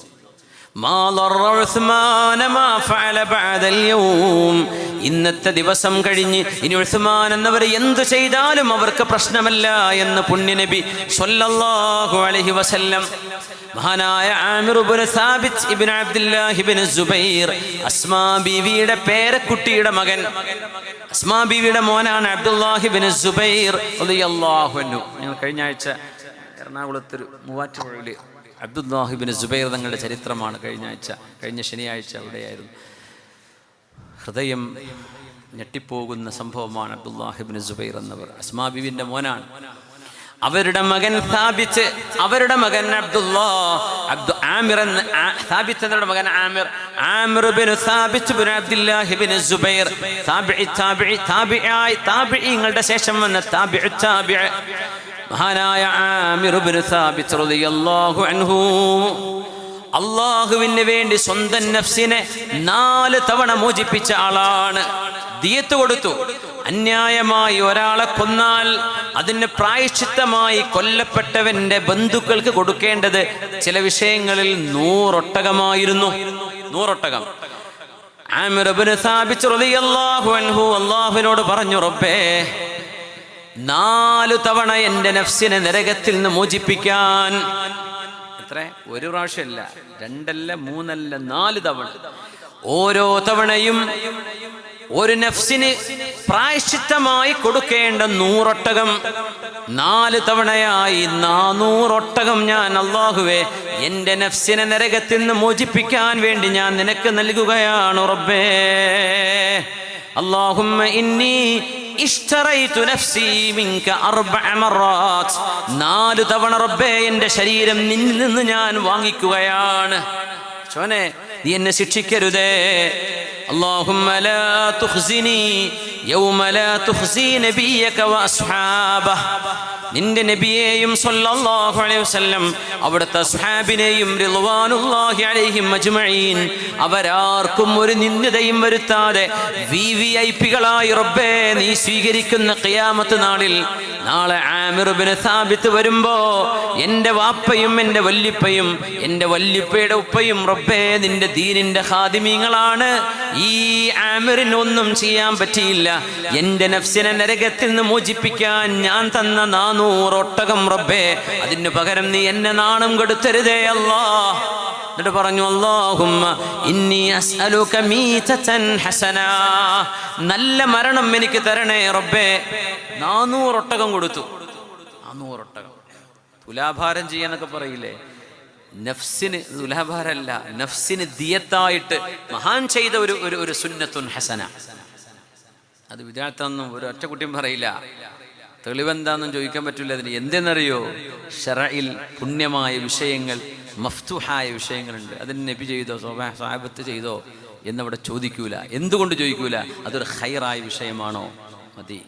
ഇന്നത്തെ ദിവസം കഴിഞ്ഞ് ഇനി ഉസ്മാൻ എന്നവർ എന്ത് ചെയ്താലും അവർക്ക് പ്രശ്നമല്ല എന്ന് പുണ്യനബി സ്വല്ലല്ലാഹു അലൈഹി വസല്ലം. മഹാനായ ആമിർ ഇബ്നു സാബിത്ത് ഇബ്നു അബ്ദുല്ലാഹ് ഇബ്നു സുബൈർ, അസ്മാ ബീവിയുടെ പേരക്കുട്ടിയുടെ മകൻ, അസ്മാ ബീവിയുടെ മോനാണ് അബ്ദുല്ലാഹ് ഇബ്നു സുബൈർ റളിയല്ലാഹു അൻഹു. ഞങ്ങൾ കഴിഞ്ഞ ആഴ്ച എറണാകുളത്തൊരു മൂവാറ്റുപുഴയില് അബ്ദുല്ലാഹ് ഇബ്നു സുബൈർ തങ്ങളുടെ ചരിത്രമാണ് കഴിഞ്ഞ ശനിയാഴ്ച അവിടെയായിരുന്നു. ഹൃദയം ഞെട്ടിപ്പോകുന്ന സംഭവമാണ്. അബ്ദുല്ലാഹ് ഇബ്നു സുബൈർ എന്നവർ അസ്മാ ബീവിന്റെ മോനാണ്. അവരുടെ മകൻ സാബിത്ത്, അവരുടെ മകൻ ആമിർ എന്നവരുടെ മകൻ ആമിർ ഇബ്നു സാബിത്ത് ഇബ്നു അബ്ദുല്ലാഹ് ഇബ്നു സുബൈർ, താബിഈങ്ങളുടെ ശേഷം വന്ന താബിഈ മഹാനായ ആമിർ ഇബ്നു സാബിത്ത് റളിയല്ലാഹു അൻഹു അല്ലാഹുവിന് വേണ്ടി സ്വന്തം നഫ്സിനെ 4 തവണ മോചിപ്പിച്ച ആളാണ്. ദിയത്ത് കൊടുത്തു. അന്യായമായി ഒരാളെ കൊന്നാൽ അതിന് പ്രായശ്ചിത്തമായി കൊല്ലപ്പെട്ടവന്റെ ബന്ധുക്കൾക്ക് കൊടുക്കേണ്ടത് ചില വിഷയങ്ങളിൽ 100 ഒട്ടകമായിരുന്നു. 100 ഒട്ടകം. ആമിർ ഇബ്നു സാബിത്ത് റളിയല്ലാഹു അൻഹു അല്ലാഹുവിനോട് പറഞ്ഞു, റബ്ബേ 4 തവണ എന്റെ നഫ്സിനെ നരകത്തിൽ നിന്ന് മോചിപ്പിക്കാൻ. എത്ര? 1 പ്രാവശ്യമല്ല, 2 അല്ല, 3 അല്ല, 4 തവണ. ഓരോ തവണയും ഒരു നഫ്സിന് പ്രായശ്ചിത്തമായി കൊടുക്കേണ്ട 100 ഒട്ടകം. 4 തവണയായി 400 ഒട്ടകം ഞാൻ അല്ലാഹുവേ എന്റെ നഫ്സിനെ നരകത്തിൽ നിന്ന് മോചിപ്പിക്കാൻ വേണ്ടി ഞാൻ നിനക്ക് നൽകുകയാണ് റബ്ബേ. അല്ലാഹുമ്മ ഇന്നി ഇഷ്തറൈതു നഫ്സി മിൻക 4 മററാത്ത്. 4 തവണ റബ്ബേ എന്റെ ശരീരം നിന്നിൽ നിന്ന് ഞാൻ വാങ്ങിക്കുകയാണ്. ചോനെ, നീ എന്നെ ശിക്ഷിക്കരുതേ. اللهم لا تخزني يوم لا تخزي نبيك وأصحابه. നിന്റെ നബിയെയും സല്ലല്ലാഹു അലൈഹി വസല്ലം അവിടുത്തെ സ്വഹാബിനെയും റിദ്വാനുല്ലാഹി അലൈഹിം അജ്മഈൻ അവരാർക്കും ഒരു നിന്ദയും വരുത്താതെ വിവിഐപികളായി റബ്ബേ നീ സ്വീകരിക്കുന്ന ഖിയാമത്ത് നാളിൽ നാളെ ആമിർ ഇബ്നു സാബിത്ത് വരുമ്പോ എൻ്റെ വാപ്പയും എൻ്റെ വല്ലിപ്പയും എൻ്റെ വല്ലിപ്പയുടെ ഉപ്പയും റബ്ബേ നിന്റെ ദീനിന്റെ ഖാദിമീങ്ങളാണ്. ഈ ആമിറിന് ഒന്നും ചെയ്യാൻ പറ്റിയില്ല. എൻ്റെ നഫ്സിനെ നരകത്തിൽ നിന്ന് മോചിപ്പിക്കാൻ ഞാൻ തന്ന 400 ഒട്ടകം റബ്ബേ, അതിന് പകരം നീ എന്നെ നാണം കെടുത്തരുതേ അല്ലാഹ്. എന്നിട്ട് പറഞ്ഞു, അല്ലാഹുമ്മ ഇന്നി അസ്അലുക മീതതൻ ഹസന. നല്ല മരണം എനിക്ക് തരണേ റബ്ബേ. 400 ഒട്ടകം കൊടുത്തു. 400 ഒട്ടകം. തുലാഭാരം ചെയ്യാന്നൊക്കെ പറയില്ലേ, നഫ്സിന് തുലാഭാരമല്ല, നഫ്സിന് ദിയത്തായിട്ട് മഹാൻ ചെയ്ത ഒരു സുന്നത്തുൻ ഹസന. അത് വിദ്യാർത്ഥിയൊന്നും ഒരു ഒറ്റ കുട്ടിയും പറയില്ല. തെളിവെന്താന്നും ചോദിക്കാൻ പറ്റില്ല. അതിന് എന്തെന്നറിയോ, ശറഇൽ പുണ്യമായ വിഷയങ്ങൾ, മഫ്തുഹായ വിഷയങ്ങളുണ്ട്. അതിന് നബി ചെയ്തോ സ്വഹാബത്ത് ചെയ്തോ എന്നവിടെ ചോദിക്കൂല. എന്തുകൊണ്ട് ചോദിക്കൂല? അതൊരു ഖൈറായ വിഷയമാണോ? മതി.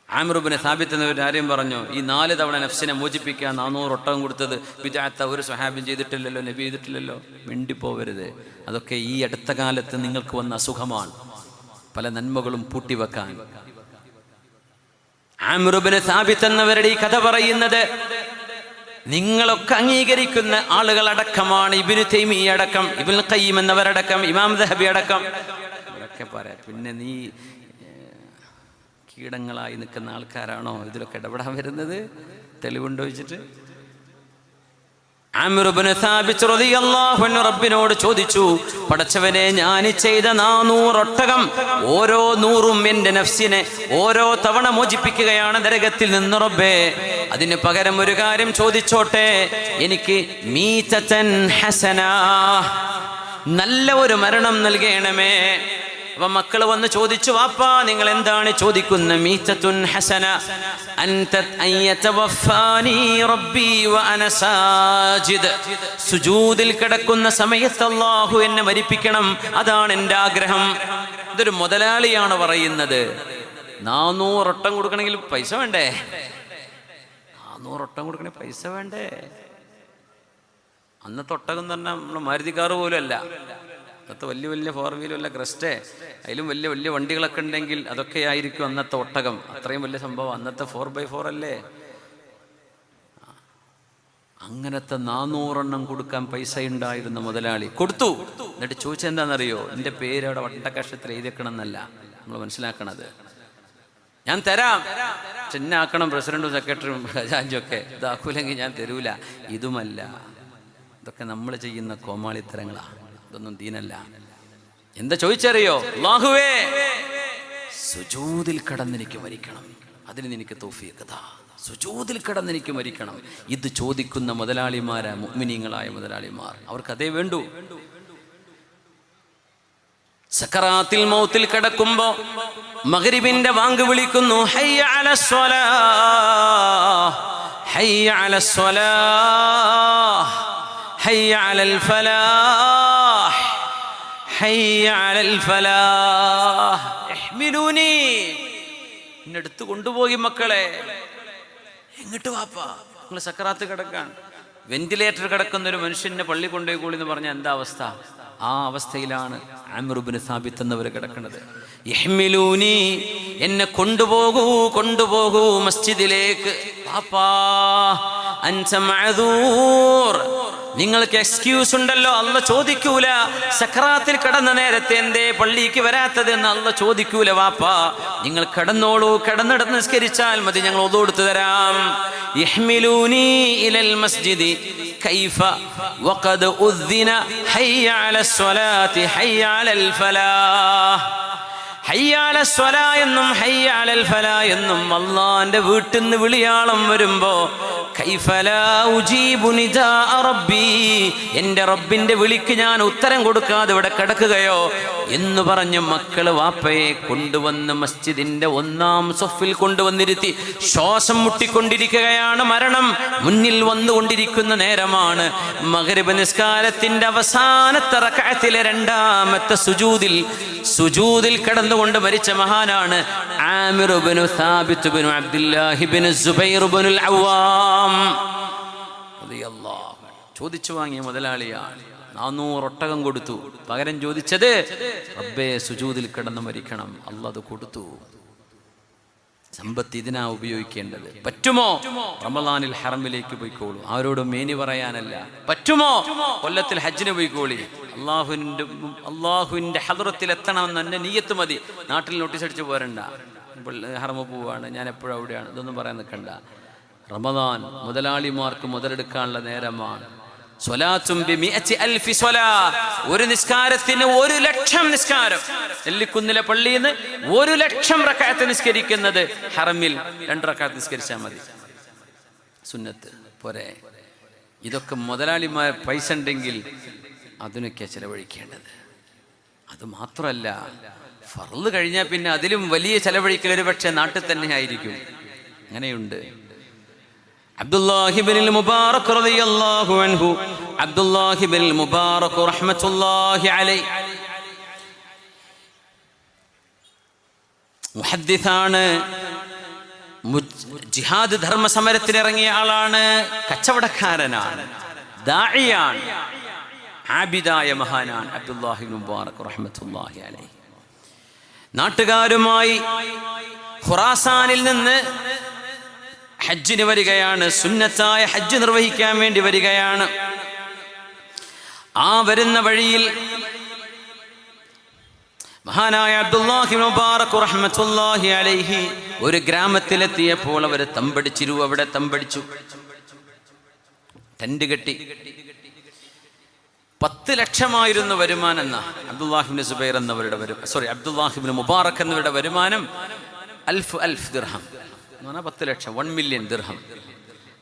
ആമിർ ഇബ്നു സാബിത്ത് എന്നവർ ആരെയും പറഞ്ഞു, ഈ 4 തവണ നഫ്സിനെ മോചിപ്പിക്കാൻ 400 ഒട്ടകം കൊടുത്തത് ബിദ്അത്ത് ഒരു സ്വഹാബിയും ചെയ്തിട്ടില്ലല്ലോ, നബി ചെയ്തിട്ടില്ലല്ലോ. മിണ്ടിപ്പോവരുത്. അതൊക്കെ ഈ അടുത്ത കാലത്ത് നിങ്ങൾക്ക് വന്ന അസുഖമാണ്. പല നന്മകളും പൂട്ടിവെക്കാൻ. ആമിർ ഇബ്നു സാബിത്ത് എന്നവരുടെ ഈ കഥ പറയുന്നത് നിങ്ങളൊക്കെ അംഗീകരിക്കുന്ന ആളുകളടക്കമാണ്. ഇബ്നു തൈമിയ്യ അടക്കം, ഇബ്നുൽ ഖയ്യിം എന്നവരടക്കം, ഇമാം ദഹബി അടക്കം ഇവരൊക്കെ പറയാം. പിന്നെ നീ കീടങ്ങളായി നിൽക്കുന്ന ആൾക്കാരാണോ ഇതിലൊക്കെ ഇടപെടാൻ വരുന്നത്? തെളിവുണ്ടോ വെച്ചിട്ട്? ആമിർ ഇബ്നു സാബിത്ത് റളിയല്ലാഹു അൻഹു റബ്ബിനോട് ചോദിച്ചു, പടച്ചവനെ, ഞാൻ ചെയ്ത 400 ഒട്ടകം ഓരോ 100ഉം എൻ്റെ നഫ്സിനെ ഓരോ തവണ മോചിപ്പിക്കുകയാണ് നരകത്തിൽ നിന്ന് റബ്ബേ. അതിന് പകരം ഒരു കാര്യം ചോദിച്ചോട്ടെ, എനിക്ക് മീതതൻ ഹസന, നല്ല ഒരു മരണം നൽകണമേ. അപ്പൊ മക്കള് വന്ന് ചോദിച്ചു, വാപ്പാ നിങ്ങൾ എന്താണ് ചോദിക്കുന്ന? മീതത്തുൻ ഹസന അൻയതവഫാനി റബ്ബി വഅന സാജിദ്. സുജൂദിൽ കിടക്കുന്ന സമയത്ത് അല്ലാഹു എന്നെ മരിപ്പിക്കണം, അതാണ് എൻ്റെ ആഗ്രഹം. ഇതൊരു മുതലാളിയാണ് പറയുന്നത്. 400 ഒട്ടം കൊടുക്കണമെങ്കിൽ പൈസ വേണ്ടേ? 400 ഒട്ടം കൊടുക്കണേ പൈസ വേണ്ടേ? അന്നത്തെ ഒട്ടകം എന്ന് പറഞ്ഞാൽ നമ്മൾ മാരുതി കാറ് പോലും അല്ല. അന്നത്തെ വലിയ വലിയ 4 വീലും അല്ല, ക്രസ്റ്റേ, അതിലും വലിയ വലിയ വണ്ടികളൊക്കെ ഉണ്ടെങ്കിൽ അതൊക്കെ ആയിരിക്കും അന്നത്തെ ഒട്ടകം. അത്രയും വലിയ സംഭവം. അന്നത്തെ 4x4 അല്ലേ? അങ്ങനത്തെ 400 എണ്ണം കൊടുക്കാൻ പൈസ ഉണ്ടായിരുന്ന മുതലാളി കൊടുത്തു. എന്നിട്ട് ചോദിച്ചെന്താണെന്നറിയോ? എൻ്റെ പേര് അവിടെ വട്ടക്കഷത്തിൽ എഴുതിക്കണം എന്നല്ല നമ്മൾ മനസ്സിലാക്കണത്. ഞാൻ തരാം, ചെന്നാക്കണം പ്രസിഡന്റും സെക്രട്ടറിയും ഖജാൻജും ഒക്കെ. ഇതാക്കൂലെങ്കിൽ ഞാൻ തരൂല. ഇതുമല്ല, ഇതൊക്കെ നമ്മൾ ചെയ്യുന്ന കോമാളിത്തരങ്ങളാ. ഇതൊന്നും ദീനല്ല. എന്താ ചോദിച്ചറിയോ? അല്ലാഹുവേ, സുജൂദിൽ കിടന്നെനിക്ക് മരിക്കണം, അതിന് നിനക്ക് തൗഫീഖ് താ. സുജൂദിൽ കിടന്നെനിക്ക് മരിക്കണം. ഇത് ചോദിക്കുന്ന മുതലാളിമാരാ, മുഅ്മിനീങ്ങളായ മുതലാളിമാർ. അവർക്ക് അതേ വേണ്ടൂ. സക്കറാത്തിൽ മൗത്തിൽ കിടക്കുമ്പോ മഗ്രിബിന്റെ വാങ്ക് വിളിക്കുന്നു, ഹയ്യ അലസ്സലാഹ്, ഹയ്യ അലസ്സലാഹ്, ഹയ്യ അലൽ ഫലാഹ്, ഹയ്യ അലൽ ഫലാഹ്, ഇഹ്മിലൂനി, എന്നെടുത്ത് കൊണ്ടുപോയി മക്കളെ. എങ്ങോട്ട് വാപ്പാ? നിങ്ങൾ സക്കറാത്ത് കിടക്കാൻ, വെന്റിലേറ്റർ കിടക്കുന്ന ഒരു മനുഷ്യനെ പള്ളി കൊണ്ടുപോയി കൂടി എന്ന് പറഞ്ഞാൽ എന്താ അവസ്ഥ? ആ അവസ്ഥയിലാണ് അംർ ഇബ്നു സാബിത്ത് എന്നവർ കിടക്കുന്നത്. ഇഹ്മിലൂനി, എന്നെ കൊണ്ടുപോകൂ മസ്ജിദിലേക്ക്. പാപ്പാ അൻത മഅദൂർ, നിങ്ങൾക്ക് എക്സ്ക്യൂസ് ഉണ്ടല്ലോ. അല്ല ചോദിക്കൂല സക്രാത്തിൽ കിടന്ന നേരത്തെ എന്തേ പള്ളിക്ക് വരാത്തത് എന്ന് അല്ല ചോദിക്കൂല. വാപ്പാ നിങ്ങൾ കിടന്നോളൂ, കിടന്നിടന്ന് നിസ്കരിച്ചാൽ മതി, ഞങ്ങൾ ഒതു കൊടുത്തു തരാം. യഹ്മിലൂനി ഇലൽ മസ്ജിദി കൈഫ വഖദ് ഉദ്ദിന ഹയ്യ അലസ്സലാത്തി ഹയ്യ അലൽ ഫലാഹ്. ഹയ്യ അലസ്സലാ എന്നും ഹയ്യ അലൽ ഫലാ എന്നും അല്ലാഹുവിന്റെ വീട്ടിൽ നിന്ന് വിളിയാളം വരുമ്പോ കൈഫ ലാ ഉജീബു നിദാ റബ്ബി, എൻ്റെ റബ്ബിന്റെ വിളിക്ക് ഞാൻ ഉത്തരം കൊടുക്കാതെ ഇവിടെ കിടക്കുകയോ എന്ന് പറഞ്ഞ് മക്കള് വാപ്പയെ കൊണ്ടുവന്ന് മസ്ജിദിന്റെ 1-ാം സഫിൽ കൊണ്ടുവന്നിരുത്തി. ശ്വാസം മുട്ടിക്കൊണ്ടിരിക്കുകയാണ്, മരണം മുന്നിൽ വന്നുകൊണ്ടിരിക്കുന്ന നേരമാണ്. മഗ്രിബ് നിസ്കാരത്തിന്റെ അവസാനത്തെ റക്അത്തിലെ 2-ാമത്തെ സുജൂദിൽ കിടന്നുകൊണ്ട് മരിച്ച മഹാനാണ് ആമിർ ഇബ്നു സാബിത്ത് ഇബ്നു അബ്ദുല്ലാഹി ഇബ്നു സുബൈർ ഇബ്നുൽ അവ്വാം റളിയല്ലാഹു അൻഹു. ചോദിച്ചു വാങ്ങിയ മുതലാളിയാണ്. 400 ഒട്ടകം കൊടുത്തു. പകരം ചോദിച്ചത്, റബ്ബേ സുജൂദിൽ കിടന്ന് മരിക്കണം. അല്ലാഹ് അത് കൊടുത്തു. സമ്പത്ത് ഇതിനാ ഉപയോഗിക്കേണ്ടത്. പറ്റുമോ റമളാനിൽ ഹറമിലേക്ക് പോയിക്കോളൂ, ആരോടും മേനി പറയാനല്ല. പറ്റുമോ കൊല്ലത്തിൽ ഹജ്ജിന് പോയിക്കോളി, അള്ളാഹുവിന്റെ ഹദ്റത്തിൽ എത്തണമെന്ന് എന്നെ നിയ്യത്ത് മതി. നാട്ടിൽ നോട്ടീസ് അടിച്ച് പോരണ്ട, ഹറമ പോവാണ്, ഞാൻ എപ്പോഴും അവിടെയാണ്, ഇതൊന്നും പറയാൻ നിൽക്കണ്ട. റമളാൻ മുതലാളിമാർക്ക് മുതലെടുക്കാനുള്ള നേരമാണ്. സ്വലാത്തും ബിമിഅത്തി അൽഫി സ്വലാ, ഒരു നിസ്കാരത്തിന് 1,00,000 നിസ്കാരം. നെല്ലിക്കുന്നിലെ പള്ളിയിൽ നിന്ന് 1,00,000 റക്അത്ത് നിസ്കരിക്കുന്നത് ഹറമിൽ 2 റക്അത്ത് നിസ്കരിച്ചാൽ മതി, സുന്നത്ത് പോരെ. ഇതൊക്കെ മുതലാളിമാർ പൈസ ഉണ്ടെങ്കിൽ അതിനൊക്കെ ചെലവഴിക്കേണ്ടത്. അത് മാത്രമല്ല, ഫർള് കഴിഞ്ഞാൽ പിന്നെ അതിലും വലിയ ചെലവഴിക്കൽ ഒരു പക്ഷേ നാട്ടിൽ തന്നെ ആയിരിക്കും. അങ്ങനെയുണ്ട്. അബ്ദുല്ലാഹി ഇബ്നുൽ മുബാറക് റളിയല്ലാഹു അൻഹു, അബ്ദുല്ലാഹി ഇബ്നുൽ മുബാറക് റഹ്മത്തുള്ളാഹി അലൈഹി മുഹദ്ദിസാണ്, ജിഹാദ് ധർമ്മ സമരത്തിന് ഇറങ്ങിയ ആളാണ്, കച്ചവടക്കാരനാണ്, ദാഇയാണ്, ആബിദായ മഹാനാണ് അബ്ദുല്ലാഹി ഇബ്നുൽ മുബാറക് റഹ്മത്തുള്ളാഹി അലൈഹി. നാട്ടുകാരുമായി ഖുറാസാനിൽ നിന്ന് ഹജ്ജിന് വരികയാണ്, സുന്നത്തായ ഹജ്ജ് നിർവഹിക്കാൻ വേണ്ടി വരികയാണ്. ആ വരുന്ന വഴിയിൽ മഹാനായ അബ്ദുല്ലാഹി ഇബ്നു മുബാറക് റഹ്മത്തുള്ളാഹി അലൈഹി ഒരു ഗ്രാമത്തിലെത്തിയപ്പോൾ അവർ തമ്പടിച്ചിരു. അവിടെ തമ്പടിച്ചു, ടെന്റ് കെട്ടി. 10 ലക്ഷമായിരുന്നു വരുമാനം എന്ന അബ്ദുല്ലാഹി ഇബ്നു സുബൈർ എന്നവരുടെ അബ്ദുല്ലാഹി ഇബ്നു മുബാറക് എന്നവരുടെ വരുമാനം 1000 ദിർഹം എന്ന് പറഞ്ഞാൽ 10 ലക്ഷം, 1 മില്യൺ ദിർഹം.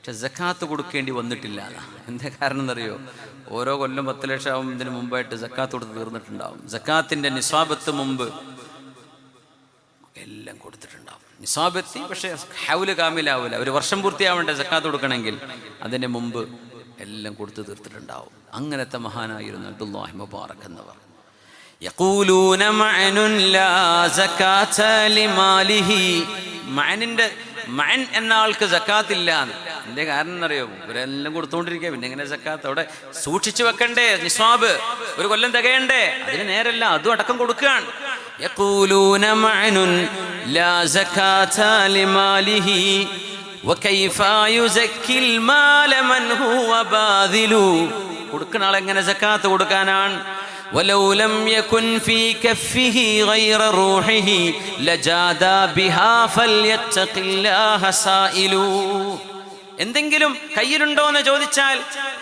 പക്ഷെ സക്കാത്ത് കൊടുക്കേണ്ടി വന്നിട്ടില്ല. എന്താ കാരണം എന്നറിയോ? ഓരോ കൊല്ലം 10 ലക്ഷം ആവുന്നതിന് മുമ്പായിട്ട് സക്കാത്ത് കൊടുത്ത് തീർന്നിട്ടുണ്ടാവും. സക്കാത്തിൻ്റെ നിസ്വാബത്ത് മുമ്പ് എല്ലാം കൊടുത്തിട്ടുണ്ടാവും. നിസ്വാബെത്തി, പക്ഷെ ഹൗല് കാമിലാവൂല. ഒരു വർഷം പൂർത്തിയാവേണ്ട സക്കാത്ത് കൊടുക്കണമെങ്കിൽ അതിൻ്റെ മുമ്പ് എല്ലാം കൊടുത്തു തീർത്തിട്ടുണ്ടാവും. അങ്ങനത്തെ മഹാനായിരുന്നു അബ്ദുല്ലാഹി മുബാറക് എന്നവർ. യഖൂലൂന മഅനുൻ ലാ സകാത ലിമാലിഹി. മഅൻ എന്ന ആൾക്ക് സക്കാത്തില്ല. എന്റെ കാരണം എന്നറിയോ? ഇവരെല്ലാം കൊടുത്തുകൊണ്ടിരിക്കുക. പിന്നെ എങ്ങനെ സക്കാത്ത്? അവിടെ സൂക്ഷിച്ചു വെക്കണ്ടേ? നിസ്വാബ് ഒരു കൊല്ലം തികയണ്ടേ? അതിന് നേരല്ല, അതും അടക്കം കൊടുക്കുകയാണ്. യഖൂലൂന മഅനുൻ ലാ സകാത ലിമാലിഹി വകൈഫ യുസക്കിൽ മാല മൻ ഹുവ ബാദിലു. കൊടുക്കുന്ന ആൾ എങ്ങനെ സക്കാത്ത് കൊടുക്കാനാണ്? ولو لم يكن في كفه غير روحه لجادا بها فليتق الله سائلو. എന്തെങ്കിലും കയ്യിലുണ്ടോ എന്ന് ചോദിച്ചാൽ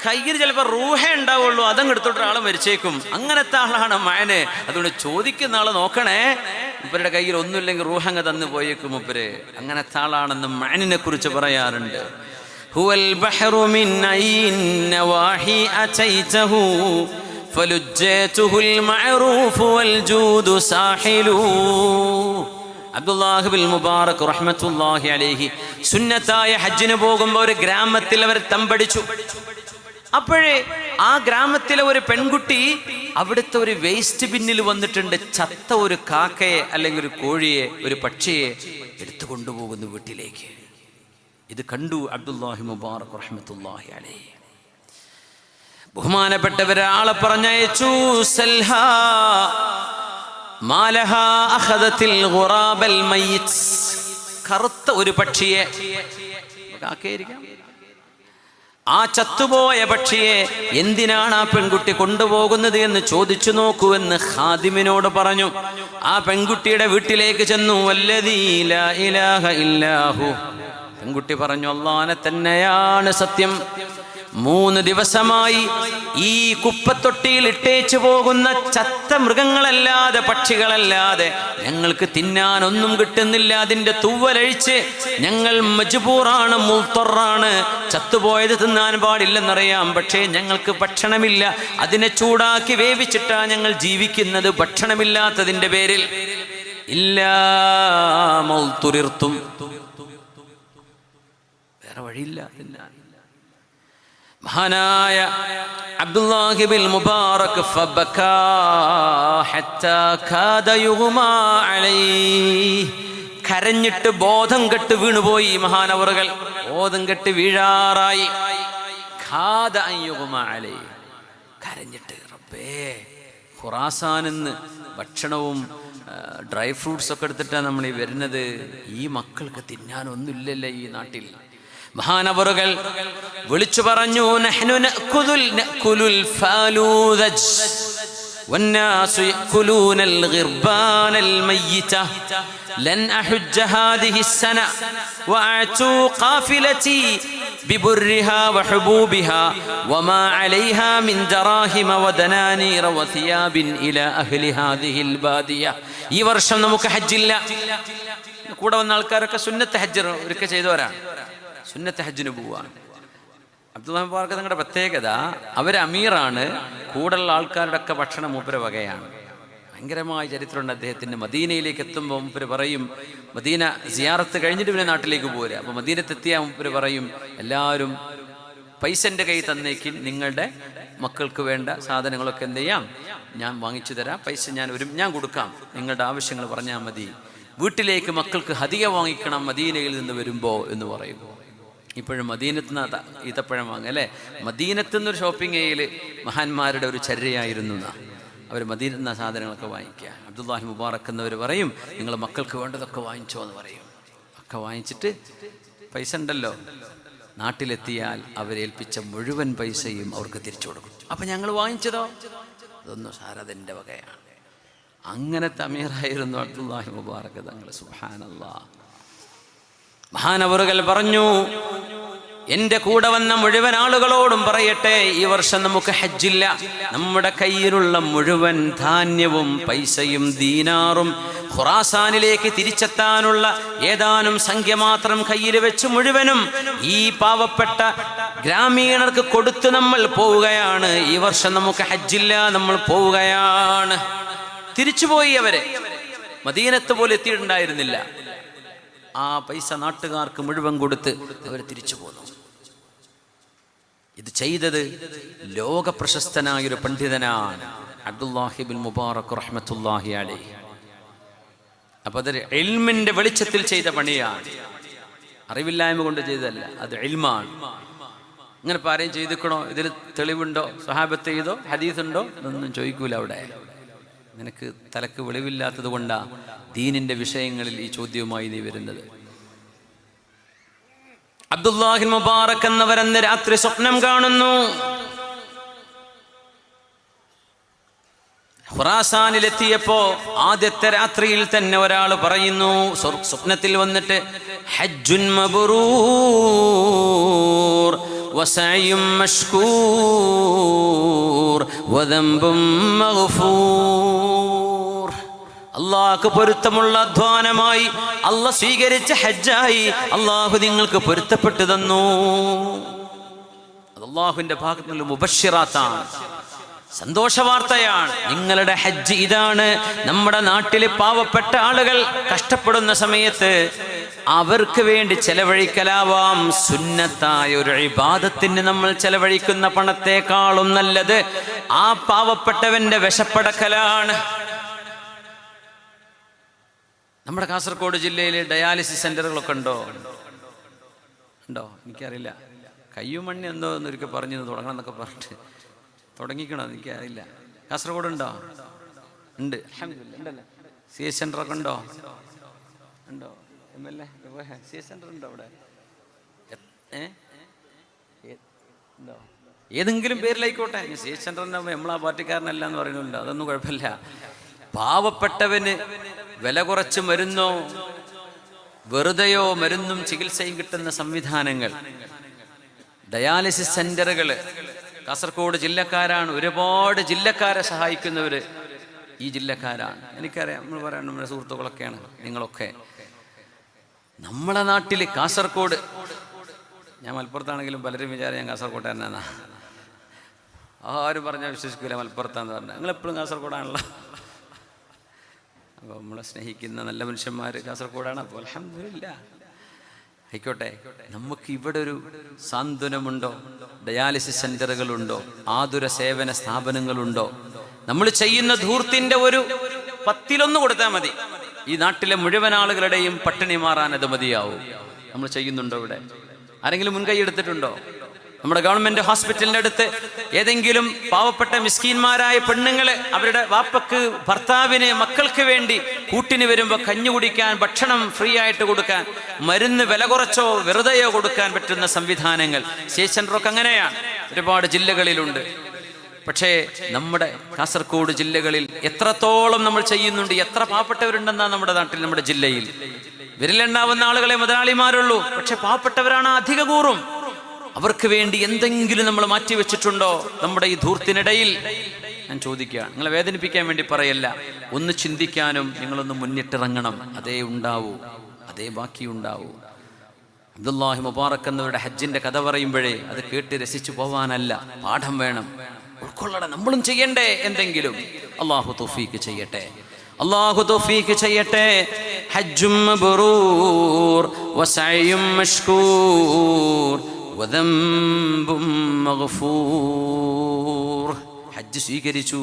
കയ്യിൽ ചിലപ്പോൾ റൂഹേ ഉണ്ടാവുള്ളൂ, അതങ്ങ് എടുത്തോട്ട് ആളെ മരിച്ചേക്കും. അങ്ങനത്തെ ആളാണ് മഅന്. അതുകൊണ്ട് ചോദിക്കുന്ന ആള് നോക്കണേ, ഇവരുടെ കയ്യിൽ ഒന്നുമില്ലെങ്കിൽ റൂഹങ്ങ് തന്നു പോയേക്കും മുപ്പര്. അങ്ങനത്തെ ആളാണെന്ന് മഅനിനെ കുറിച്ച് പറയാറുണ്ട്. ഹുവൽ ബഹ്റു മിൻ ഐൻ നവാഹി അതൈതഹു ഫലുജ്ജതുൽ മഅറൂഫ് വൽ ജൂദു സാഹിലു. അബ്ദുല്ലാഹി ബിൻ മുബാറക് റഹ്മത്തുള്ളാഹി അലൈഹി സുന്നത്തായ ഹജ്ജിന് പോകുമ്പോൾ ഒരു ഗ്രാമത്തിൽ അവർ തമ്പടിച്ചു. അപ്പോഴേ ആ ഗ്രാമത്തിലെ ഒരു പെൺകുട്ടി അവിടുത്തെ ഒരു വേസ്റ്റ് ബിന്നിൽ വന്നിട്ടുണ്ട്. ചത്ത ഒരു കാക്കയെ അല്ലെങ്കിൽ ഒരു കോഴിയെ, ഒരു പക്ഷിയെ എടുത്തു കൊണ്ടുപോകുന്നു വീട്ടിലേക്ക്. ഇത് കണ്ടു അബ്ദുല്ലാഹി മുബാറക് റഹ്മത്തുള്ളാഹി അലൈഹി. ബഹുമാനപ്പെട്ടവരാളെ പറഞ്ഞയച്ചു. സൽഹാ മാലഹാ അഖദത്തിൽ ഗുറാബൽ മയ്യിത്ത്. കറുത്ത ഒരു പക്ഷിയെ, കാക്കയായിരിക്കാം, ആ ചത്തുപോയ പക്ഷിയെ എന്തിനാണ് ആ പെൺകുട്ടി കൊണ്ടുപോകുന്നത് എന്ന് ചോദിച്ചു നോക്കുവെന്ന് ഖാദിമിനോട് പറഞ്ഞു. ആ പെൺകുട്ടിയുടെ വീട്ടിലേക്ക് ചെന്നു. വല്ലദീ ലാ ഇലാഹ ഇല്ലാഹു. പെൺകുട്ടി പറഞ്ഞു, അല്ലാഹനെ തന്നെയാണ് സത്യം. 3 ദിവസമായി ഈ കുപ്പത്തൊട്ടിയിൽ ഇട്ടേച്ചു പോകുന്ന ചത്ത മൃഗങ്ങളല്ലാതെ, പക്ഷികളല്ലാതെ ഞങ്ങൾക്ക് തിന്നാനൊന്നും കിട്ടുന്നില്ല. അതിൻ്റെ തൂവലഴിച്ച് ഞങ്ങൾ മജ്ബൂറാണ്, മുൽത്തറാണ്. ചത്തുപോയത് തിന്നാൻ പാടില്ലെന്നറിയാം, പക്ഷേ ഞങ്ങൾക്ക് ഭക്ഷണമില്ല. അതിനെ ചൂടാക്കി വേവിച്ചിട്ടാ ഞങ്ങൾ ജീവിക്കുന്നത്, ഭക്ഷണമില്ലാത്തതിൻ്റെ പേരിൽ. ഇല്ലാ മൗതുരിർത്തും, വേറെ വഴിയില്ല തിന്നാൻ. മഹാനായ അബ്ദുല്ലാഹി ബിൻ മുബാറക് ഫബകാ ഹത്താ കാദ യുഗ്മാ അലൈഹി. കരഞ്ഞിട്ട് ബോധം കെട്ട് വീണുപോയി മഹാനവറുകൾ. ബോധം കെട്ട് വീഴാറായി. കാദ അൻ യുഗ്മാ അലൈഹി. കരഞ്ഞിട്ട്, റബ്ബേ, ഖുറാസാനിന്ന് ഭക്ഷണവും ഡ്രൈ ഫ്രൂട്ട്സ് ഒക്കെ എടുത്തിട്ടാണ് നമ്മൾ ഈ വരുന്നത്. ഈ മക്കൾക്ക് തിന്നാനൊന്നുമില്ലല്ലോ ഈ നാട്ടിൽ. മഹാനവറുകൾ വിളിച്ചു പറഞ്ഞു, നഹ്നു നഅകുലുൽ ഫാലൂദജ് വന്നാസു യഅകുലൂനൽ ഗിർബാനൽ മയ്യിത ലൻ അഹുജ്ജ ഹാദിഹി സന വഅതു ഖാഫിലതി ബിബുർരിഹാ വഹുബൂബിഹാ വമാ അലൈഹാ മിൻ ദറാഹിമ വദനാനീറ വസിയാബിൻ ഇലാ അഹ്ലി ഹാദിഹിൽ ബാദിയ. ഈ വർഷം നമുക്ക് ഹജ്ജില്ല. കൂടെ വന്ന ആൾക്കാരൊക്കെ സുന്നത്ത് ഹജ്ജ് ഒരിക്കൽ ചെയ്തവരാണ്. സുന്നത്ത് ഹജ്ജിന് പോവാണ്. അബ്ദുല്ലാഹി മുബാറക് തങ്ങളുടെ പ്രത്യേകത, അവർ അമീറാണ്. കൂടുള്ള ആൾക്കാരുടെ ഒക്കെ ഭക്ഷണം മൂപ്പര വകയാണ്. ഭയങ്കരമായ ചരിത്രമുണ്ട് അദ്ദേഹത്തിന്. മദീനയിലേക്ക് എത്തുമ്പോൾ മൂപ്പര് പറയും, മദീന സിയാറത്ത് കഴിഞ്ഞിട്ട് പിന്നെ നാട്ടിലേക്ക് പോരുക. അപ്പോൾ മദീനത്തെത്തിയാൽ മൂപ്പര് പറയും, എല്ലാവരും പൈസ എൻ്റെ കൈ തന്നേക്കിൻ, നിങ്ങളുടെ മക്കൾക്ക് വേണ്ട സാധനങ്ങളൊക്കെ എന്ത് ചെയ്യാം, ഞാൻ വാങ്ങിച്ചു തരാം, പൈസ ഞാൻ കൊടുക്കാം, നിങ്ങളുടെ ആവശ്യങ്ങൾ പറഞ്ഞാൽ മതി. വീട്ടിലേക്ക് മക്കൾക്ക് ഹദിയ വാങ്ങിക്കണം മദീനയിൽ നിന്ന് വരുമ്പോൾ എന്ന് പറയും. ഇപ്പോഴും മദീനത്ത് നിന്ന് ഈത്തപ്പഴം വാങ്ങുക അല്ലേ. മദീനത്ത് നിന്നൊരു ഷോപ്പിംഗ് ഏരിയയിൽ മഹാന്മാരുടെ ഒരു ചര്യയായിരുന്നു. അവർ മദീനത്ത് നിന്ന് സാധനങ്ങളൊക്കെ വാങ്ങിക്കുക. അബ്ദുല്ലാഹി മുബാറക് എന്നവർ പറയും, നിങ്ങൾ മക്കൾക്ക് വേണ്ടതൊക്കെ വാങ്ങിച്ചോ എന്ന് പറയും. ഒക്കെ വാങ്ങിച്ചിട്ട് പൈസ ഉണ്ടല്ലോ, നാട്ടിലെത്തിയാൽ അവരേൽപ്പിച്ച മുഴുവൻ പൈസയും അവർക്ക് തിരിച്ചു കൊടുക്കും. അപ്പം ഞങ്ങൾ വാങ്ങിച്ചതോ, അതൊന്നും സാരതിൻ്റെ വകയാണ്. അങ്ങനത്തെ അമീറായിരുന്നു അബ്ദുല്ലാഹി മുബാറക് തങ്ങൾ. സുബ്ഹാനല്ലാഹ്. മഹാനവറുകൾ പറഞ്ഞു, എൻ്റെ കൂടെ വന്ന മുഴുവൻ ആളുകളോടും പറയട്ടെ, ഈ വർഷം നമുക്ക് ഹജ്ജില്ല. നമ്മുടെ കയ്യിലുള്ള മുഴുവൻ ധാന്യവും പൈസയും ദീനാറും ഖുറാസാനിലേക്ക് തിരിച്ചെത്താനുള്ള ഏതാനും സംഖ്യ മാത്രം കയ്യിൽ വെച്ച് മുഴുവനും ഈ പാവപ്പെട്ട ഗ്രാമീണർക്ക് കൊടുത്ത് നമ്മൾ പോവുകയാണ്. ഈ വർഷം നമുക്ക് ഹജ്ജില്ല, നമ്മൾ പോവുകയാണ്. തിരിച്ചുപോയി. അവരെ മദീനത്ത് പോലും എത്തിയിട്ടുണ്ടായിരുന്നില്ല. ആ പൈസ നാട്ടുകാർക്ക് മുഴുവൻ കൊടുത്ത് അവർ തിരിച്ചു പോന്നു. ഇത് ചെയ്തത് ലോക പ്രശസ്തനായൊരു പണ്ഡിതനാണ്, അബ്ദുല്ലാഹി ബിൻ മുബാറക് റഹ്മത്തുള്ളാഹി അലൈഹി. അപ്പൊ അതൊരു ഇൽമിന്റെ വെളിച്ചത്തിൽ ചെയ്ത പണിയാണ്, അറിവില്ലായ്മ കൊണ്ട് ചെയ്തതല്ല, അത് ഇൽമാണ്. ഇങ്ങനെ പാരയും ചെയ്തിക്കണോ, ഇതിൽ തെളിവുണ്ടോ, സ്വഹാബത്ത് ചെയ്തോ, ഹദീസുണ്ടോ, ഇതൊന്നും ചോദിക്കൂല. അവിടെ നിനക്ക് തലക്ക് വെളിവില്ലാത്തത് കൊണ്ടാ ദീനിന്റെ വിഷയങ്ങളിൽ ഈ ചോദ്യവുമായി നീ വരുന്നത്. അബ്ദുല്ലാഹി മുബാറക് എന്നവരന്ന് രാത്രി സ്വപ്നം കാണുന്നു. ഖുറാസാനിലെത്തിയപ്പോ ആദ്യത്തെ രാത്രിയിൽ തന്നെ ഒരാൾ പറയുന്നു, സ്വപ്നത്തിൽ വന്നിട്ട്, ഹജ്ജുൻ മബ്റൂർ വസഅയും മഷ്കൂർ വദംബും മഗ്ഫൂർ. അള്ളാഹ്ക്ക് പൊരുത്തമുള്ള അധ്വാനമായി, അള്ളാഹ് സ്വീകരിച്ച ഹജ്ജായി അള്ളാഹു നിങ്ങൾക്ക് പൊരുത്തപ്പെട്ടു തന്നു. അത് അള്ളാഹുവിന്റെ ഭാഗത്തു നിന്നുള്ള മുബശ്ശിറാത്താണ്, സന്തോഷ വാർത്തയാണ്. നിങ്ങളുടെ ഹജ്ജ് ഇതാണ്. നമ്മുടെ നാട്ടിലെ പാവപ്പെട്ട ആളുകൾ കഷ്ടപ്പെടുന്ന സമയത്ത് അവർക്ക് വേണ്ടി ചെലവഴിക്കലാവാം സുന്നത്തായ ഒരു ഇബാദത്തിന് നമ്മൾ ചെലവഴിക്കുന്ന പണത്തെക്കാളും നല്ലത് ആ പാവപ്പെട്ടവന്റെ വിശപ്പടക്കലാണ്. നമ്മുടെ കാസർഗോഡ് ജില്ലയിൽ ഡയാലിസിസ് സെന്ററുകളൊക്കെ ഉണ്ടോ? എനിക്കറിയില്ല. കയ്യുമണ്ണി എന്തോ എന്നൊരിക്കൽ പറഞ്ഞു തുടങ്ങണം എന്നൊക്കെ പറഞ്ഞിട്ട് തുടങ്ങിക്കണോ എനിക്കറിയില്ല. കാസർഗോഡ് ഉണ്ടോ? ഉണ്ട്. സി എസ് സെന്ററൊക്കെ ഉണ്ടോ? MLA സി എസ് സെന്റർ ഉണ്ടോ അവിടെ? ഏതെങ്കിലും പേരിലായിക്കോട്ടെ. സി എസ് സെന്ററിന്റെ നമ്മളാ പാർട്ടിക്കാരനല്ല എന്ന് പറയുന്നുണ്ട്, അതൊന്നും കുഴപ്പമില്ല. പാവപ്പെട്ടവന് വില കുറച്ച് മരുന്നോ വെറുതെയോ മരുന്നും ചികിത്സയും കിട്ടുന്ന സംവിധാനങ്ങൾ, ഡയാലിസിസ് സെന്ററുകൾ. കാസർഗോഡ് ജില്ലക്കാരാണ്, ഒരുപാട് ജില്ലക്കാരെ സഹായിക്കുന്നവര് ഈ ജില്ലക്കാരാണ്. എനിക്കറിയാം, നമ്മൾ പറയാൻ നമ്മുടെ സുഹൃത്തുക്കളൊക്കെയാണ് നിങ്ങളൊക്കെ. നമ്മളെ നാട്ടിൽ കാസർഗോഡ്, ഞാൻ മലപ്പുറത്താണെങ്കിലും പലരും വിചാരം ഞാൻ കാസർഗോട്ടുകാരനാണ്. ആരും പറഞ്ഞാൽ വിശ്വസിക്കില്ല മലപ്പുറത്താന്ന് പറഞ്ഞാൽ. നിങ്ങളെപ്പോഴും കാസർഗോഡാണല്ലോ. അപ്പോൾ നമ്മളെ സ്നേഹിക്കുന്ന നല്ല മനുഷ്യന്മാർ കാസർഗോഡാണ്. അപ്പോൾ അൽഹംദുലില്ലാ. ആയിക്കോട്ടെ. നമുക്ക് ഇവിടെ ഒരു സാന്ത്വനമുണ്ടോ? ഡയാലിസിസ് സെന്ററുകളുണ്ടോ? ആതുര സേവന സ്ഥാപനങ്ങളുണ്ടോ? നമ്മൾ ചെയ്യുന്ന ധൂർത്തിന്റെ ഒരു 10% കൊടുത്താൽ മതി. ഈ നാട്ടിലെ മുഴുവൻ ആളുകളുടെയും പട്ടിണി മാറാൻ അത് മതിയാവും. നമ്മൾ ചെയ്യുന്നുണ്ടോ? ഇവിടെ ആരെങ്കിലും മുൻകൈ എടുത്തിട്ടുണ്ടോ? നമ്മുടെ ഗവൺമെന്റ് ഹോസ്പിറ്റലിന്റെ അടുത്ത് ഏതെങ്കിലും പാവപ്പെട്ട മിസ്കീന്മാരായ പെണ്ണുങ്ങള് അവരുടെ വാപ്പക്ക്, ഭർത്താവിന്, മക്കൾക്ക് വേണ്ടി കൂട്ടിന് വരുമ്പോൾ കഞ്ഞി കുടിക്കാൻ, ഭക്ഷണം ഫ്രീ ആയിട്ട് കൊടുക്കാൻ, മരുന്ന് വില കുറച്ചോ വെറുതെയോ കൊടുക്കാൻ പറ്റുന്ന സംവിധാനങ്ങൾ സി സെന്ററൊക്കെ അങ്ങനെയാണ്, ഒരുപാട് ജില്ലകളിലുണ്ട്. പക്ഷേ നമ്മുടെ കാസർഗോഡ് ജില്ലകളിൽ എത്രത്തോളം നമ്മൾ ചെയ്യുന്നുണ്ട്? എത്ര പാവപ്പെട്ടവരുണ്ടെന്നാണ് നമ്മുടെ നാട്ടിൽ, നമ്മുടെ ജില്ലയിൽ? വിരലുണ്ടാവുന്ന ആളുകളെ മുതലാളിമാരുള്ളൂ. പക്ഷെ പാവപ്പെട്ടവരാണ് അധിക കൂറും. അവർക്ക് വേണ്ടി എന്തെങ്കിലും നമ്മൾ മാറ്റിവെച്ചിട്ടുണ്ടോ നമ്മുടെ ഈ ധൂർത്തിനിടയിൽ? ഞാൻ ചോദിക്കുകയാണ്. നിങ്ങളെ വേദനിപ്പിക്കാൻ വേണ്ടി പറയല്ല, ഒന്ന് ചിന്തിക്കാനും നിങ്ങളൊന്ന് മുന്നിട്ടിറങ്ങണം. അതേ ഉണ്ടാവൂ, അതേ ബാക്കിയുണ്ടാവൂ. അബ്ദുല്ലാഹി മുബാറക് എന്നവരുടെ ഹജ്ജിന്റെ കഥ പറയുമ്പോഴേ അത് കേട്ട് രസിച്ചു പോവാനല്ല, പാഠം വേണം, ഉൾക്കൊള്ളണം. നമ്മളും ചെയ്യണ്ടേ എന്തെങ്കിലും? അള്ളാഹു തൗഫീഖ് ചെയ്യട്ടെ, അള്ളാഹു തൗഫീഖ് ചെയ്യട്ടെ. ഹജ്ജും മബ്റൂർ വസഅയും മഷ്കൂർ വദംബും മഗ്ഫൂർ. ഹജ്ജ് സ്വീകരിച്ചു,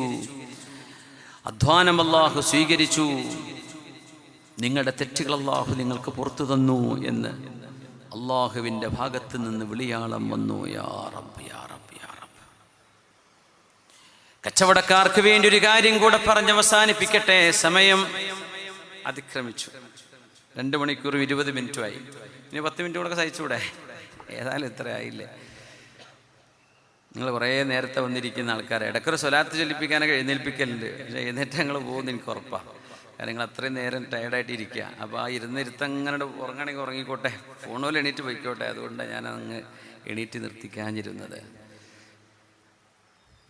അധ്വാനം അല്ലാഹു സ്വീകരിച്ചു, നിങ്ങളുടെ തെറ്റുകൾ അല്ലാഹു നിങ്ങൾക്ക് പുറത്തു തന്നു എന്ന് അല്ലാഹുവിൻ്റെ ഭാഗത്ത് നിന്ന് വിളിയാളം വന്നു. യാ റബ്ബ് യാ റബ്ബ് യാ റബ്ബ്. കച്ചവടക്കാർക്ക് വേണ്ടി ഒരു കാര്യം കൂടെ പറഞ്ഞ് അവസാനിപ്പിക്കട്ടെ. സമയം അതിക്രമിച്ചു. 2 മണിക്കൂർ 20 മിനിറ്റുമായി. ഇനി 10 മിനിറ്റ് കൂടെ സഹിച്ചൂടെ? ഏതായാലും ഇത്ര ആയില്ലേ. നിങ്ങൾ കുറേ നേരത്തെ വന്നിരിക്കുന്ന ആൾക്കാരെ ഇടയ്ക്കൊരു സ്വലാത്ത് ചൊല്ലിപ്പിക്കാനൊക്കെ എഴുന്നേൽപ്പിക്കലുണ്ട്. പക്ഷേ എഴുന്നേറ്റ് ഞങ്ങൾ പോകുമെന്ന് എനിക്ക് ഉറപ്പാണ്. കാരണം നിങ്ങൾ അത്രയും നേരം ടയർഡായിട്ട് ഇരിക്കുക. അപ്പോൾ ആ ഇരുത്തങ്ങനെ ഉറങ്ങണമെങ്കിൽ ഉറങ്ങിക്കോട്ടെ, ഫോണോൽ എണീറ്റ് പോയിക്കോട്ടെ, അതുകൊണ്ടാണ് ഞാൻ അങ്ങ് എണീറ്റ് നിർത്തിക്കാഞ്ഞിരുന്നത്.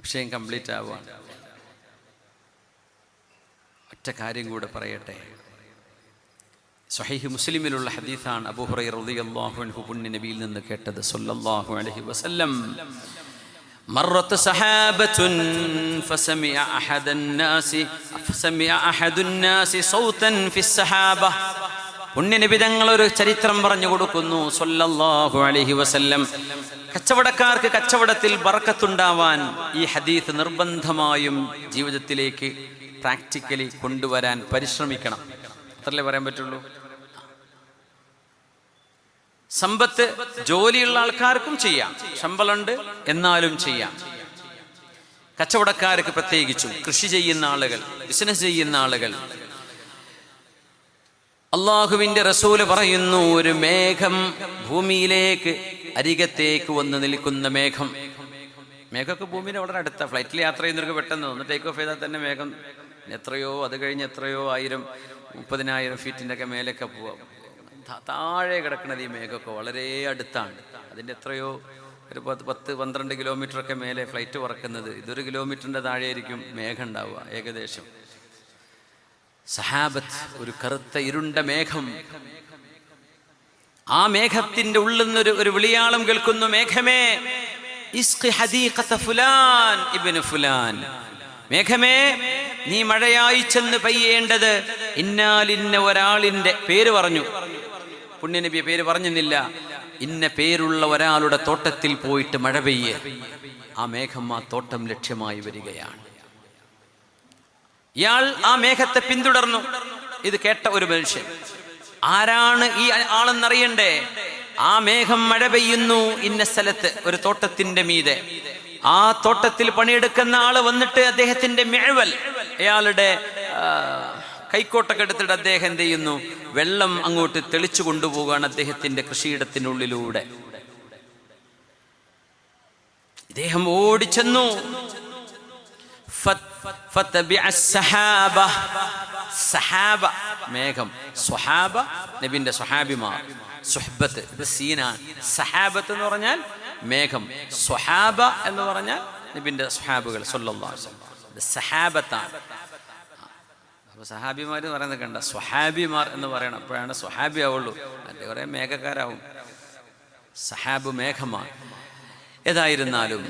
വിഷയം കംപ്ലീറ്റ് ആവുകയാണ്. ഒറ്റ കാര്യം കൂടെ പറയട്ടെ. സ്വഹീഹ് മുസ്ലിമിലുള്ള ഹദീസാണ്. അബൂ ഹുറൈറ റളിയല്ലാഹു അൻഹു പുണ്യ നബിയിൽ നിന്ന് കേട്ടത് സല്ലല്ലാഹു അലൈഹി വസല്ലം, മറത്ത് സഹാബത്തുൻ ഫസമിഅ അഹദുന്നാസി സൗതൻ ഫിസ്സഹാബ. പുണ്യ നബി തങ്ങൾ ഒരു ചരിത്രം പറഞ്ഞു കൊടുക്കുന്നു സല്ലല്ലാഹു അലൈഹി വസല്ലം. കച്ചവടക്കാർക്ക് കച്ചവടത്തിൽ ബറക്കത്തുണ്ടാവാൻ ഈ ഹദീസ് നിർബന്ധമായും ജീവിതത്തിലേക്ക് പ്രാക്ടിക്കലി കൊണ്ടുവരാൻ പരിശ്രമിക്കണം. അത്രല്ലേ പറയാൻ പറ്റുള്ളൂ. സമ്പത്ത് ജോലിയുള്ള ആൾക്കാർക്കും ചെയ്യാം, ശമ്പളമുണ്ട് എന്നാലും ചെയ്യാം. കച്ചവടക്കാർക്ക് പ്രത്യേകിച്ചും, കൃഷി ചെയ്യുന്ന ആളുകൾ, ബിസിനസ് ചെയ്യുന്ന ആളുകൾ. അള്ളാഹുവിന്റെ റസൂല് പറയുന്നു, ഒരു മേഘം ഭൂമിയിലേക്ക് അരികത്തേക്ക് വന്ന് നിൽക്കുന്ന മേഘം. മേഘമൊക്കെ ഭൂമിയുടെ വളരെ അടുത്ത. ഫ്ലൈറ്റിൽ യാത്ര ചെയ്യുന്നവർക്ക് പെട്ടെന്ന് ഒന്ന് ടേക്ക് ഓഫ് ചെയ്താൽ തന്നെ മേഘം എത്രയോ, അത് കഴിഞ്ഞ് എത്രയോ 1000-30,000 ഫീറ്റിൻ്റെ ഒക്കെ മേലൊക്കെ പോവാം. താഴെ കിടക്കുന്നത് ഈ മേഘമൊക്കെ വളരെ അടുത്താണ്. അതിൻ്റെ എത്രയോ ഒരു 10-12 കിലോമീറ്ററൊക്കെ മേലെ ഫ്ലൈറ്റ് പറക്കുന്നത്. ഇതൊരു കിലോമീറ്ററിൻ്റെ താഴെയായിരിക്കും മേഘം ഉണ്ടാവുക ഏകദേശം. സഹാബത്ത്, ഒരു കറുത്ത ഇരുണ്ട മേഘം. ആ മേഘത്തിന്റെ ഉള്ളിൽ നിന്ന് ഒരു വിളിയാളം കേൾക്കുന്നു, മേഘമേ ഇസ്ഖി ഹദീഖത ഫുലാൻ ഇബ്നു ഫുലാൻ. മേഘമേ, നീ മഴയായി ചെന്ന് പെയ്യേണ്ടത് ഇന്നാലിന്ന ഒരാളിന്റെ പേര് പറഞ്ഞു. പുണ്യനബിയെ പേര് പറഞ്ഞില്ല. ഇന്ന പേരുള്ള ഒരാളുടെ തോട്ടത്തിൽ പോയിട്ട് മഴ പെയ്യേ. ആ മേഘം ആ തോട്ടം ലക്ഷ്യമായി വരികയാണ്. ഇയാൾ ആ മേഘത്തെ പിന്തുടർന്നു. ഇത് കേട്ട ഒരു മനുഷ്യൻ, ആരാണ് ഈ ആളെന്നറിയണ്ടേ? ആ മേഘം മഴ പെയ്യുന്നു ഇന്ന സ്ഥലത്ത്, ഒരു തോട്ടത്തിന്റെ മീതെ. ആ തോട്ടത്തിൽ പണിയെടുക്കുന്ന ആള് വന്നിട്ട് അദ്ദേഹത്തിന്റെ മിഅ്വൽ, അയാളുടെ കൈക്കോട്ടൊക്കെ എടുത്തിട്ട് അദ്ദേഹം എന്ത് ചെയ്യുന്നു, വെള്ളം അങ്ങോട്ട് തെളിച്ചു കൊണ്ടുപോവുകയാണ് അദ്ദേഹത്തിന്റെ കൃഷിയിടത്തിനുള്ളിലൂടെ. ഇദ്ദേഹം ഓടിച്ചെന്നു. സഹാബ മേഘം, സ്വഹാബ നബിന്റെ സ്വഹാബിമാർ, സുഹ്ബത്ത് ഇത് സീനാണ്. സഹാബത്ത് എന്ന് പറഞ്ഞാൽ മേഘം, സ്വഹാബ എന്ന് പറഞ്ഞാൽ നബിന്റെ സ്വഹാബുകൾ സല്ലല്ലാഹു അലൈഹി വസല്ലം. ഇത് സഹാബത്താണ്. അപ്പൊ സഹാബിമാർ പറയുന്നത് കണ്ട, സ്വഹാബിമാർ എന്ന് പറയണം, അപ്പോഴാണ് സ്വഹാബി ആവുള്ളൂ. അല്ലെ കുറെ മേഘക്കാരാവും. സഹാബ് മേഘമാണ്. ഏതായിരുന്നാലും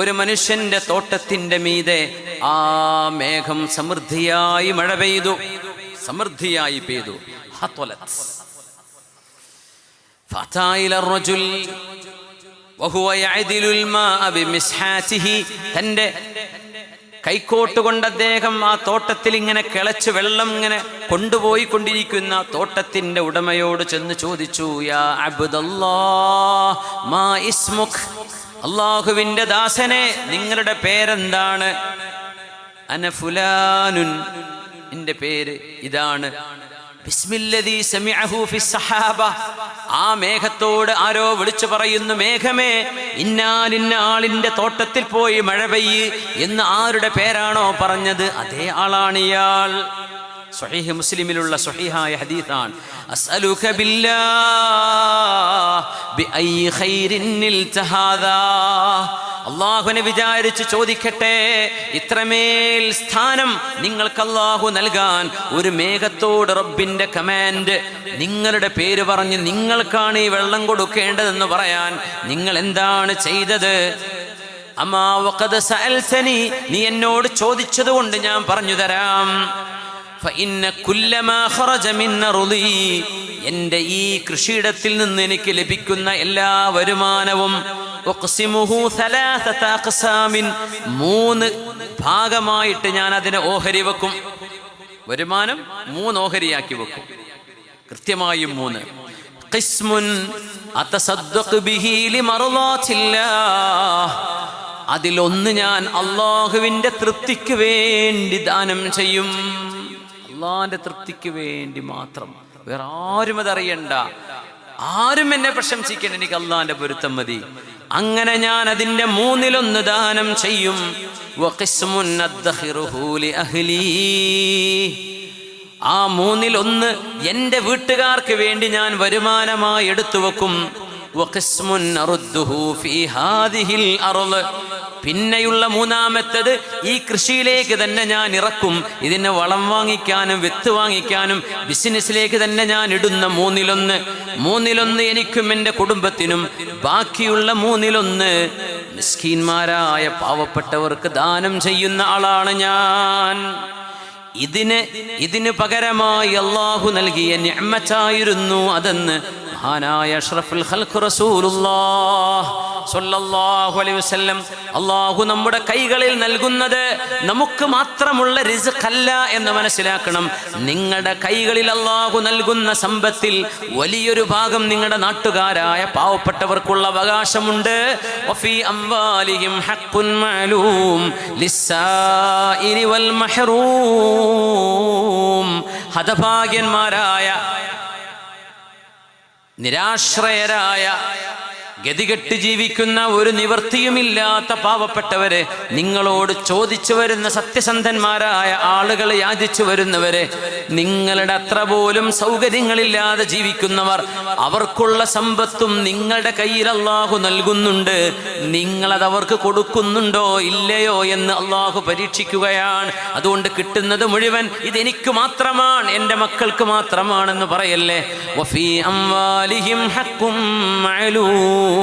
ഒരു മനുഷ്യന്റെ തോട്ടത്തിന്റെ മീതെ ആ മേഘം സമൃദ്ധിയായി മഴ പെയ്തു, സമൃദ്ധിയായി പെയ്തു. തന്റെ കൈക്കോട്ട് കൊണ്ട് അദ്ദേഹം ആ തോട്ടത്തിൽ ഇങ്ങനെ കിളച്ച് വെള്ളം ഇങ്ങനെ കൊണ്ടുപോയി കൊണ്ടിരിക്കുന്ന തോട്ടത്തിന്റെ ഉടമയോട് ചെന്ന് ചോദിച്ചു, യാ അബ്ദല്ലാഹ് മാ ഇസ്മുക്, അല്ലാഹുവിന്റെ ദാസനെ നിങ്ങളുടെ പേരെന്താണ്? അന ഫുലാനുൻ, എന്റെ പേര് ഇതാണ്. ബിസ്മില്ലദീ സമിഅഹു ഫിസ്സഹാബ, ആ മേഘത്തോട് ആരോ വിളിച്ചു പറയുന്നു, മേഘമേ ഇന്നാലിന്ന ആളിന്റെ തോട്ടത്തിൽ പോയി മഴ പെയ്യ് എന്ന് ആരുടെ പേരാണോ പറഞ്ഞത് അതേ ആളാണ് ഇയാൾ. സ്വഹീഹ് മുസ്ലിമിലുള്ള സ്വഹീഹായ ഹദീസാണ്. അസ്അലുക ബില്ലാഹ് ബിഅയ്യി ഖൈറിൻ നിൽതഹാദാ, അള്ളാഹുവിനെ വിചാരിച്ച് ചോദിക്കട്ടെ, ഇത്രമേൽ സ്ഥാനം നിങ്ങൾക്ക് അള്ളാഹു നൽകാൻ ഒരു മേഘത്തോട് റബ്ബിന്റെ കമാൻഡ്, നിങ്ങളുടെ പേര് പറഞ്ഞ് നിങ്ങൾക്കാണ് ഈ വെള്ളം കൊടുക്കേണ്ടതെന്ന് പറയാൻ നിങ്ങൾ എന്താണ് ചെയ്തത്? അമാ വഖദ് സഅൽതനി, നീ എന്നോട് ചോദിച്ചത് കൊണ്ട് ഞാൻ പറഞ്ഞു തരാം. ഫഇന്ന കുല്ലമാ ഖറജ മിൻ അർളി, എൻ്റെ ഈ കൃഷിയിടത്തിൽ നിന്ന് എനിക്ക് ലഭിക്കുന്ന എല്ലാ വരുമാനവും ഉഖ്സിമുഹു സലാസത അഖ്സാമിൻ, 3 ഭാഗമായിട്ട് ഞാൻ അതിനെ ഓഹരി വെക്കും. വരുമാനം 3 ഓഹരിയാക്കി വെക്കും, കൃത്യമായും 3. ഖിസ്മുൻ അതസദ്ദഖ് ബിഹി ലിമർളാത്തില്ലാഹ്, അതിലൊന്ന് ഞാൻ അല്ലാഹുവിന്റെ തൃപ്തിക്ക് വേണ്ടി ദാനം ചെയ്യും. അള്ളാഹിന്റെ തൃപ്തിക്ക് വേണ്ടി മാത്രം, വേറെ ആരും അതറിയണ്ട, ആരും എന്നെ പ്രശംസിക്കണം, എനിക്ക് അള്ളാഹിന്റെ പൊരുത്തം മതി. അങ്ങനെ ഞാൻ അതിൻ്റെ 1/3 ദാനം ചെയ്യും. വഖിസ്മുൻ അദ്ഖിറുഹു ലിഅഹ്ലി, ആ 1/3 എൻ്റെ വീട്ടുകാർക്ക് വേണ്ടി ഞാൻ വരുമാനമായി എടുത്തു വെക്കും. വഖിസ്മുൻ അറുദ്ദുഹു ഫീ ഹാദിഹിൽ അർള്, പിന്നെയുള്ള 3ാമത്തേത് ഈ കൃഷിയിലേക്ക് തന്നെ ഞാൻ ഇറക്കും. ഇതിന് വളം വാങ്ങിക്കാനും വിത്ത് വാങ്ങിക്കാനും ബിസിനസ്സിലേക്ക് തന്നെ ഞാൻ ഇടുന്ന 1/3 എനിക്കും എൻ്റെ കുടുംബത്തിനും, ബാക്കിയുള്ള 1/3 മിസ്കീന്മാരായ പാവപ്പെട്ടവർക്ക് ദാനം ചെയ്യുന്ന ആളാണ് ഞാൻ. ഇതിന് പകരമായി അല്ലാഹു നൽകിയ നിഅമത്തായിരുന്നു അതെന്ന് മഹാനായ അഷ്റഫുൽ ഖൽഖ് റസൂലുള്ളാഹ് സ്വല്ലല്ലാഹു അലൈഹി വസല്ലം, അല്ലാഹു നമ്മുടെ കൈകളിൽ നൽകുന്നത് നമുക്ക് മാത്രമുള്ള റിസ്ഖ് അല്ല എന്ന് മനസ്സിലാക്കണം. നിങ്ങളുടെ കൈകളിൽ അല്ലാഹു നൽകുന്ന സമ്പത്തിൽ വലിയൊരു ഭാഗം നിങ്ങളുടെ നാട്ടുകാരായ പാവപ്പെട്ടവർക്കുള്ള അവകാശമുണ്ട്. വഫീ അംവാലിഹിം ഹഖ്ഖുൻ മഅലൂം ലിസ്സായിരി വൽ മഹ്റൂം, ഹതഭാഗ്യന്മാരായ നിരാശ്രയരായ ഗതികെട്ട് ജീവിക്കുന്ന ഒരു നിവൃത്തിയുമില്ലാത്ത പാവപ്പെട്ടവരെ, നിങ്ങളോട് ചോദിച്ചു വരുന്ന സത്യസന്ധന്മാരായ ആളുകൾ യാചിച്ചു വരുന്നവരെ, നിങ്ങളുടെ അത്ര പോലും സൗകര്യങ്ങളില്ലാതെ ജീവിക്കുന്നവർ, അവർക്കുള്ള സമ്പത്തും നിങ്ങളുടെ കയ്യിൽ അല്ലാഹു നൽകുന്നുണ്ട്. നിങ്ങളത് അവർക്ക് കൊടുക്കുന്നുണ്ടോ ഇല്ലയോ എന്ന് അല്ലാഹു പരീക്ഷിക്കുകയാണ്. അതുകൊണ്ട് കിട്ടുന്നത് മുഴുവൻ ഇതെനിക്ക് മാത്രമാണ്, എൻ്റെ മക്കൾക്ക് മാത്രമാണെന്ന് പറയല്ലേ. വഫീ അംവാലിഹിം ഹഖ്ഖും മഅലൂം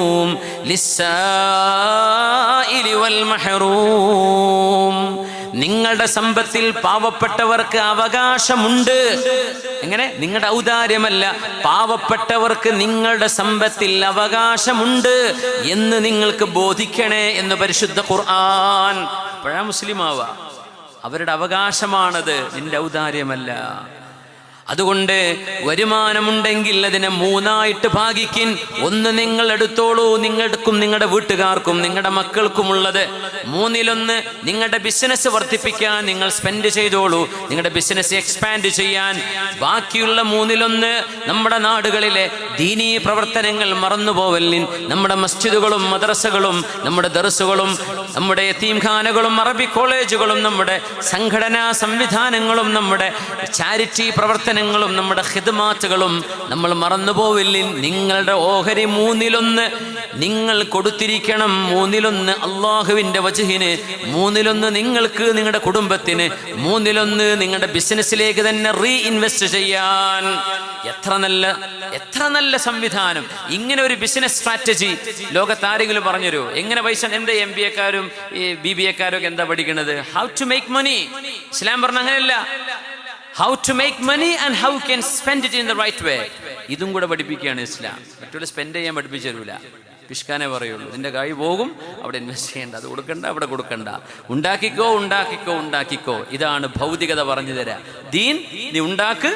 ലിസ്സായിരി വൽ മഹ്റൂം, നിങ്ങളുടെ സമ്പത്തിൽ പാവപ്പെട്ടവർക്ക് അവകാശമുണ്ട്. എങ്ങനെ? നിങ്ങളുടെ ഔദാര്യമല്ല, പാവപ്പെട്ടവർക്ക് നിങ്ങളുടെ സമ്പത്തിൽ അവകാശമുണ്ട് എന്ന് നിങ്ങൾക്ക് ബോധിക്കണേ എന്ന് പരിശുദ്ധ ഖുർആൻ. പഴയ മുസ്ലിമാവാ, അവരുടെ അവകാശമാണത്, നിന്റെ ഔദാര്യമല്ല. അതുകൊണ്ട് വരുമാനമുണ്ടെങ്കിൽ അതിനെ 3ആയിട്ട് ഭാഗിക്കിൻ. 1 നിങ്ങൾ എടുത്തോളൂ, നിങ്ങൾക്കും നിങ്ങളുടെ വീട്ടുകാർക്കും നിങ്ങളുടെ മക്കൾക്കുമുള്ളത്. 1/3 നിങ്ങളുടെ ബിസിനസ് വർദ്ധിപ്പിക്കാൻ നിങ്ങൾ സ്പെൻഡ് ചെയ്തോളൂ, നിങ്ങളുടെ ബിസിനസ് എക്സ്പാൻഡ് ചെയ്യാൻ. ബാക്കിയുള്ള 1/3 നമ്മുടെ നാടുകളിലെ ദീനീ പ്രവർത്തനങ്ങൾ മറന്നുപോവലിൻ, നമ്മുടെ മസ്ജിദുകളും മദ്രസകളും നമ്മുടെ ദർസുകളും നമ്മുടെ യതീംഖാനകളും അറബി കോളേജുകളും നമ്മുടെ സംഘടനാ സംവിധാനങ്ങളും നമ്മുടെ ചാരിറ്റി പ്രവർത്തനങ്ങളും നമ്മുടെ ഖിദ്മാത്തുകളും നമ്മൾ മറന്നുപോവില്ല. നിങ്ങളുടെ ഓഹരി 1/3 നിങ്ങൾ കൊടുത്തിരിക്കണം. 1/3 അള്ളാഹുവിൻ്റെ വജ്ഹിന്, 1/3 നിങ്ങൾക്ക് നിങ്ങളുടെ കുടുംബത്തിന്, 1/3 നിങ്ങളുടെ ബിസിനസ്സിലേക്ക് തന്നെ റീഇൻവെസ്റ്റ് ചെയ്യാൻ. എത്ര നല്ല സംവിധാനം! ഇങ്ങനെ ഒരു ബിസിനസ് സ്ട്രാറ്റജി ലോകത്താരെങ്കിലും പറഞ്ഞുതരൂ? എങ്ങനെ പൈസ? എന്താ MBA-ക്കാരും BBA-ക്കാരും ഒക്കെ എന്താ പഠിക്കുന്നത്? How to make money. ഇസ്ലാം പറഞ്ഞ അങ്ങനെയല്ല. How to make money and how can spend it in the right way. ഇതും കൂടെ പഠിപ്പിക്കുകയാണ് ഇസ്ലാം. മറ്റുള്ള സ്പെൻഡ് ചെയ്യാൻ പഠിപ്പിച്ചു തരൂല, പിഷ്കാനേ പറയുള്ളൂ. നിന്റെ കൈ പോകും, അവിടെ ഇൻവെസ്റ്റ് ചെയ്യേണ്ട, അത് കൊടുക്കണ്ട, അവിടെ കൊടുക്കണ്ട, ഉണ്ടാക്കിക്കോ ഉണ്ടാക്കിക്കോ ഉണ്ടാക്കിക്കോ. ഇതാണ് ഭൗതികത പറഞ്ഞു തരാ. ദീൻ നീ ഉണ്ടാക്ക്,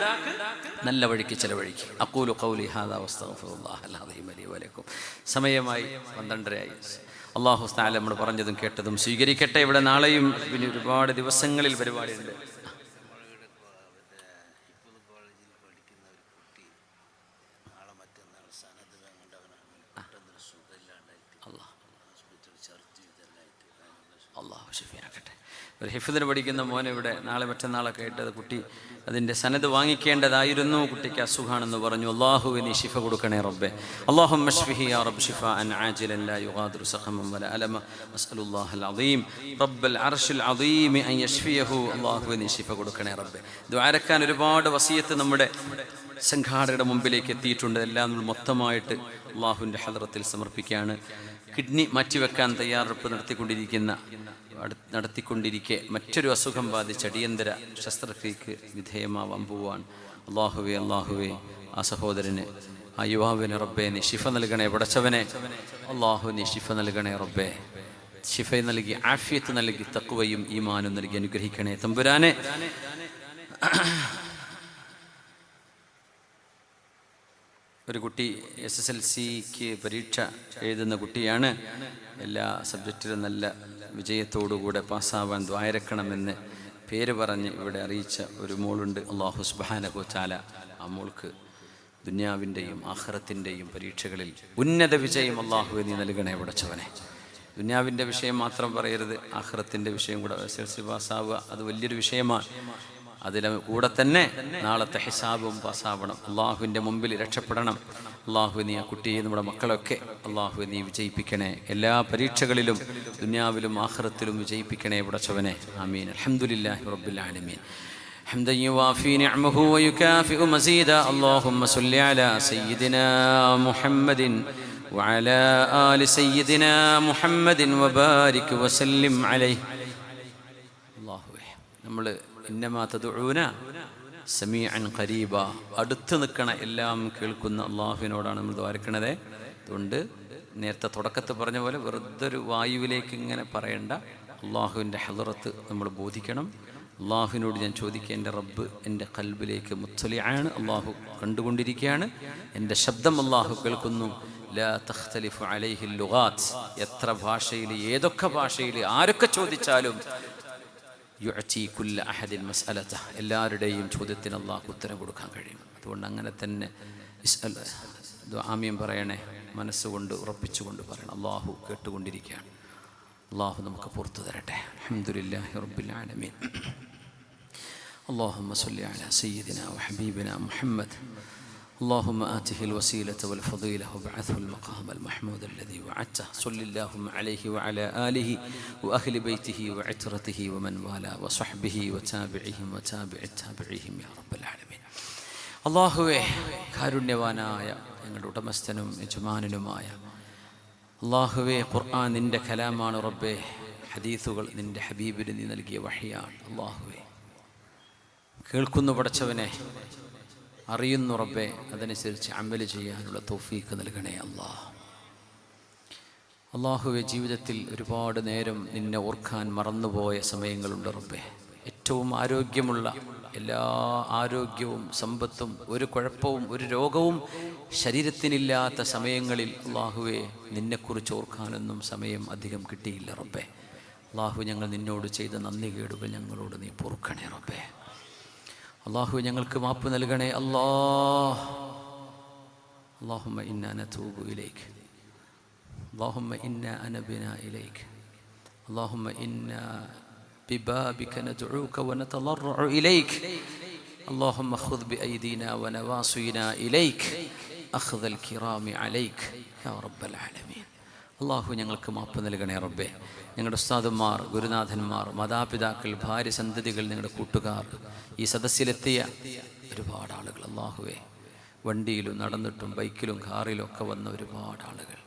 നല്ല വഴിക്ക് ചെലവഴിക്ക്. അഖൂലു ഖൗലി ഹാദാ വസ്തഗ്ഫിറുല്ലാഹൽ അദീം ലി വലക്കും. സമയമായി 12:30. അല്ലാഹു തആല നമ്മൾ പറഞ്ഞതും കേട്ടതും സ്വീകരിക്കട്ടെ. ഇവിടെ നാളെയും പിന്നെ ഒരുപാട് ദിവസങ്ങളിൽ പരിപാടിയുണ്ട്. ഒരു ഹിഫ്ദിന് പഠിക്കുന്ന മോനെ ഇവിടെ നാളെ മറ്റന്നാളൊക്കെ ആയിട്ട് കുട്ടി അതിൻ്റെ സനദ് വാങ്ങിക്കേണ്ടതായിരുന്നു. കുട്ടിക്ക് അസുഖാണെന്ന് പറഞ്ഞു. അല്ലാഹുവിന് ശിഫ കൊടുക്കണേ റബ്ബേ. അല്ലാഹുമ്മ ശ്ഫിഹി യാ റബ്ബ് ശിഫാഅൻ ആജിലൻ ലാ യുഗാദിറു സഖമൻ വലാ അലമ. അസ്അലുല്ലാഹൽ അദീം റബ്ബൽ അർശിൽ അദീം അൻ യശ്ഫിയഹു. അല്ലാഹുവിന് ശിഫ കൊടുക്കണേ റബ്ബേ. ദുആരക്കാൻ ഒരുപാട് വസിയത്ത് നമ്മുടെ സംഘാടകരുടെ മുമ്പിലേക്ക് എത്തിയിട്ടുണ്ട്. എല്ലാം നമ്മൾ മൊത്തമായിട്ട് അല്ലാഹുവിൻ്റെ ഹദ്റത്തിൽ സമർപ്പിക്കുകയാണ്. കിഡ്നി മാറ്റിവെക്കാൻ തയ്യാറെടുപ്പ് നടത്തിക്കൊണ്ടിരിക്കെ മറ്റൊരു അസുഖം ബാധിച്ച് അടിയന്തര ശസ്ത്രക്രിയക്ക് വിധേയമാവാൻ പോവാൻ. അല്ലാഹുവേ ആ സഹോദരന്, ആ യുവാവിന് റബ്ബേ നീ ശിഫ നൽകണേ. പടച്ചവനെ അല്ലാഹു നീ ശിഫ നൽകണേ റബ്ബേ. ശിഫ നൽകി, ആഫിയത്ത് നൽകി, തഖ്വയും ഈമാനും നൽകി അനുഗ്രഹിക്കണേ തമ്പുരാനെ. ഒരു കുട്ടി SSLCക്ക് പരീക്ഷ എഴുതുന്ന കുട്ടിയാണ്. എല്ലാ സബ്ജക്റ്റിലും നല്ല വിജയത്തോടുകൂടെ പാസ്സാവാൻ ദ്വാരക്കണമെന്ന് പേര് പറഞ്ഞ് ഇവിടെ അറിയിച്ച ഒരു മോളുണ്ട്. അല്ലാഹു സുബ്ഹാനഹു വ തആല ആ മോൾക്ക് ദുനിയാവിൻ്റെയും ആഖിറത്തിൻ്റെയും പരീക്ഷകളിൽ ഉന്നത വിജയം അല്ലാഹുവേ നീ നൽകണേ പടച്ചവനെ. ദുനിയാവിൻ്റെ വിഷയം മാത്രം പറയരുത്, ആഖിറത്തിൻ്റെ വിഷയം കൂടെ. SLC പാസ്സാവുക അത് വലിയൊരു വിഷയമാണ്. അതിലെ കൂടെ തന്നെ നാളത്തെ ഹിസാബും പാസ്സാവണം. അള്ളാഹുവിൻ്റെ മുമ്പിൽ രക്ഷപ്പെടണം. അള്ളാഹു നീ ആ കുട്ടിയെ നമ്മുടെ മക്കളൊക്കെ അള്ളാഹു നീ വിജയിപ്പിക്കണേ. എല്ലാ പരീക്ഷകളിലും ദുനിയാവിലും ആഖിറത്തിലും വിജയിപ്പിക്കണേ പടച്ചവനെ. ആമീൻ. അൽഹംദുലില്ലാഹി റബ്ബിൽ ആലമീൻ. حمدا يوافي نعمه ويكافئ مزيدا. اللهم صل على سيدنا محمد وعلى آل سيدنا محمد وبارك وسلم عليه. അല്ലാഹുവേ, നമ്മൾ ഇന്നമാ തദഊന സമീഅൻ ഖരീബ, അടുത്ത് നിൽക്കണ എല്ലാം കേൾക്കുന്ന അള്ളാഹുവിനോടാണ് നമ്മൾ ദ്വാരക്കണത്. അതുകൊണ്ട് നേരത്തെ തുടക്കത്തിൽ പറഞ്ഞ പോലെ വെറുതെ ഒരു വായുവിലേക്ക് ഇങ്ങനെ പറയേണ്ട, അള്ളാഹുവിൻ്റെ ഹളറത്ത് നമ്മൾ ബോധിക്കണം. അള്ളാഹുവിനോട് ഞാൻ ചോദിക്കുക, എൻ്റെ റബ്ബ് എൻ്റെ ഖൽബിലേക്ക് മുത്തലിആണ്, അള്ളാഹു കണ്ടുകൊണ്ടിരിക്കുകയാണ്, എൻ്റെ ശബ്ദം അള്ളാഹു കേൾക്കുന്നു. ലാ തഖ്തലിഫു അലൈഹിൽ ലുഗാത്ത്, എത്ര ഭാഷയിൽ ഏതൊക്കെ ഭാഷയിൽ ആരൊക്കെ ചോദിച്ചാലും യുഅതി കുല്ല അഹദിൻ മസ്അലതഹ, എല്ലാവരുടെയും ചോദ്യത്തിന് അള്ളാഹു ഉത്തരം കൊടുക്കാൻ കഴിയും. അതുകൊണ്ട് അങ്ങനെ തന്നെ ആമീൻ പറയണേ, മനസ്സുകൊണ്ട് ഉറപ്പിച്ചുകൊണ്ട് പറയണം. അള്ളാഹു കേട്ടുകൊണ്ടിരിക്കുകയാണ്. അള്ളാഹു നമുക്ക് പുറത്തു തരട്ടെ. അൽഹംദുലില്ലാഹി റബ്ബിൽ ആലമീൻ. اللهم صل على سيدنا وحبيبنا محمد. اللهم آته الوسيلة والفضيلة وابعثه المقام المحمود الذي وعدته. صل اللهم عليه وعلى آله وأهل بيته وعترته ومن والاه وصحبه وتابعهم وتابع التابعيهم يا رب العالمين. അല്ലാഹുവേ, കാരുണ്യവാനായ ഞങ്ങളുടെ ഉടമസ്ഥനും യജമാനനുമായ അല്ലാഹുവേ, ഖുർആൻ നിൻ്റെ കലാമാണ് റബ്ബേ. ഹദീസുകൾ നിൻ്റെ ഹബീബിന് നീ നൽകിയ വഹിയാണ്. അല്ലാഹുവേ, കേൾക്കുന്നു പടച്ചവനെ, അറിയുന്നു റബ്ബേ, അതനുസരിച്ച് അമല് ചെയ്യാനുള്ള തൗഫീഖ് നൽകണേ അല്ലാഹ്. അല്ലാഹുവേ, ജീവിതത്തിൽ ഒരുപാട് നേരം നിന്നെ ഓർക്കാൻ മറന്നുപോയ സമയങ്ങളുണ്ട് റബ്ബേ. ഏറ്റവും ആരോഗ്യമുള്ള എല്ലാ ആരോഗ്യവും സമ്പത്തും ഒരു കുഴപ്പവും ഒരു രോഗവും ശരീരത്തിനില്ലാത്ത സമയങ്ങളിൽ അല്ലാഹുവേ, നിന്നെക്കുറിച്ച് ഓർക്കാനൊന്നും സമയം അധികം കിട്ടിയില്ല റബ്ബേ. അല്ലാഹു, ഞങ്ങൾ നിന്നോട് ചെയ്ത നന്ദി കേടുകൾ ഞങ്ങളോട് നീ പൊറുക്കണേ റബ്ബേ. അല്ലാഹു, ഞങ്ങൾക്ക് മാപ്പ് നൽകണേ അല്ലാഹ്. അല്ലാഹുമ്മ ഇന്നാ നതൂബു ഇലൈക, അല്ലാഹുമ്മ ഇന്നാ അനബ്നാ ഇലൈക, അല്ലാഹുമ്മ ഇന്നാ ബിബാബിക നദ്ഊക വനതളറഉ ഇലൈക, അല്ലാഹുമ്മ ഖുദ് ബിഐദീനാ വനവാസിനാ ഇലൈക അഖ്ദൽ കിറാമി അലൈക യാ റബ്ബൽ ആലമീൻ. അല്ലാഹു, ഞങ്ങൾക്ക് മാപ്പ് നൽകണേ റബ്ബേ. ഞങ്ങളുടെ ഉസ്താദുമാർ, ഗുരുനാഥന്മാർ, മാതാപിതാക്കൾ, ഭാര്യ, സന്തതികൾ, ഞങ്ങളുടെ കൂട്ടുകാർ, ഈ സദസ്സിലെത്തിയ ഒരുപാട് ആളുകൾ അല്ലാഹുവേ, വണ്ടിയിലും നടന്നിട്ടും ബൈക്കിലും കാറിലും ഒക്കെ വന്ന ഒരുപാട് ആളുകൾ,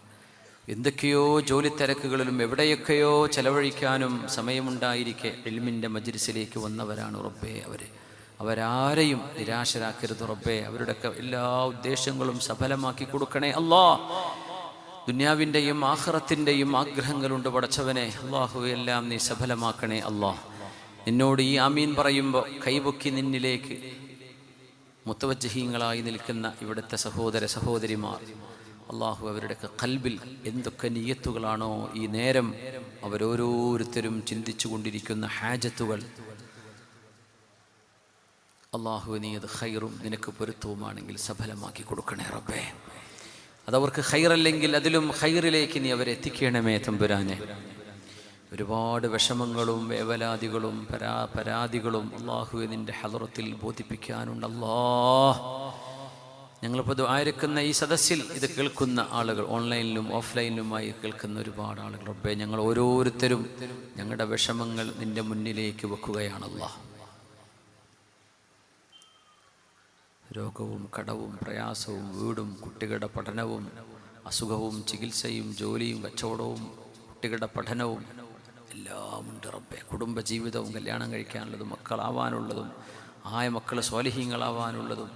എന്തൊക്കെയോ ജോലി തിരക്കുകളിലും എവിടെയൊക്കെയോ ചെലവഴിക്കാനും സമയമുണ്ടായിരിക്കെ ഇൽമിൻ്റെ മജ്ലിസിലേക്ക് വന്നവരാണ് റബ്ബേ. അവരാരെയും നിരാശരാക്കരുത് റബ്ബേ. അവരുടെയൊക്കെ എല്ലാ ഉദ്ദേശങ്ങളും സഫലമാക്കി കൊടുക്കണേ അല്ലാഹ്. ദുനിയാവിൻ്റെയും ആഖിറത്തിൻ്റെയും ആഗ്രഹങ്ങളുണ്ട് പടച്ചവനെ. അല്ലാഹുവേ, എല്ലാം നീ സഫലമാക്കണേ അല്ലാഹ്. നിന്നോട് ഈ ആമീൻ പറയുമ്പോൾ കൈപൊക്കി നിന്നിലേക്ക് മുത്തവജ്ജിഹീങ്ങളായി നിൽക്കുന്ന ഇവിടുത്തെ സഹോദര സഹോദരിമാർ, അല്ലാഹു, അവരുടെയൊക്കെ ഖൽബിൽ എന്തൊക്കെ നിയ്യത്തുകളാണോ ഈ നേരം അവരോരോരുത്തരും ചിന്തിച്ചു കൊണ്ടിരിക്കുന്ന ഹാജത്തുകൾ, അല്ലാഹു, നീ അത് ഖൈറും നിനക്ക് പൊരുത്തവുമാണെങ്കിൽ സഫലമാക്കി കൊടുക്കണേ റബ്ബേ. അതവർക്ക് ഖൈറല്ലെങ്കിൽ അതിലും ഖൈറിലേക്ക് നീ അവരെ എത്തിക്കണമേ തമ്പുരാനെ. ഒരുപാട് വിഷമങ്ങളും വേവലാതികളും പരാതികളും അല്ലാഹുവേ നിൻ്റെ ഹളറത്തിൽ ബോധിപ്പിക്കാനുണ്ട് അല്ലാഹ്. ഞങ്ങളിപ്പോൾ ദുആയിരക്കുന്ന ഈ സദസ്സിൽ ഇത് കേൾക്കുന്ന ആളുകൾ, ഓൺലൈനിലും ഓഫ്ലൈനിലുമായി കേൾക്കുന്ന ഒരുപാട് ആളുകൾ റബ്ബേ, ഞങ്ങൾ ഓരോരുത്തരും ഞങ്ങളുടെ വിഷമങ്ങൾ നിൻ്റെ മുന്നിലേക്ക് വെക്കുകയാണ് അല്ലാഹ്. രോഗവും കടവും പ്രയാസവും വീടും കുട്ടികളുടെ പഠനവും അസുഖവും ചികിത്സയും ജോലിയും കച്ചവടവും കുട്ടികളുടെ പഠനവും എല്ലാം ഉണ്ട് റബ്ബേ. കുടുംബജീവിതവും കല്യാണം കഴിക്കാനുള്ളതും മക്കളാവാനുള്ളതും ആയ മക്കൾ സ്വാലിഹീങ്ങളാവാനുള്ളതും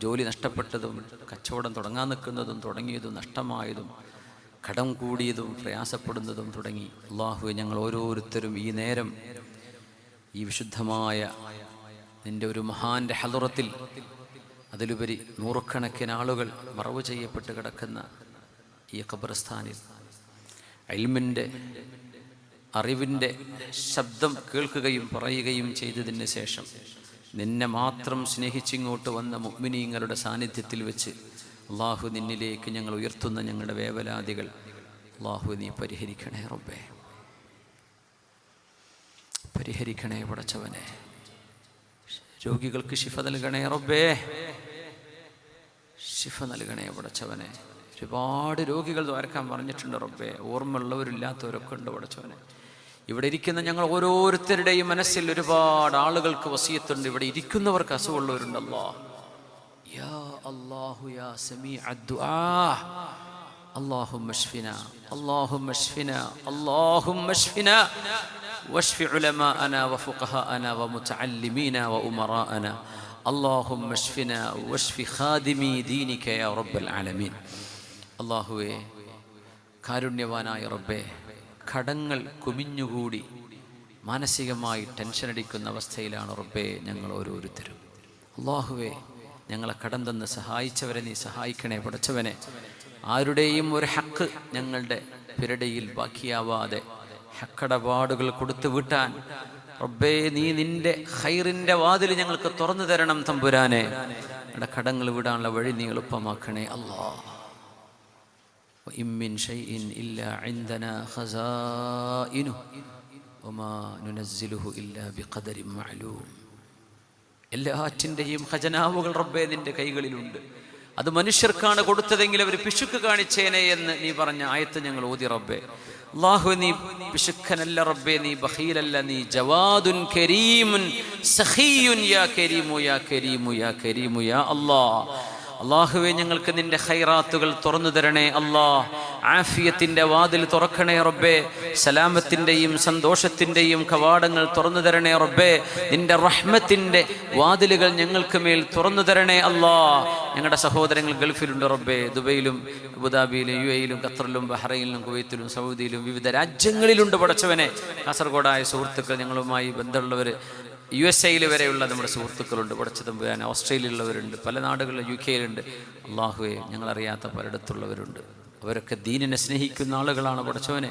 ജോലി നഷ്ടപ്പെട്ടതും കച്ചവടം തുടങ്ങാൻ നിൽക്കുന്നതും തുടങ്ങിയതും നഷ്ടമായതും കടം കൂടിയതും പ്രയാസപ്പെടുന്നതും തുടങ്ങി അല്ലാഹുവേ, ഞങ്ങൾ ഓരോരുത്തരും ഈ നേരം ഈ വിശുദ്ധമായ നിൻ്റെ ഒരു മഹാൻ്റെ ഹളറത്തിൽ, അതിലുപരി നൂറുകണക്കിന് ആളുകൾ മറവ് ചെയ്യപ്പെട്ട് കിടക്കുന്ന ഈ ഖബർസ്ഥാനിൽ ഇൽമിൻ്റെ അറിവിൻ്റെ ശബ്ദം കേൾക്കുകയും പറയുകയും ചെയ്തതിന് ശേഷം നിന്നെ മാത്രം സ്നേഹിച്ചിങ്ങോട്ട് വന്ന മുഅ്മിനീങ്ങളുടെ സാന്നിധ്യത്തിൽ വെച്ച് അള്ളാഹു നിന്നിലേക്ക് ഞങ്ങൾ ഉയർത്തുന്ന ഞങ്ങളുടെ വേവലാദികൾ അള്ളാഹു നീ പരിഹരിക്കണേ റബ്ബേ, പരിഹരിക്കണേ പടച്ചവനെ. രോഗികൾക്ക് ശിഫ നൽകണേ റബ്ബേ, ശിഫ നൽകണേ പടച്ചവനെ. ഒരുപാട് രോഗികൾ ദ്വാരക്കാൻ പറഞ്ഞിട്ടുണ്ട് റബ്ബേ, ഓർമ്മയുള്ളവരില്ലാത്തവരൊക്കെ ഉണ്ട് പടച്ചവനെ. ഇവിടെ ഇരിക്കുന്ന ഞങ്ങൾ ഓരോരുത്തരുടെയും മനസ്സിൽ ഒരുപാട് ആളുകൾക്ക് വസിയത്തുണ്ട്. ഇവിടെ ഇരിക്കുന്നവർക്ക് അസുഖമുള്ളവരുണ്ട്. യാ അല്ലാഹു യാ സമീഅദ് ദുആ اللهم اشفنا اللهم اشفنا اللهم اشفنا واشف علماءنا وفقهاءنا ومتعلمينا وأمراءنا اللهم اشفنا واشف خادمي دينك يا رب العالمين. അല്ലാഹുവേ, കാരുണ്യവാനായ റബ്ബേ, കടങ്ങൾ കുമിഞ്ഞുകൂടി മാനസികമായി ടെൻഷൻ അടിക്കുന്ന അവസ്ഥയിലാണ് റബ്ബേ ഞങ്ങൾ ഓരോരുത്തരും. അല്ലാഹുവേ, ഞങ്ങളെ കടം തന്ന് സഹായിച്ചവരെ നീ സഹായിക്കണേ പടച്ചവനെ. ആരുടെയും ഒരു ഹക്ക് ഞങ്ങളുടെ പിരടിയിൽ ബാക്കിയാവാതെ ഹക്കടപാടുകൾ കൊടുത്തു വീട്ടാൻ റബ്ബേ നീ നിന്റെ ഖൈറിന്റെ വാതിൽ ഞങ്ങൾക്ക് തുറന്നു തരണം തമ്പുരാനെ. ഞങ്ങളുടെ കടങ്ങൾ വിടാനുള്ള വഴി നീ എളുപ്പമാക്കണേ അല്ലാഹ്. وإن من شيء إلا عندنا خزائنه وما ننزله إلا بقدر معلوم. എല്ലാറ്റിൻ്റെയും ഖജനാവുകൾ റബ്ബേ നിന്റെ കൈകളിലുണ്ട്. അത് മനുഷ്യർക്കാണ് കൊടുത്തതെങ്കിൽ അവർ പിശുക്ക് കാണിച്ചേനെ എന്ന് നീ പറഞ്ഞ ആയത്ത് ഞങ്ങൾ ഓതി റബ്ബേ. അല്ലാഹു, നീ പിശുക്കനല്ല റബ്ബേ, നീ ബഖീലല്ല, നീ ജവാദുൻ കരീമുൻ സഖിയുൻ യാ കരീമു യാ കരീമു യാ കരീമു യാ അല്ലാഹ്. അല്ലാഹുവേ, ഞങ്ങൾക്ക് നിന്റെ ഖൈറാത്തുകൾ തുറന്നു തരണേ അല്ലാഹ്. ആഫിയത്തിന്റെ വാതിൽ തുറക്കണേ റബ്ബേ. സലാമത്തിന്റെയും സന്തോഷത്തിന്റെയും കവാടങ്ങൾ തുറന്നു തരണേ റബ്ബേ. നിന്റെ റഹ്മത്തിന്റെ വാതിലുകൾ ഞങ്ങൾക്ക് മേൽ തുറന്നു തരണേ അല്ലാഹ്. ഞങ്ങളുടെ സഹോദരങ്ങൾ ഗൾഫിലുണ്ട് റബ്ബേ, ദുബൈയിലും അബുദാബിയിലും UAE-യിലും ഖത്തറിലും ബഹ്റൈനിലും കുവൈത്തിലും സൗദിയിലും വിവിധ രാജ്യങ്ങളിലുണ്ട് പടച്ചവനെ. കാസർഗോഡായ സുഹൃത്തുക്കൾ, ഞങ്ങളുമായി ബന്ധമുള്ളവർ, USA-യിൽ വരെയുള്ള നമ്മുടെ സുഹൃത്തുക്കളുണ്ട് പടച്ചതമ്പുരാൻ. ഓസ്ട്രേലിയയിലുള്ളവരുണ്ട്, പല നാടുകളിലും UK-യിലുണ്ട്. അല്ലാഹുവേ, ഞങ്ങളറിയാത്ത പലയിടത്തുള്ളവരുണ്ട്. അവരൊക്കെ ദീനിനെ സ്നേഹിക്കുന്ന ആളുകളാണ് പടച്ചവനെ.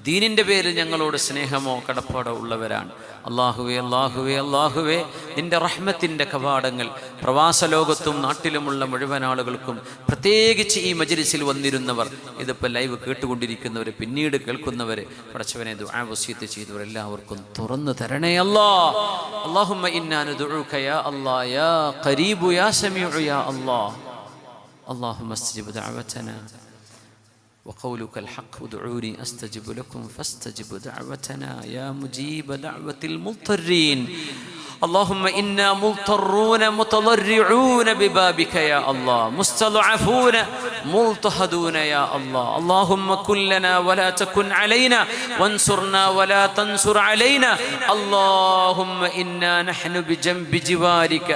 ദീനിൻ്റെ പേരിൽ ഞങ്ങളോട് സ്നേഹമോ കടപ്പാടോ ഉള്ളവരാണ്. അല്ലാഹുവേ അല്ലാഹുവേ അല്ലാഹുവേ, നിന്റെ റഹ്മത്തിൻ്റെ കവാടങ്ങൾ പ്രവാസ ലോകത്തും നാട്ടിലുമുള്ള മുഴുവൻ ആളുകൾക്കും, പ്രത്യേകിച്ച് ഈ മജ്ലിസിൽ വന്നിരുന്നവർ, ഇതിപ്പോൾ ലൈവ് കേട്ടുകൊണ്ടിരിക്കുന്നവർ, പിന്നീട് കേൾക്കുന്നവർ, പടച്ചവനെ ദുആ വസിയത്ത് ചെയ്തവർ എല്ലാവർക്കും തുറന്നു തരണേ അല്ലാഹ്. അല്ലാഹുമ്മ ഇന്നാ നദുഉക യാ അല്ലാഹ് യാ ഖരീബു യാ സമീഉ യാ അല്ലാഹ്. അല്ലാഹുമ്മ അസ്ജിബ് ദഅവതനാ وقولك الحق ادعوني أستجب لكم فاستجب دعوتنا يا مجيب دعوة المضطرين. اللهم إنا مضطرون متضرعون ببابك يا الله، مستضعفون مضطهدون يا الله. اللهم كن لنا ولا تكن علينا، وانصرنا ولا تنصر علينا. اللهم إنا نحن بجنب جوارك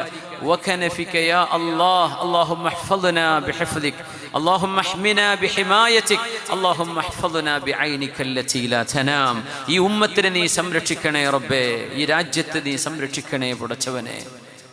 وكنفك يا الله. اللهم احفظنا بحفظك، اللهم احمنا بحمايتك، اللهم احفظنا بعينك التي لا تنام. ഈ ഉമ്മത്തിനെ നീ സംരക്ഷിക്കണേ റബ്ബേ, ഈ രാജ്യത്തെ നീ സംരക്ഷിക്കണേ പടച്ചവനെ.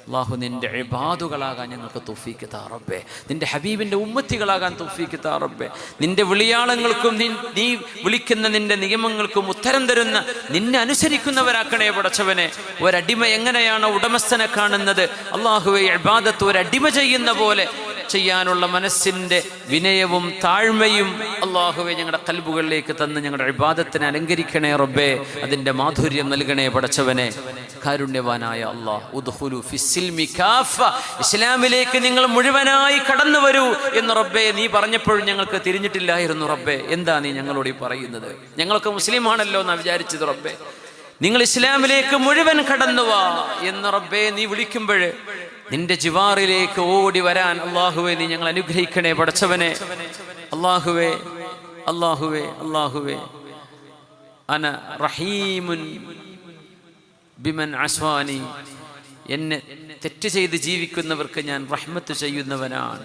അല്ലാഹു, നിന്റെ ഇബാദുകളാകാൻ ഞങ്ങൾക്ക് തൗഫീക്ക് താ റബ്ബേ. നിന്റെ ഹബീബിന്റെ ഉമ്മത്തികളാകാൻ തൗഫീക്ക് താ റബ്ബേ. നിന്റെ വിളിയാളങ്ങൾക്കും നീ വിളിക്കുന്ന നിന്റെ നിയമങ്ങൾക്കും ഉത്തരം തരുന്ന, നിന്നെ അനുസരിക്കുന്നവരാക്കണേ പടച്ചവനെ. ഒരടിമ എങ്ങനെയാണ് ഉടമസ്ഥനെ കാണുന്നത്, അല്ലാഹുവേ, ഇബാദത്ത് ഒരടിമ ചെയ്യുന്ന പോലെ ചെയ്യാനുള്ള മനസ്സിന്റെ വിനയവും താഴ്മയും അല്ലാഹുവേ ഞങ്ങളുടെ ഖൽബുകളിലേക്ക് തന്ന് ഞങ്ങളുടെ ഇബാദത്തിനെ അലങ്കരിക്കണേ റബ്ബേ. അതിന്റെ മാധുര്യം നൽകണേ പടച്ചവനെ. കാരുണ്യവാനായ അല്ലാഹ്, ഉദ്ഖുലു ഫിസ്സിൽമി കാഫ, ഇസ്ലാമിലേക്ക് നിങ്ങൾ മുഴുവനായി കടന്നു വരൂ എന്ന് റബ്ബേ നീ പറഞ്ഞപ്പോഴും ഞങ്ങൾക്ക് തിരിഞ്ഞിട്ടില്ലായിരുന്നു റബ്ബേ. എന്താ നീ ഞങ്ങളോട് ഈ പറയുന്നത്? ഞങ്ങളൊക്കെ മുസ്ലിമാണല്ലോ എന്നാ വിചാരിച്ചത് റബ്ബേ. നിങ്ങൾ ഇസ്ലാമിലേക്ക് മുഴുവൻ കടന്നു വാ എന്ന് റബ്ബേ നീ വിളിക്കുമ്പോൾ നിന്റെ ജിവാറിലേക്ക് ഓടി വരാൻ അല്ലാഹുവേ നീ ഞങ്ങൾ അനുഗ്രഹിക്കണേ പടച്ചവനെ. അല്ലാഹുവേ അല്ലാഹുവേ അല്ലാഹുവേ, അന റഹീമുൻ ബിമൻ അസ്വാനി, എന്നെ തെറ്റ് ചെയ്ത് ജീവിക്കുന്നവർക്ക് ഞാൻ റഹ്മത്ത് ചെയ്യുന്നവനാണ്.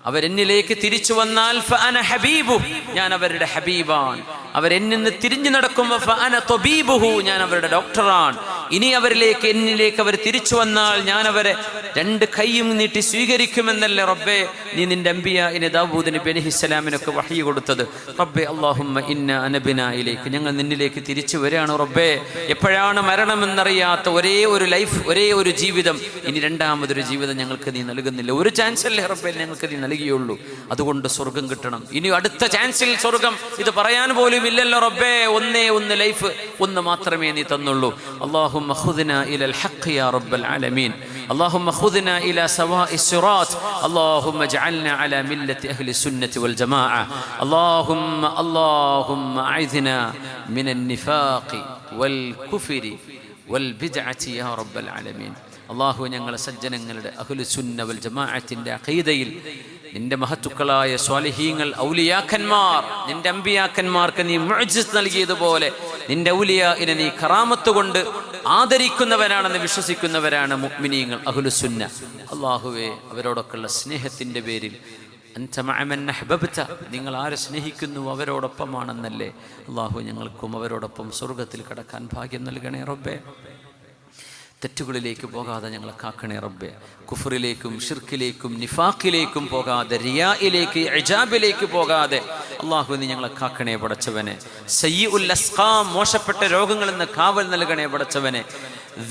അവരെന്നിലേക്ക് തിരിച്ചു വന്നാൽ ഫഅന ഹബീബു, ഞാൻ അവരുടെ ഹബീബാണ്. അവരെന്നിൽ നിന്ന് തിരിഞ്ഞു നടക്കുമ്പോൾ ഫഅന തബീബുഹു, ഞാൻ അവരുടെ ഡോക്ടറാണ്. ഇനി അവരിലേക്ക് എന്നിലേക്ക് അവർ തിരിച്ചു വന്നാൽ ഞാൻ അവരെ രണ്ട് കൈയും നീട്ടി സ്വീകരിക്കുമെന്നല്ലേ റബ്ബേ നീ നിന്റെ അംബിയാഇനെ ദാവൂദ് നബി അലൈഹിസ്സലാമിനൊക്കെ വഹി കൊടുത്തത്. റബ്ബേ അല്ലാഹുമ്മ ഇന്ന അനബിനായിലേക്ക്, ഞങ്ങൾ നിന്നിലേക്ക് തിരിച്ചു വരികയാണ് റബ്ബേ. എപ്പോഴാണ് മരണമെന്നറിയാത്ത ഒരേ ഒരു ലൈഫ്, ഒരേ ഒരു ജീവിതം, ഇനി രണ്ടാമതൊരു ജീവിതം ഞങ്ങൾക്ക് നീ നൽകുന്നില്ല. ഒരു ചാൻസ് അല്ലേ റബ്ബേ ഞങ്ങൾക്ക് നീ നൽകിയുള്ളൂ. അതുകൊണ്ട് സ്വർഗം കിട്ടണം. ഇനി അടുത്ത ചാൻസിൽ സ്വർഗം ഇത് പറയാൻ പോലും ഇല്ലല്ലോ റബ്ബേ. ഒന്നേ ഒന്ന് ലൈഫ്, ഒന്ന് മാത്രമേ നീ തന്നുള്ളൂ. അല്ലാഹുമ്മ ഖുദ്നാ ഇലൽ ഹഖ് യാ റബ്ബൽ ആലമീൻ. اللهم خذنا إلى سواء الصراط. اللهم اجعلنا على ملة أهل السنة والجماعة. اللهم أعذنا من النفاق والكفر والبدعة يا رب العالمين. അള്ളാഹു ഞങ്ങളെ സജ്ജനങ്ങളുടെ അഹ്ലുസുന്ന വൽ ജമാഅത്തിന്റെ അഖീദയിൽ നിന്റെ മഹത്തുക്കളായ സ്വാലിഹീങ്ങൾ ഔലിയാക്കന്മാർ, നിന്റെ അമ്പിയാക്കന്മാർക്ക് നീ മുഅ്ജിസ് നൽകിയതുപോലെ നിന്റെ ഔലിയാഇനെ നീ കറാമത്ത് കൊണ്ട് ആദരിക്കുന്നവരാണെന്ന് വിശ്വസിക്കുന്നവരാണ് മുഅ്മിനീങ്ങൾ അഹ്ലുസുന്ന. അള്ളാഹുവേ, അവരോടൊക്കെയുള്ള സ്നേഹത്തിന്റെ പേരിൽ അൻത മഅ മൻ അഹ്ബബ്ത, നിങ്ങൾ ആരെ സ്നേഹിക്കുന്നു അവരോടൊപ്പമാണെന്നല്ലേ. അള്ളാഹു ഞങ്ങൾക്കും അവരോടൊപ്പം സ്വർഗത്തിൽ കടക്കാൻ ഭാഗ്യം നൽകണേ റബ്ബേ. തെറ്റുകളിലേക്ക് പോകാതെ ഞങ്ങളെ കാക്കണേ റബ്ബേ. കുഫറിലേക്കും ഷിർക്കിലേക്കും നിഫാഖിലേക്കും പോകാതെ, റിയായിലേക്ക് ഇജാബിലേക്ക് പോകാതെ അല്ലാഹു നീ ഞങ്ങളെ കാക്കണേ പടച്ചവനെ. സയ്യിഉൽ അസ്ഖാം, മോശപ്പെട്ട രോഗങ്ങളിൽ നിന്ന് കാവൽ നൽകണേ പടച്ചവനെ.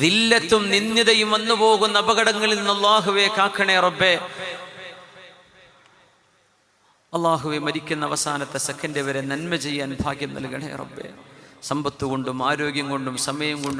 ദില്ലത്തും നിന്ദിതയും വന്നു പോകുന്ന അപകടങ്ങളിൽ നിന്ന് അല്ലാഹുവേ കാക്കണേ റബ്ബേ. അല്ലാഹുവേ, മരിക്കുന്ന അവസാനത്തെ സെക്കൻഡ് വരെ നന്മ ചെയ്യാൻ ഭാഗ്യം നൽകണേ റബ്ബേ. സമ്പത്ത് കൊണ്ടും ആരോഗ്യം കൊണ്ടും സമയം കൊണ്ടും